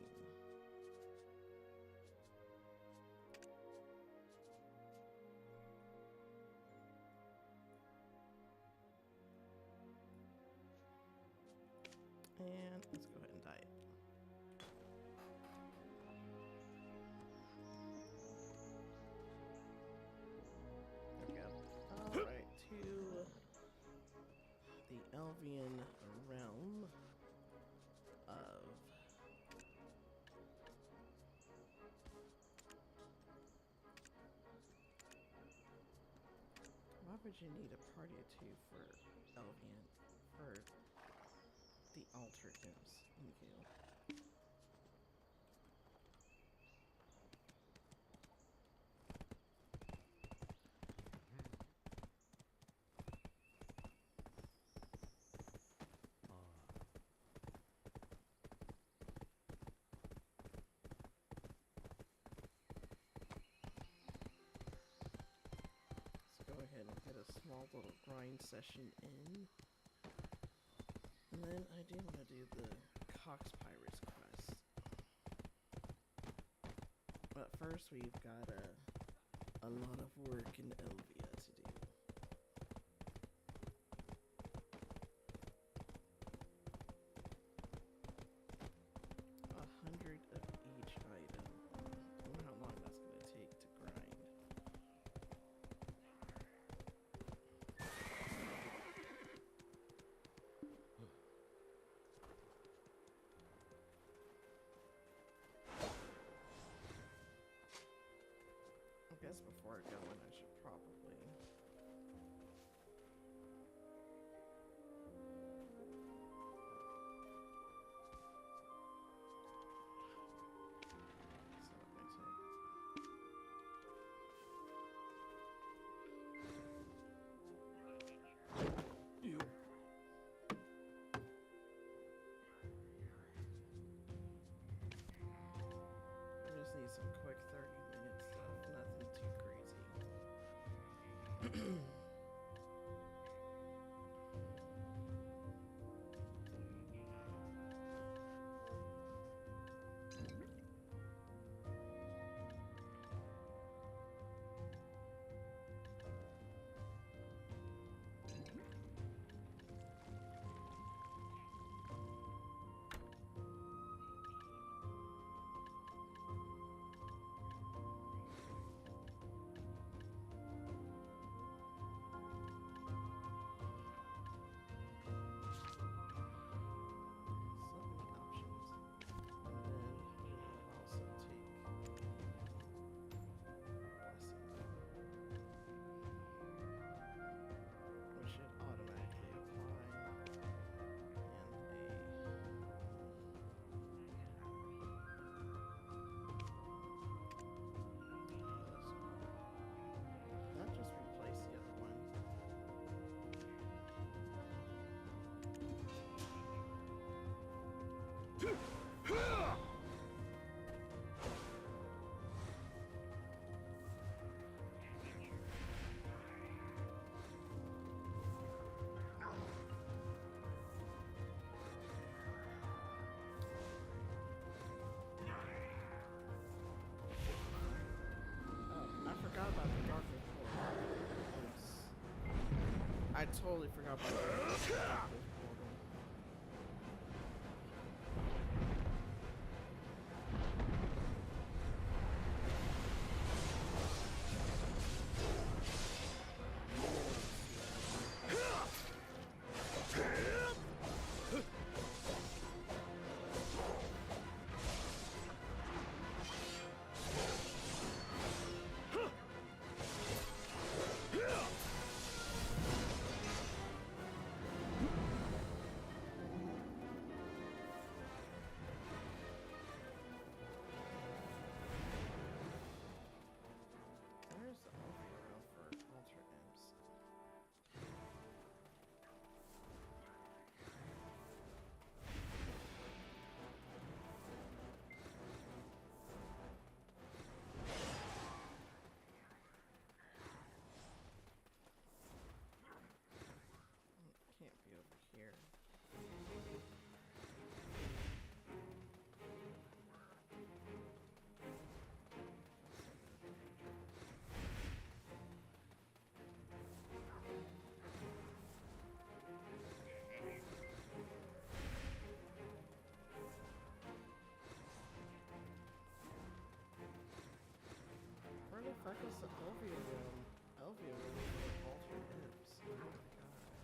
And let's go ahead and dye it. Elvian realm of why would you need a party of two for Elvian for the altered imps? Thank you. Go ahead and get a small little grind session in. And then I do want to do the Cox Pirates quest. But first we've got a lot of work in Elvia to do. $100 of each item. I wonder how long that's going to take to grind. I guess before I go in, I should probably You. I just need some quick 30-minute stuff, nothing too crazy. I totally forgot about that. Fuck is the Elvia room? Elvia room for altered imps. Oh my god.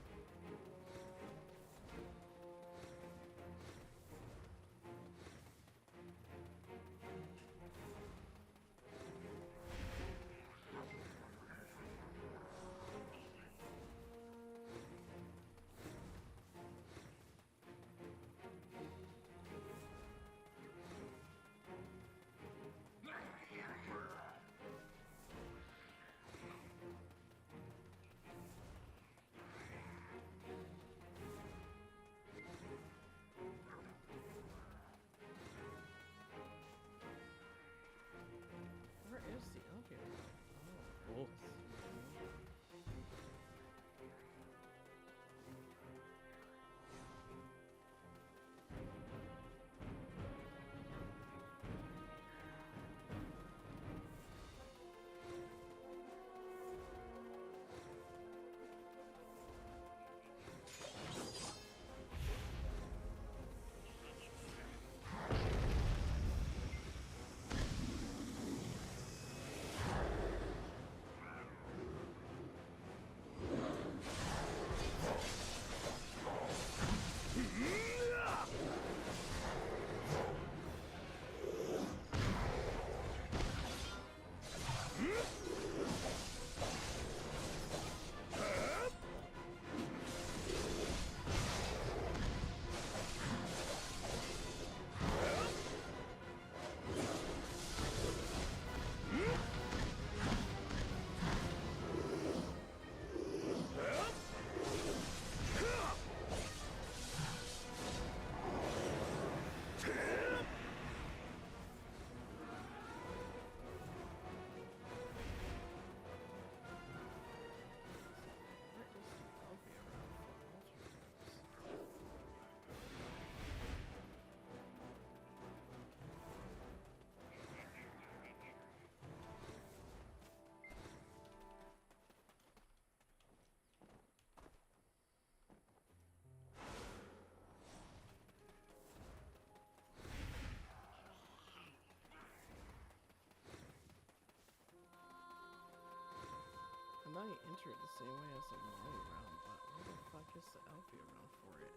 enter it the same way as the Mali realm, but where the fuck is the Elfia realm for it?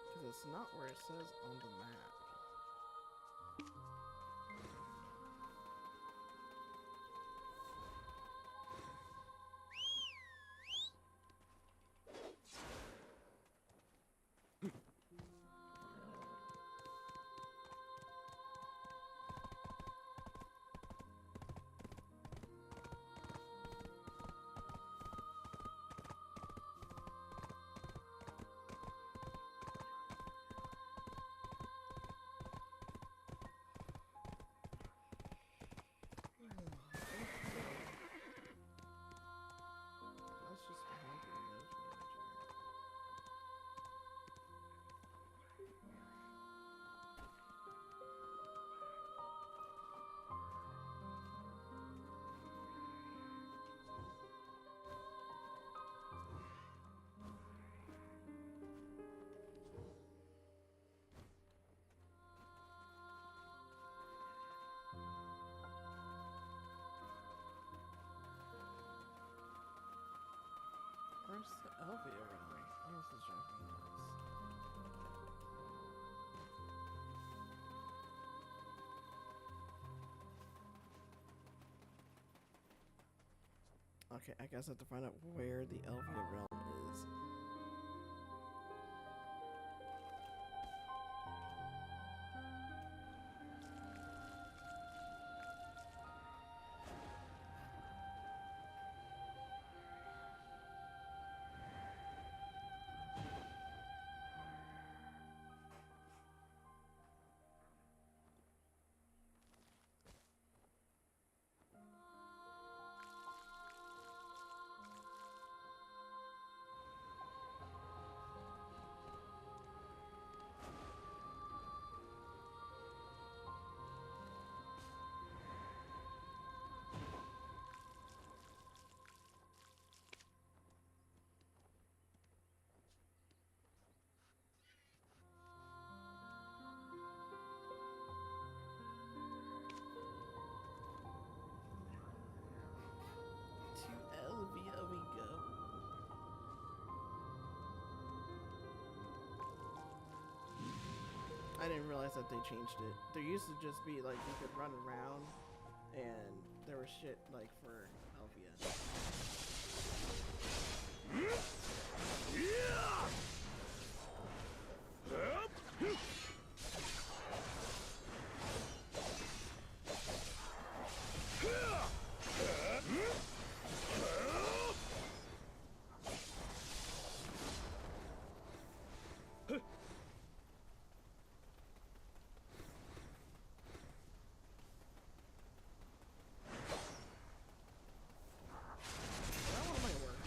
Because it's not where it says on the map. That's just behind the nose manager. Where's the Elvia realm? Oh, this is driving me nuts. Okay, I guess I have to find out where the Elvia realm is. To Elvia we go. I didn't realize that they changed it. There used to just be like you could run around and there was shit like for Elvia. That one might work.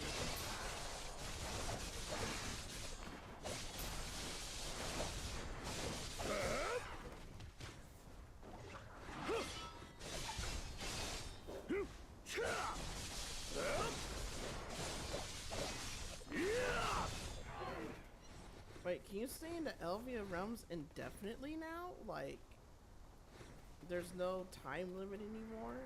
Wait, can you stay in the Elvia realms indefinitely now? Like, there's no time limit anymore?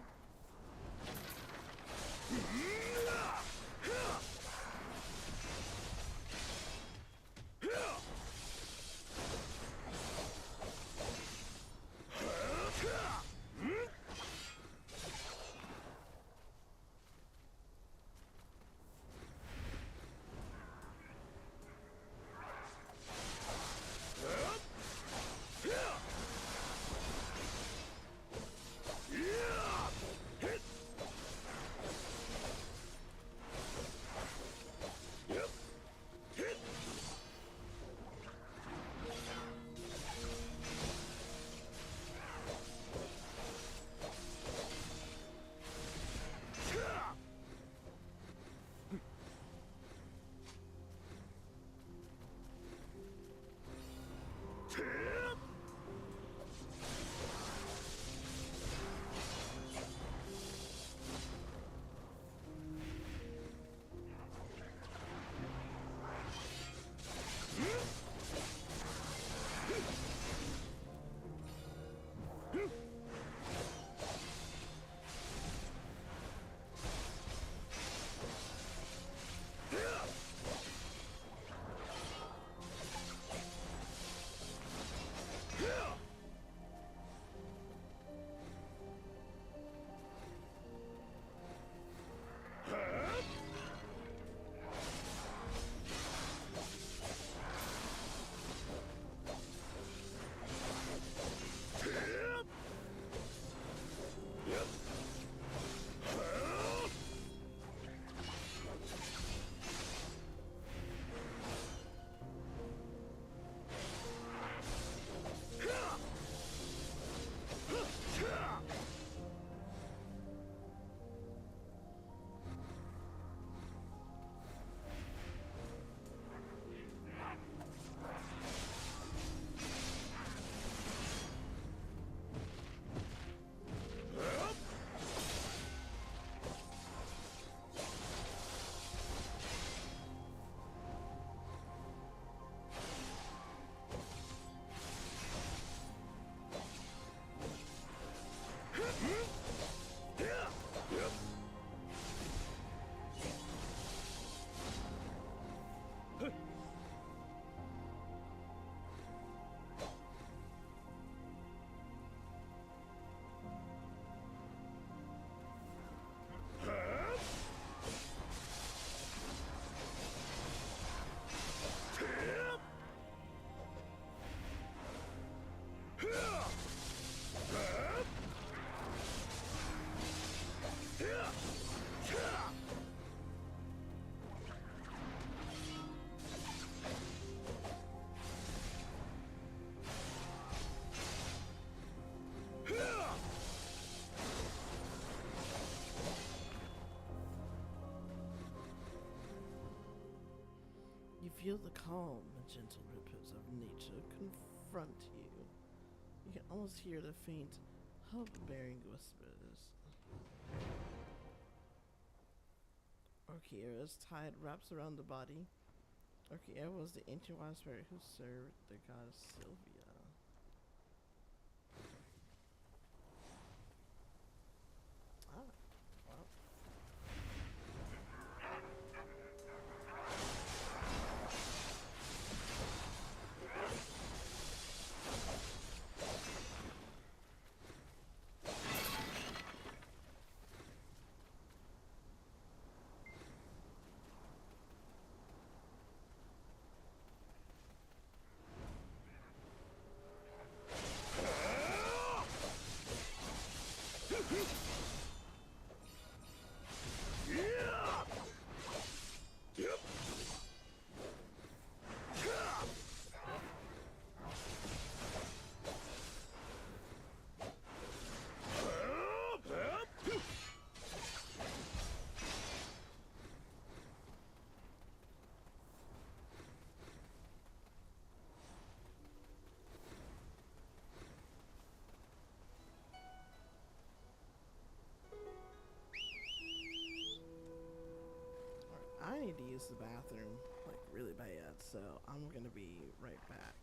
feel the calm and gentle repose of nature confront you. You can almost hear the faint, hope-bearing whispers. Orkiera's tide wraps around the body. Orkiera was the ancient wild spirit who served the goddess Sylvia. Ah, well. I need to use the bathroom, like, really bad, so I'm gonna be right back.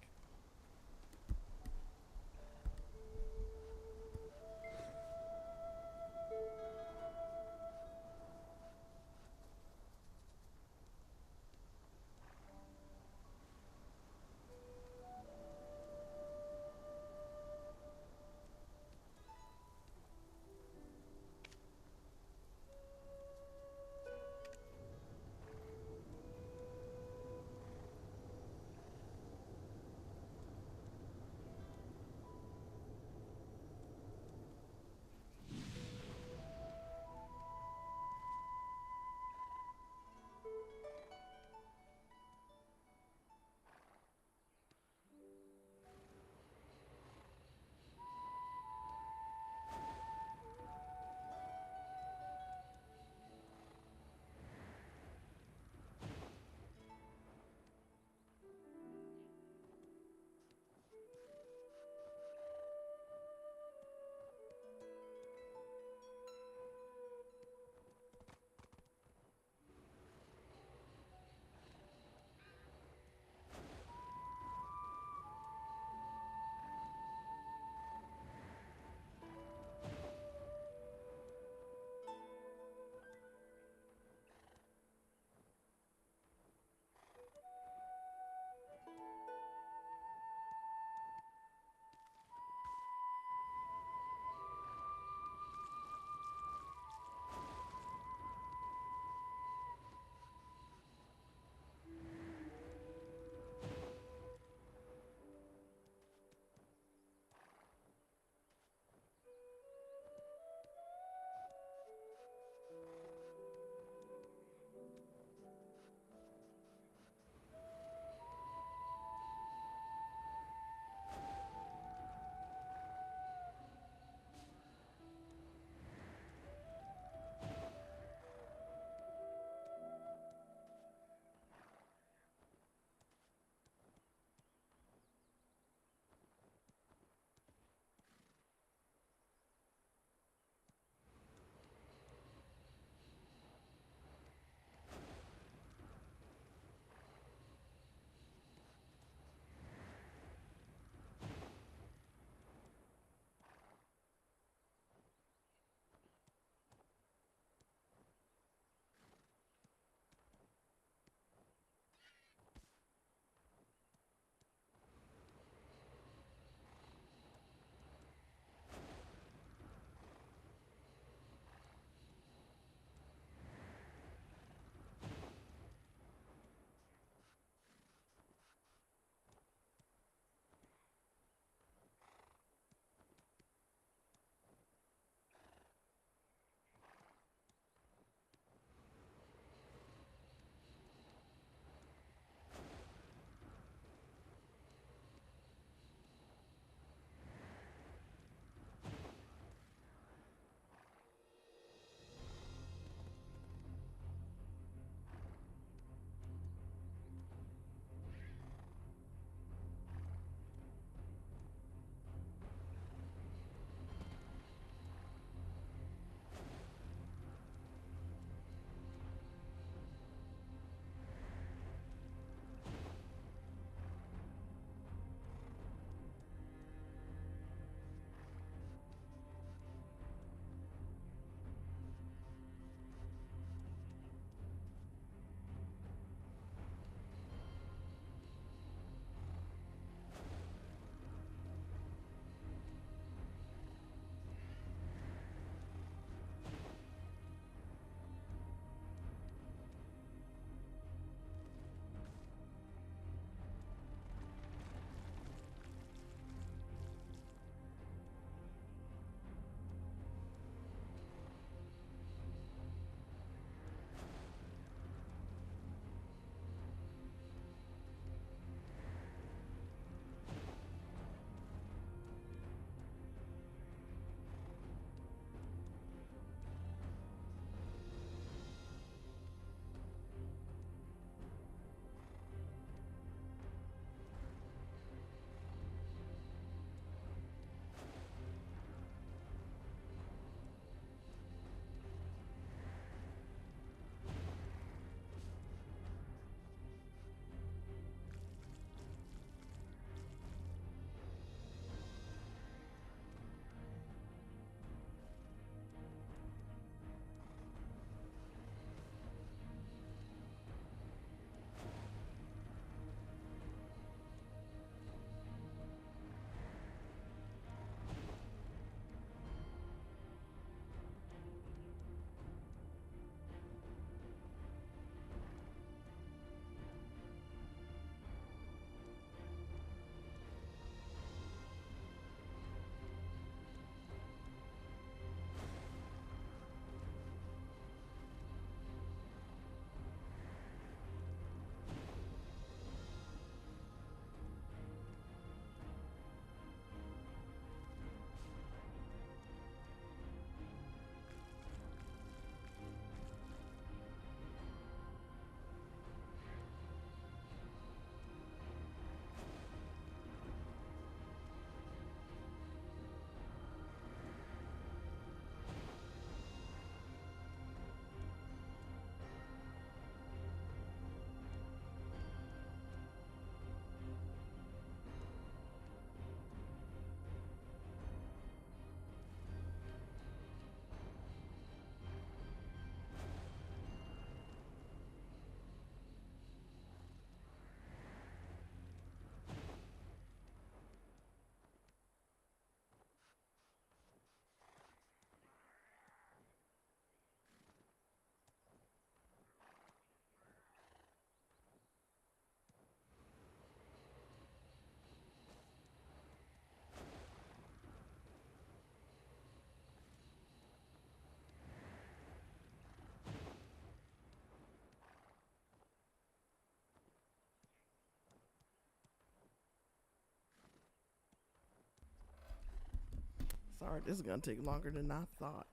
Sorry, this is gonna take longer than I thought.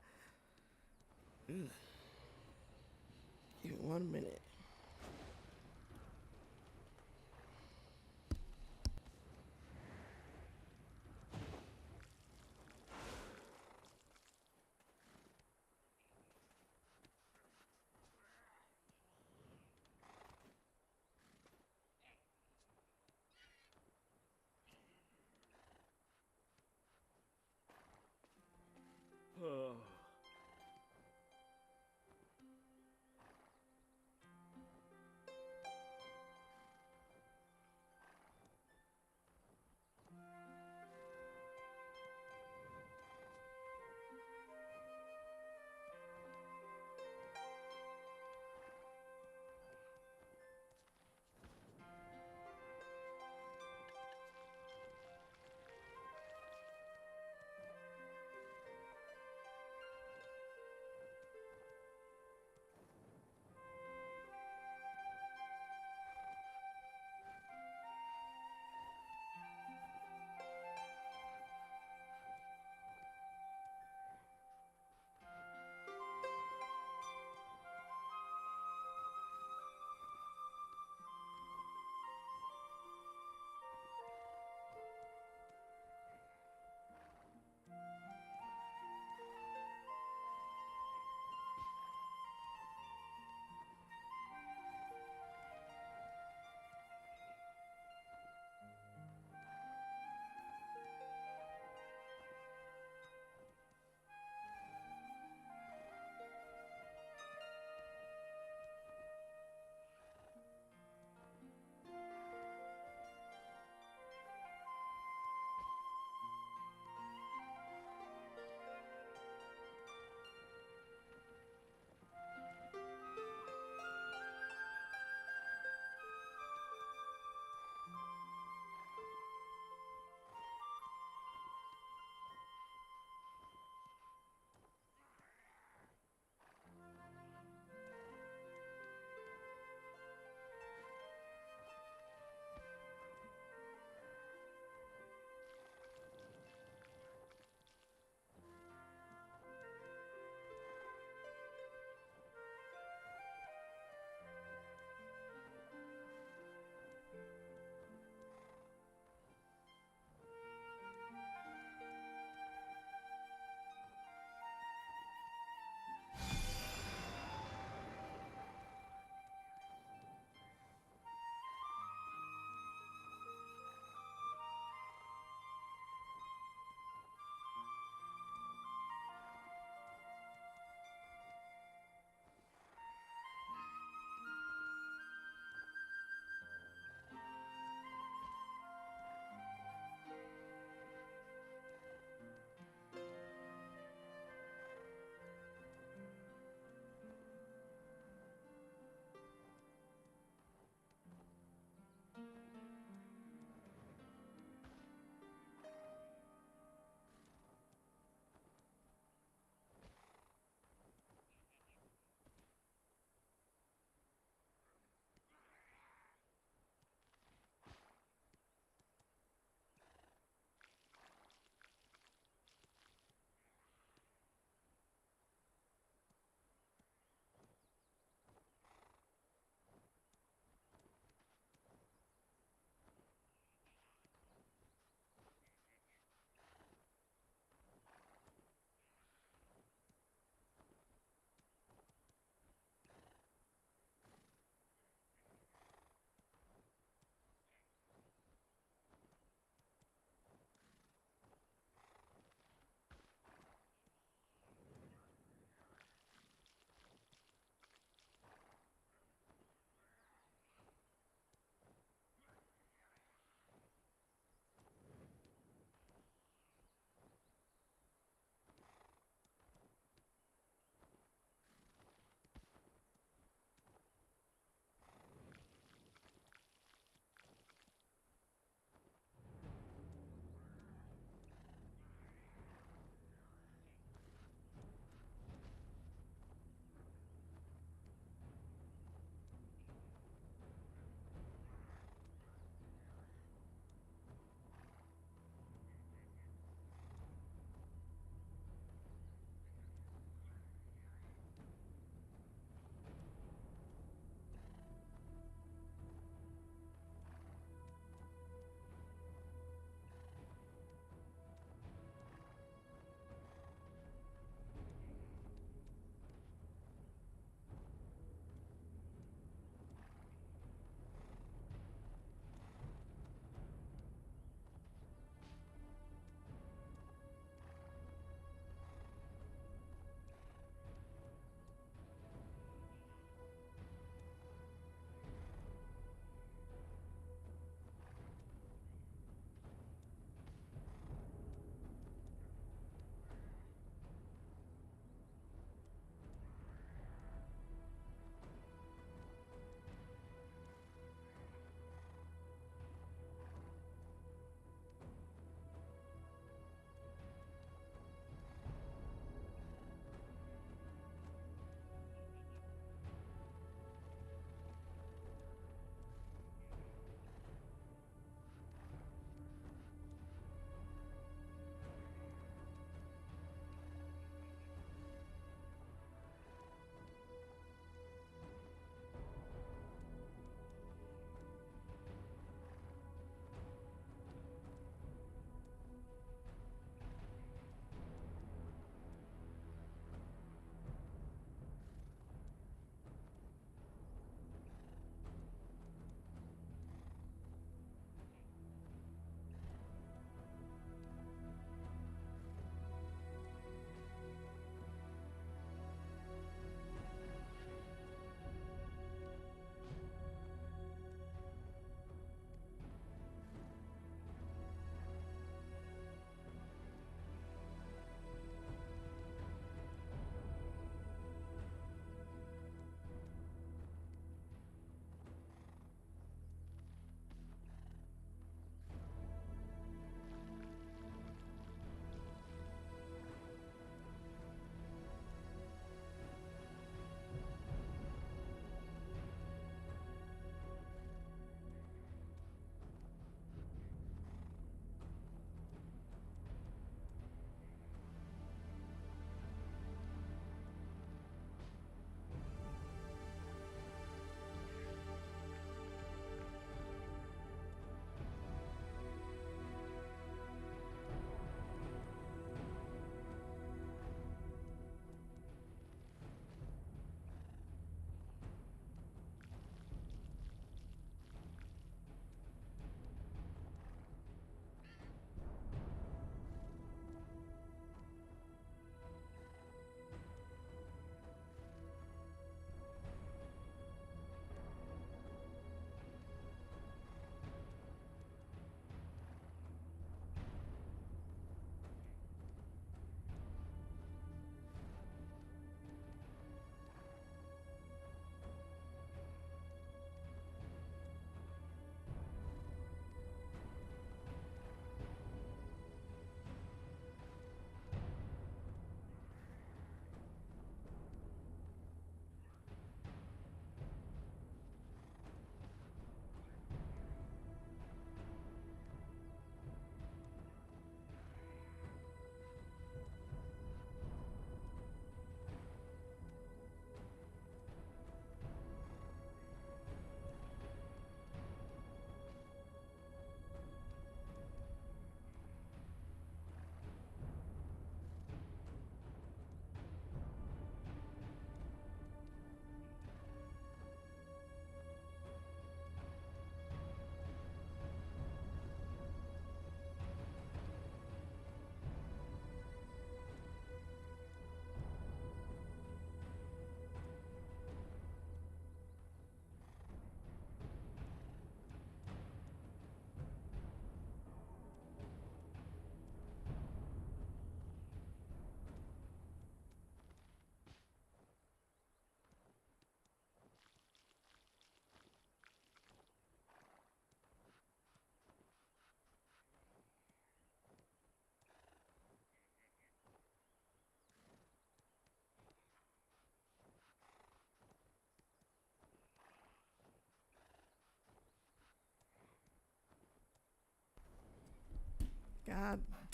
Ugh. Give me 1 minute.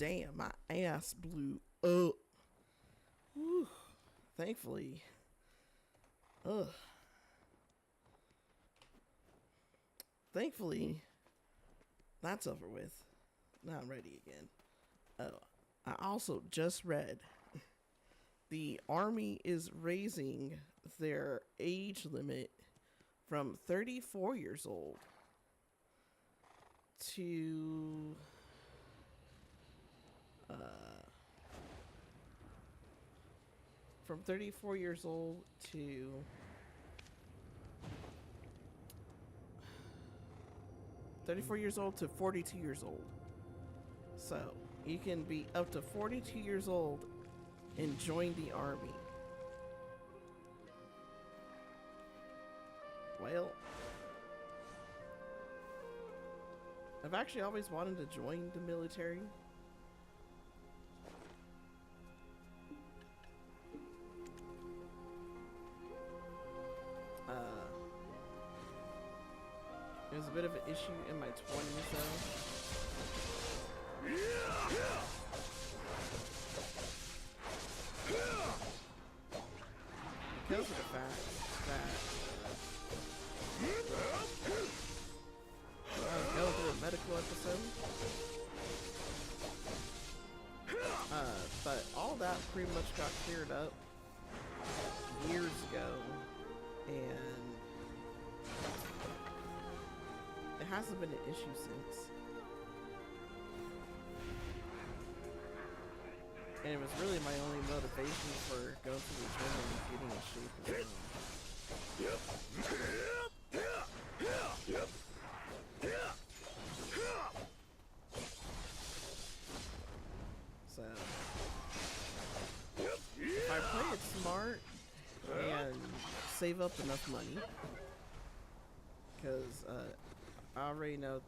damn, my ass blew up. Whew. Thankfully. Ugh. Thankfully, that's over with. Now I'm ready again. Oh, I also just read the Army is raising their age limit from 34 years old to from 34 years old to 34 years old to 42 years old. So you can be up to 42 years old and join the Army. Well, I've actually always wanted to join the military. It was a bit of an issue in my 20s though. Because of the fact that I was going through a medical episode. But all that pretty much got cleared up years ago, and it hasn't been an issue since. And it was really my only motivation for going to the gym and getting in shape as well. So, if I play it smart and save up enough money, because I already know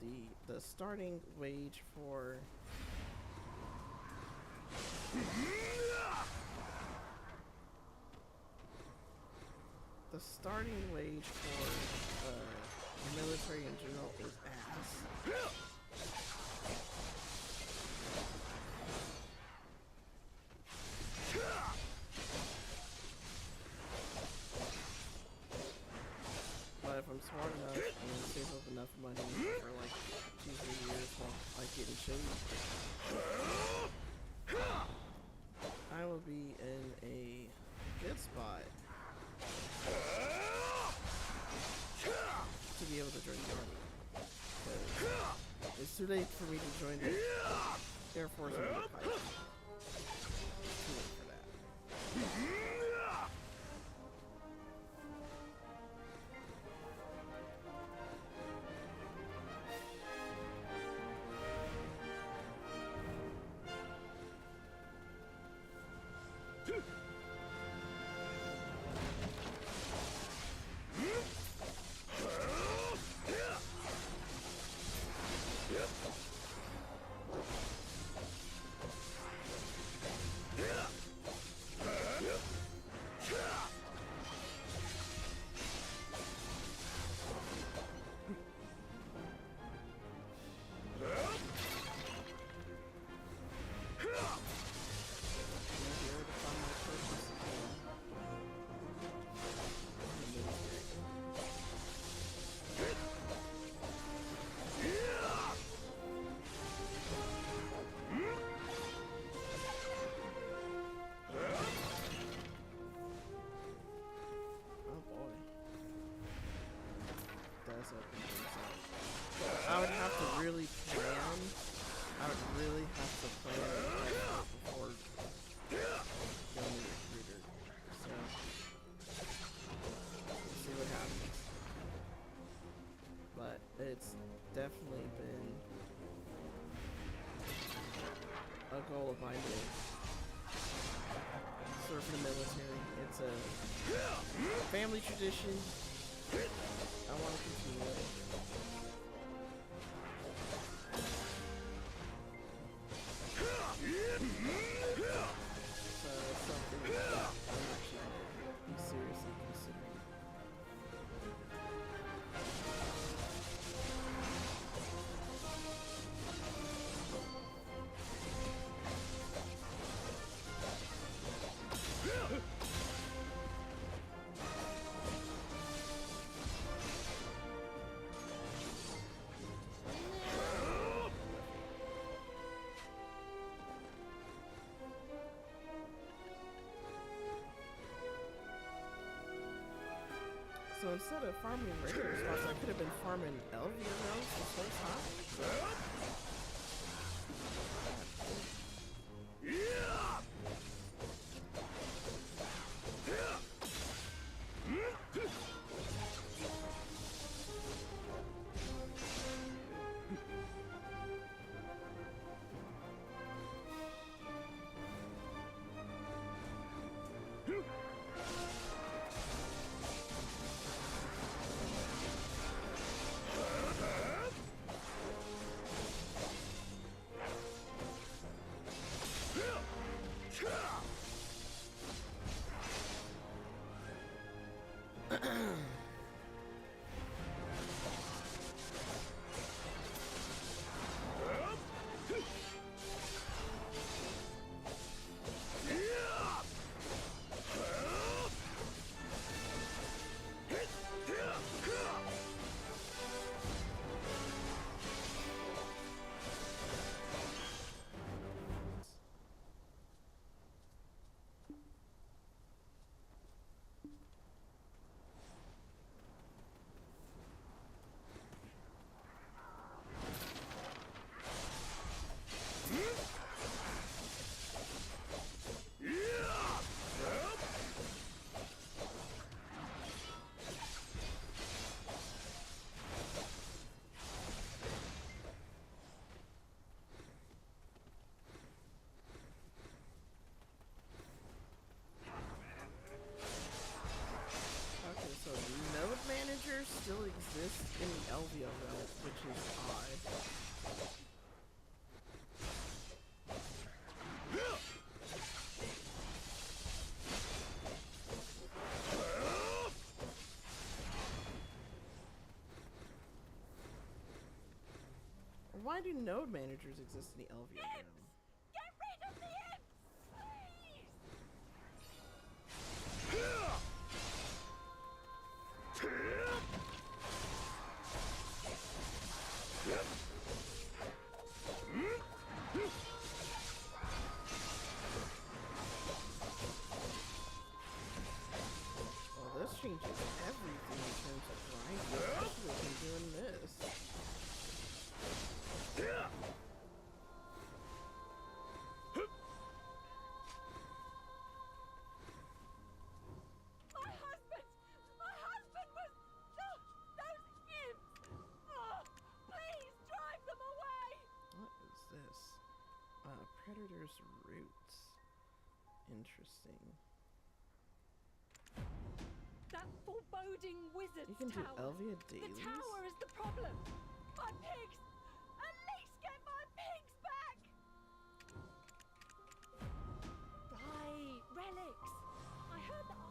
the starting wage for military in general is ass. But if I'm smart enough and save up enough money for like 2-3 years while I get in shape, I will be in a good spot to be able to join the Army. It's too late for me to join the Air Force or the Pilot. Too late for that. I would have to really plan. I would really have to plan before going to recruiter. So we'll see what happens. But it's definitely been a goal of mine to serve in the military. It's a family tradition. I want to continue it. So it's something that I'm actually going to be seriously considering. been farming regular spots. I could have been farming Elvia realms this whole time. So node manager still exists in the Elvia realm, which is odd. Why do node managers exist in the Elvia realm? Get rid of the imps, please! Well, this changes everything in terms of grinding, especially when doing this. My husband was those imps! Oh, please drive them away! What is this? Predator's roots. Interesting. That foreboding wizard's You can do tower. Elvia The dailies? tower is the problem. My pigs! At least get my pigs back! Right, relics. I heard that.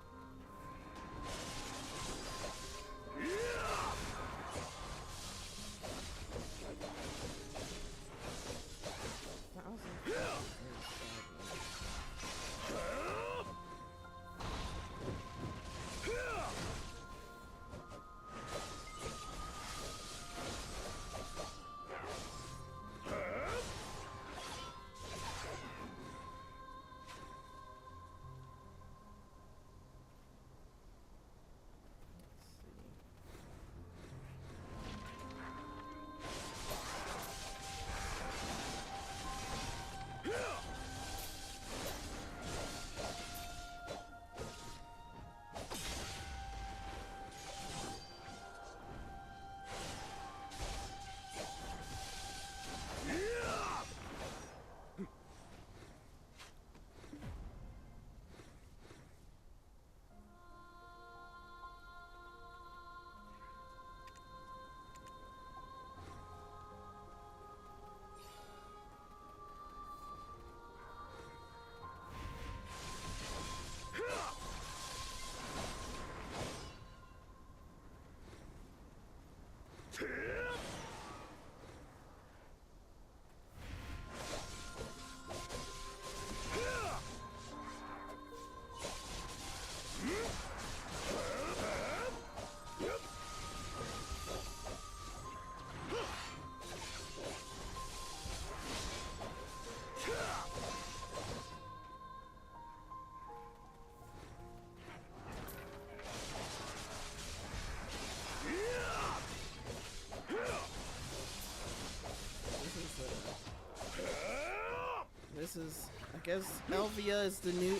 this is, I guess, Elvia is the new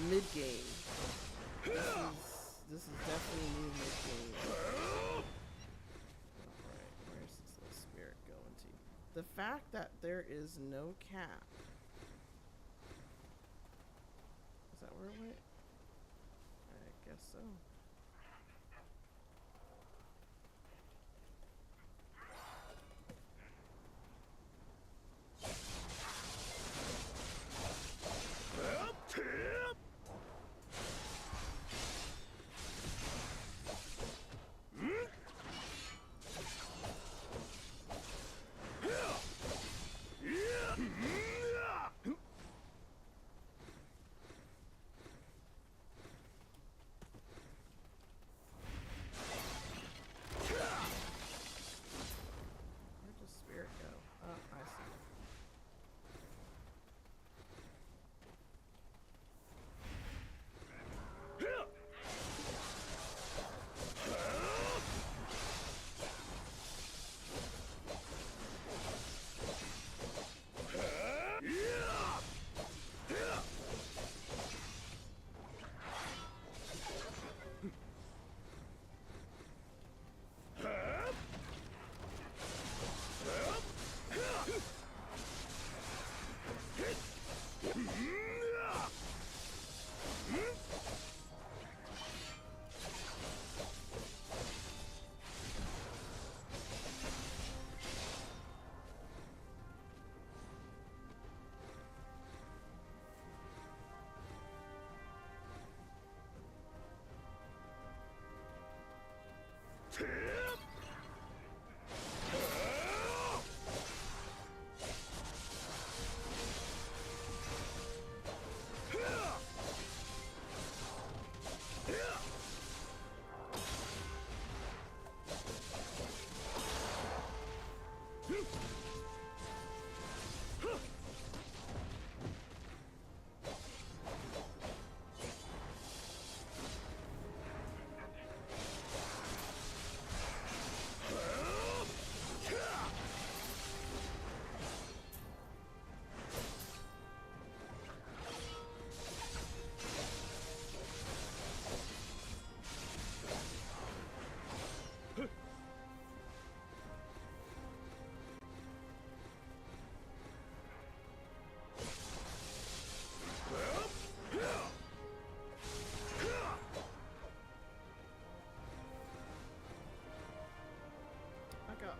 mid game. This is definitely new mid game. Alright, where's this little spirit going to? The fact that there is no cap. Is that where it went? I guess so.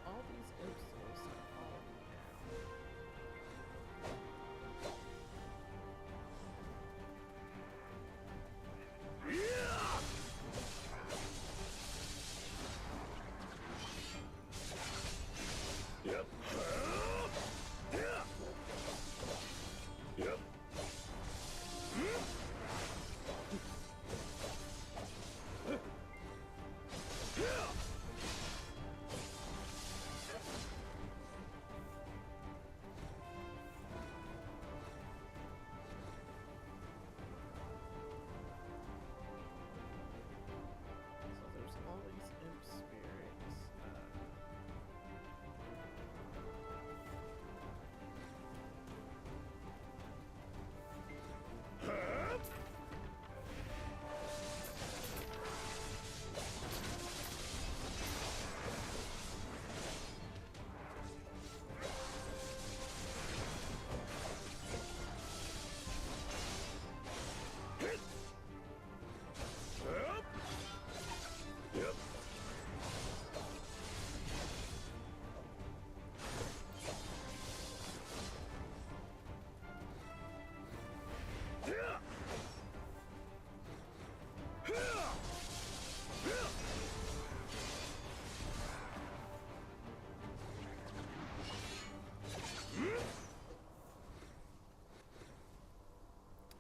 All these imp souls are falling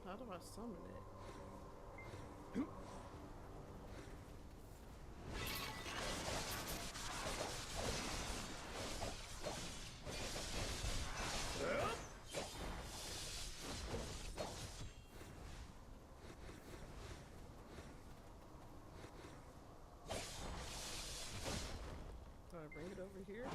How do I summon it? Do I bring it over here?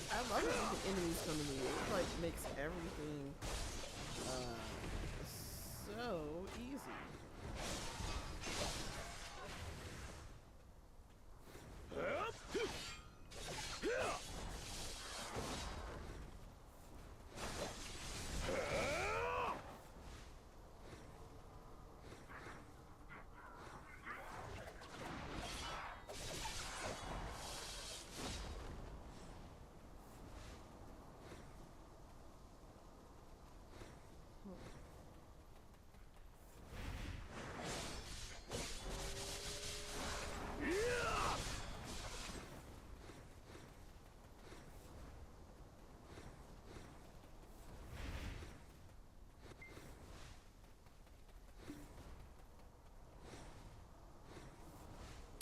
I love having the enemies come to me. It like makes everything so easy.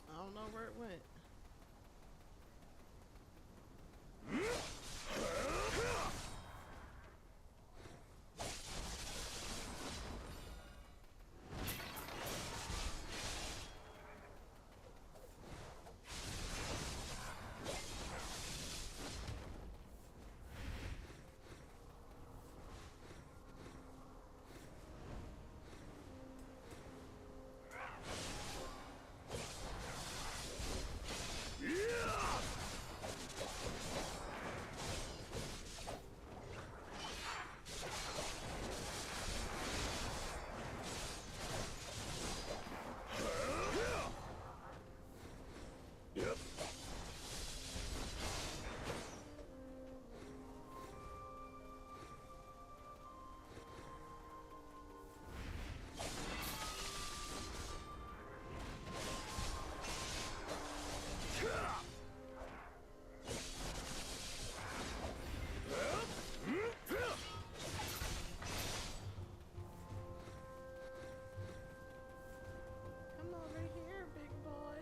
I don't know where it went. Come over here, big boy.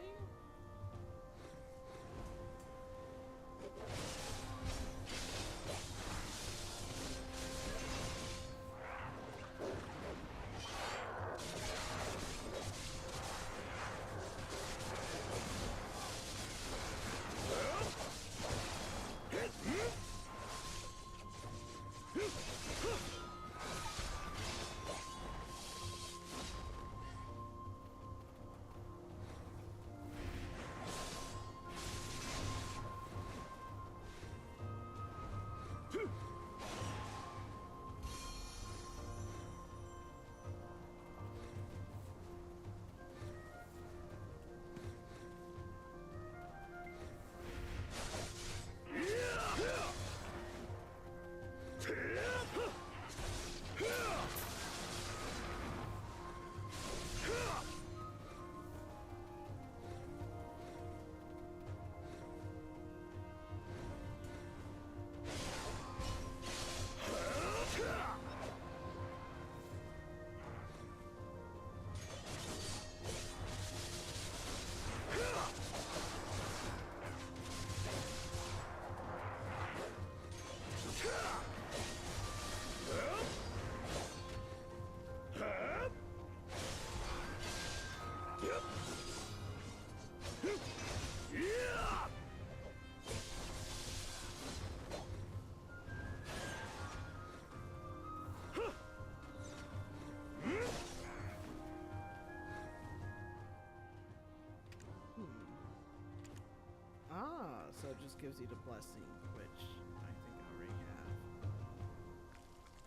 So it just gives you the blessing, which I think I already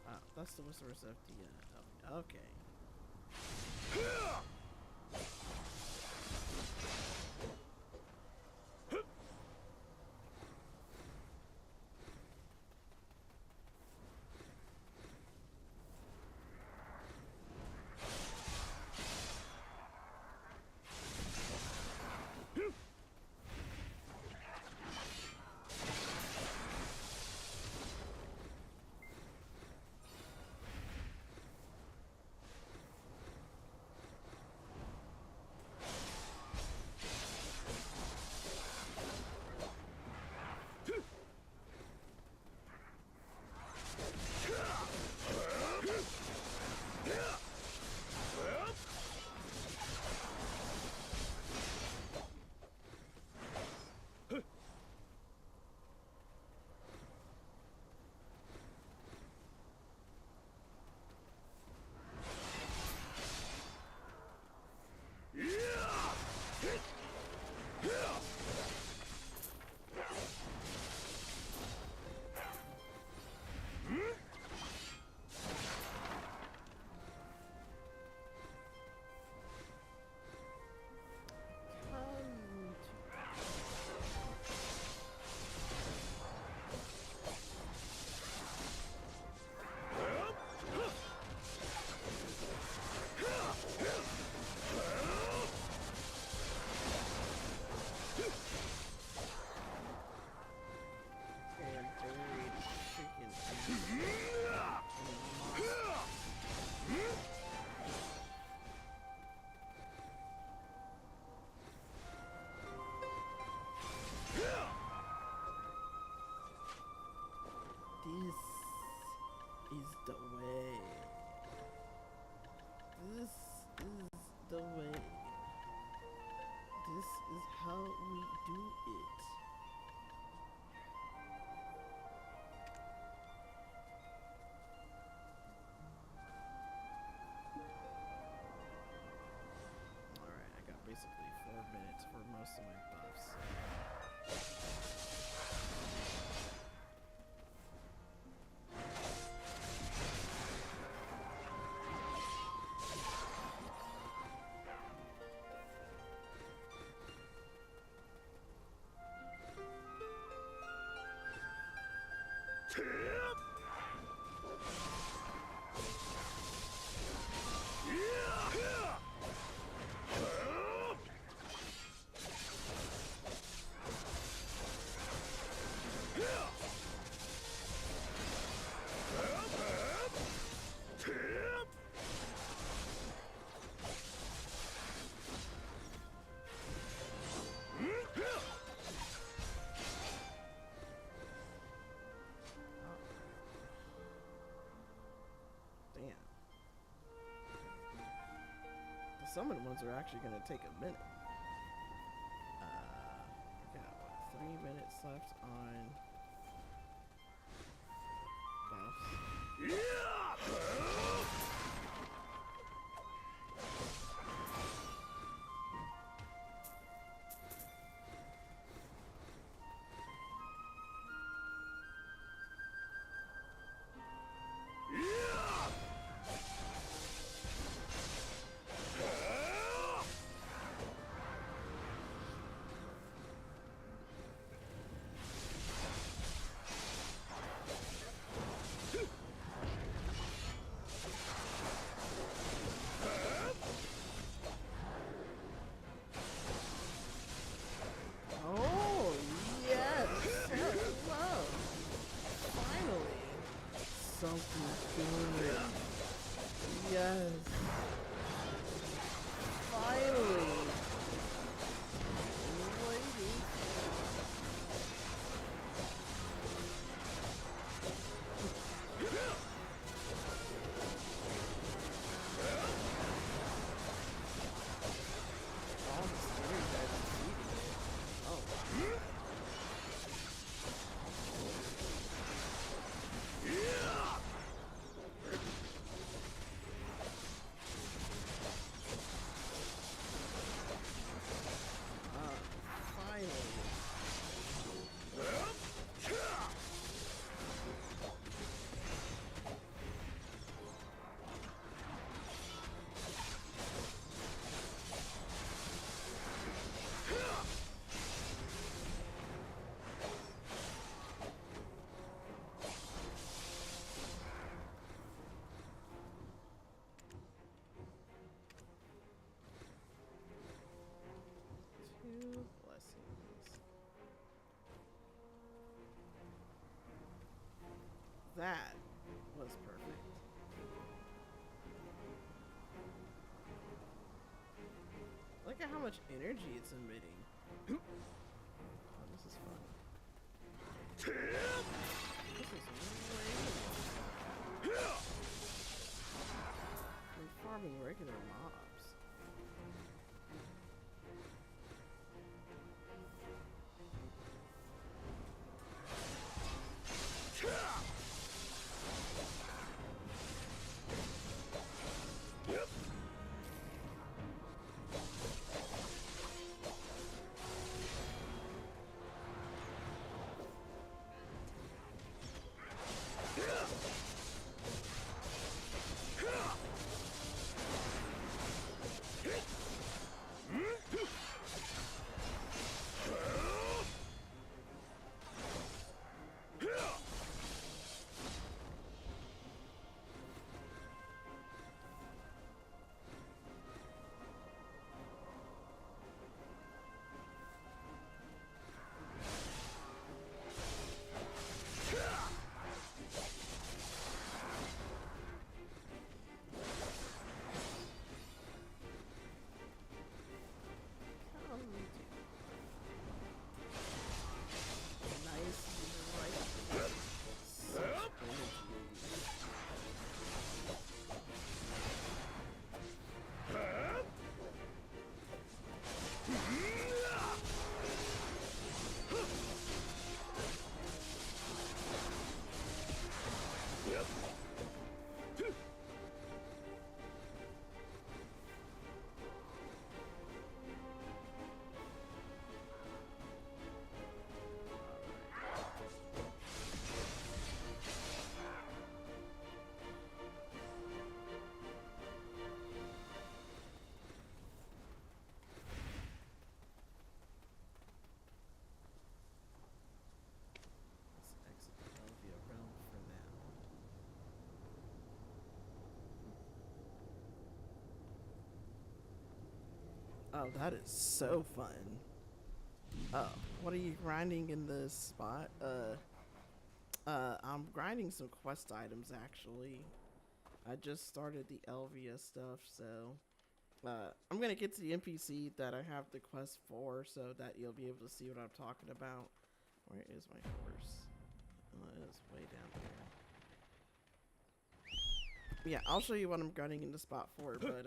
have. That's the Whisperers of the okay. This is the way. This is the way. This is how we do it. Alright, I got basically 4 minutes for most of my buffs. Some of the ones are actually going to take a minute. I got what, 3 minutes left on buffs. Something good. Yes. Finally. Waiting. All the scary guys are eating it. Oh. That was perfect. Look at how much energy it's emitting. Oh, this is fun. This is way I'm farming regular mobs. Oh, that is so fun. Oh, what are you grinding in this spot? I'm grinding some quest items actually. I just started the Elvia stuff, so I'm gonna get to the NPC that I have the quest for, so that you'll be able to see what I'm talking about. Where is my horse? Oh, it's way down there. Yeah, I'll show you what I'm grinding in the spot for, but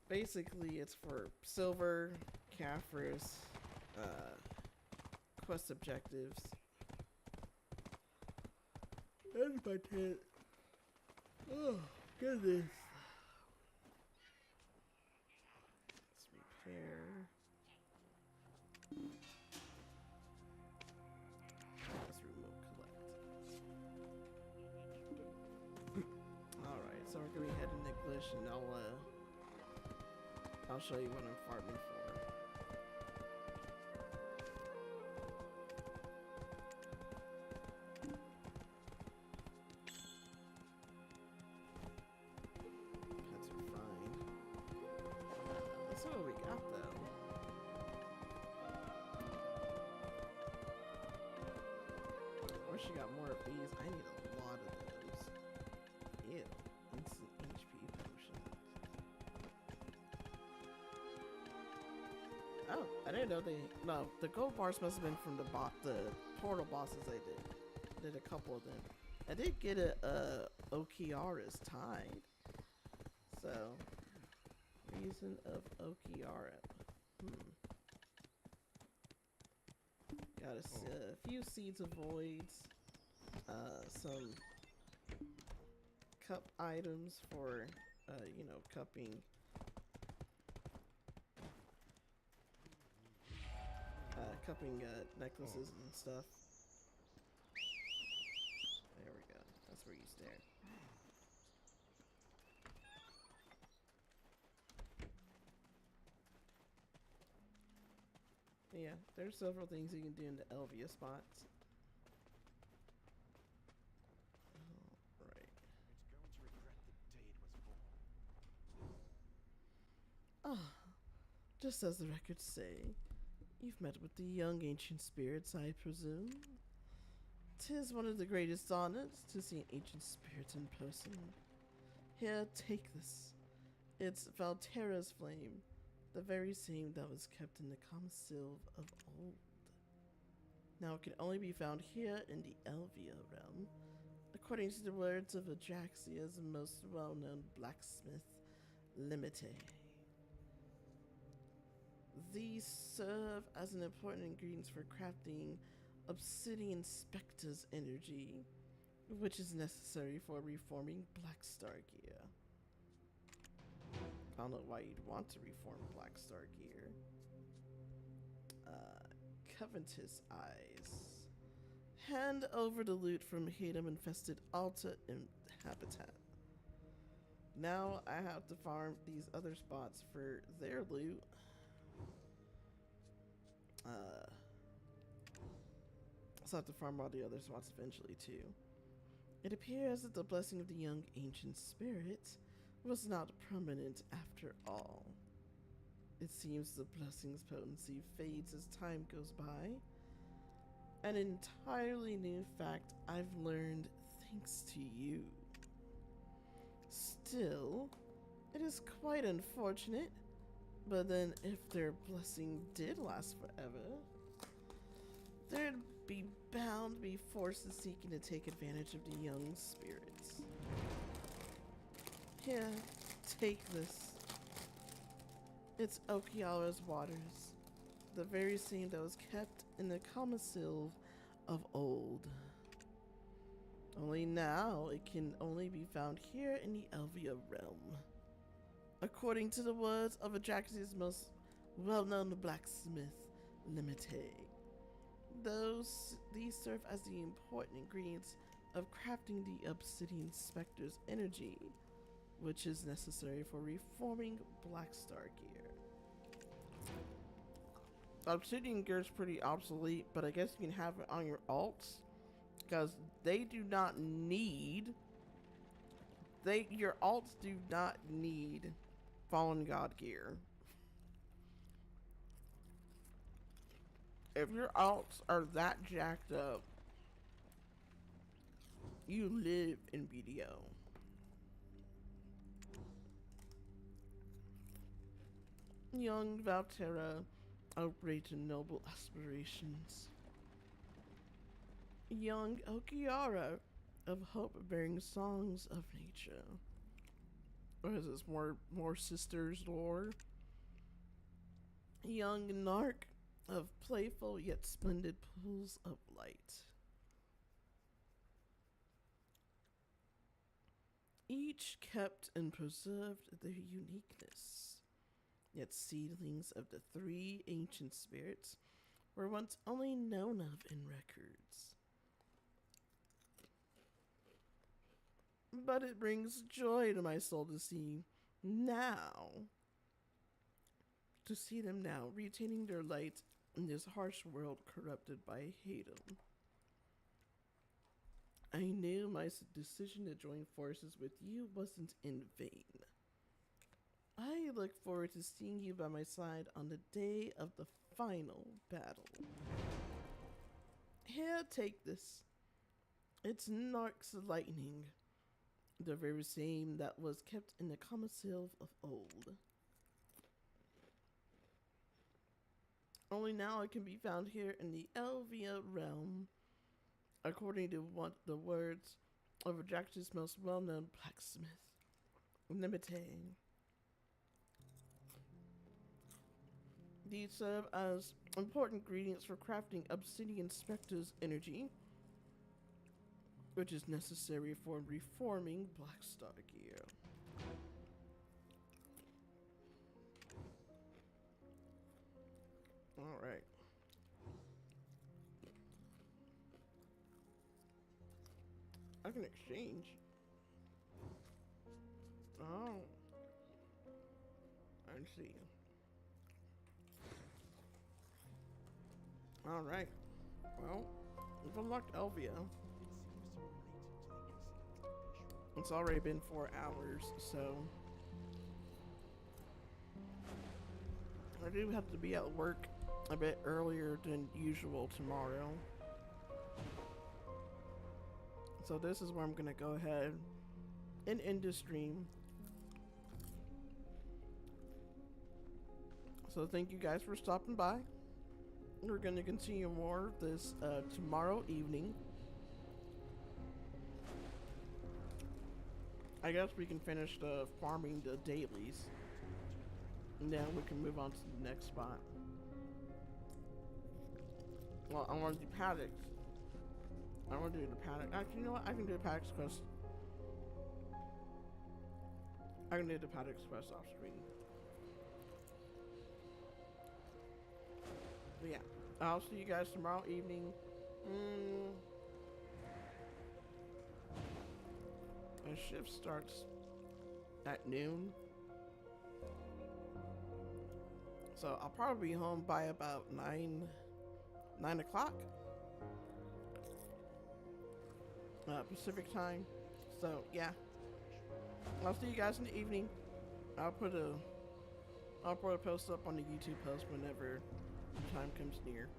basically it's for silver, Caphras, quest objectives. That's my tent. Oh, goodness. Let's repair. Let's remote collect. Alright, so we're gonna be heading to Glish and I'll show you what I'm farming for. Pets are fine. Let's see what we got though. I wish you got more of these. I need a lot of those. Ew. Instant HP potions. Oh, I didn't know no, the gold bars must have been from the portal bosses I did a couple of them. I did get a Okiara's Tide. So, reason of Okiara. Got a few seeds of voids, some cup items for, you know, cupping. Cupping necklaces and stuff. There we go. That's where you stare. Yeah, there's several things you can do in the Elvia spots. Alright. Ah, just as the records say, you've met with the young ancient spirits, I presume. 'Tis one of the greatest honors to see an ancient spirit in person. Here, take this. It's Valterra's flame, the very same that was kept in the Comsilve of old. Now it can only be found here in the Elvia realm, according to the words of Ajaxia's most well-known blacksmith, Limite. These serve as an important ingredient for crafting Obsidian Spectre's energy, which is necessary for reforming Blackstar gear. I don't know why you'd want to reform Blackstar gear. Covetous Eyes. Hand over the loot from Hadam-infested Alta in Habitat. Now I have to farm these other spots for their loot. So I have to farm all the other spots eventually too. It appears that the blessing of the young ancient spirit was not permanent after all. It seems the blessing's potency fades as time goes by. An entirely new fact I've learned thanks to you. Still, it is quite unfortunate, but then if their blessing did last forever, they'd be bound to be forces seeking to take advantage of the young spirits. Here, take this. It's Okiara's waters, the very same that was kept in the Comsilve of old. Only now it can only be found here in the Elvia realm. According to the words of Ajaxia's most well-known blacksmith, Limite. These serve as the important ingredients of crafting the Obsidian Spectre's energy, which is necessary for reforming Blackstar gear. Obsidian gear is pretty obsolete, but I guess you can have it on your alts, because they do not need, your alts do not need Fallen God gear. If your alts are that jacked up, you live in BDO. Young Valterra outrated noble aspirations. Young Okiara of hope bearing songs of nature. Or is this more sisters lore? Young Narc of playful yet splendid pools of light. Each kept and preserved their uniqueness, yet seedlings of the three ancient spirits were once only known of in records. But it brings joy to my soul to see them now retaining their light in this harsh world corrupted by Hatem. I knew my decision to join forces with you wasn't in vain. I look forward to seeing you by my side on the day of the final battle. Here, take this. It's Narc's lightning, the very same that was kept in the Commonwealth of old. Only now it can be found here in the Elvia realm, according to the words of Ajax's most well-known blacksmith, Nimite. These serve as important ingredients for crafting Obsidian Spectre's energy, which is necessary for reforming Blackstar gear. Alright. I can exchange. Oh. I see. Alright. Well, we've unlocked Elvia. It's already been 4 hours, so I do have to be at work a bit earlier than usual tomorrow. So this is where I'm gonna go ahead and end the stream. So thank you guys for stopping by. We're gonna continue more of this tomorrow evening. I guess we can finish the farming the dailies, and then we can move on to the next spot. Well, I want to do paddocks. I want to do the paddock. Actually, you know what? I can do the paddocks quest. I can do the paddocks quest off screen. But yeah, I'll see you guys tomorrow evening. My shift starts at noon, so I'll probably be home by about 9 o'clock Pacific time. So yeah, I'll see you guys in the evening. I'll put a post up on the YouTube post whenever the time comes near.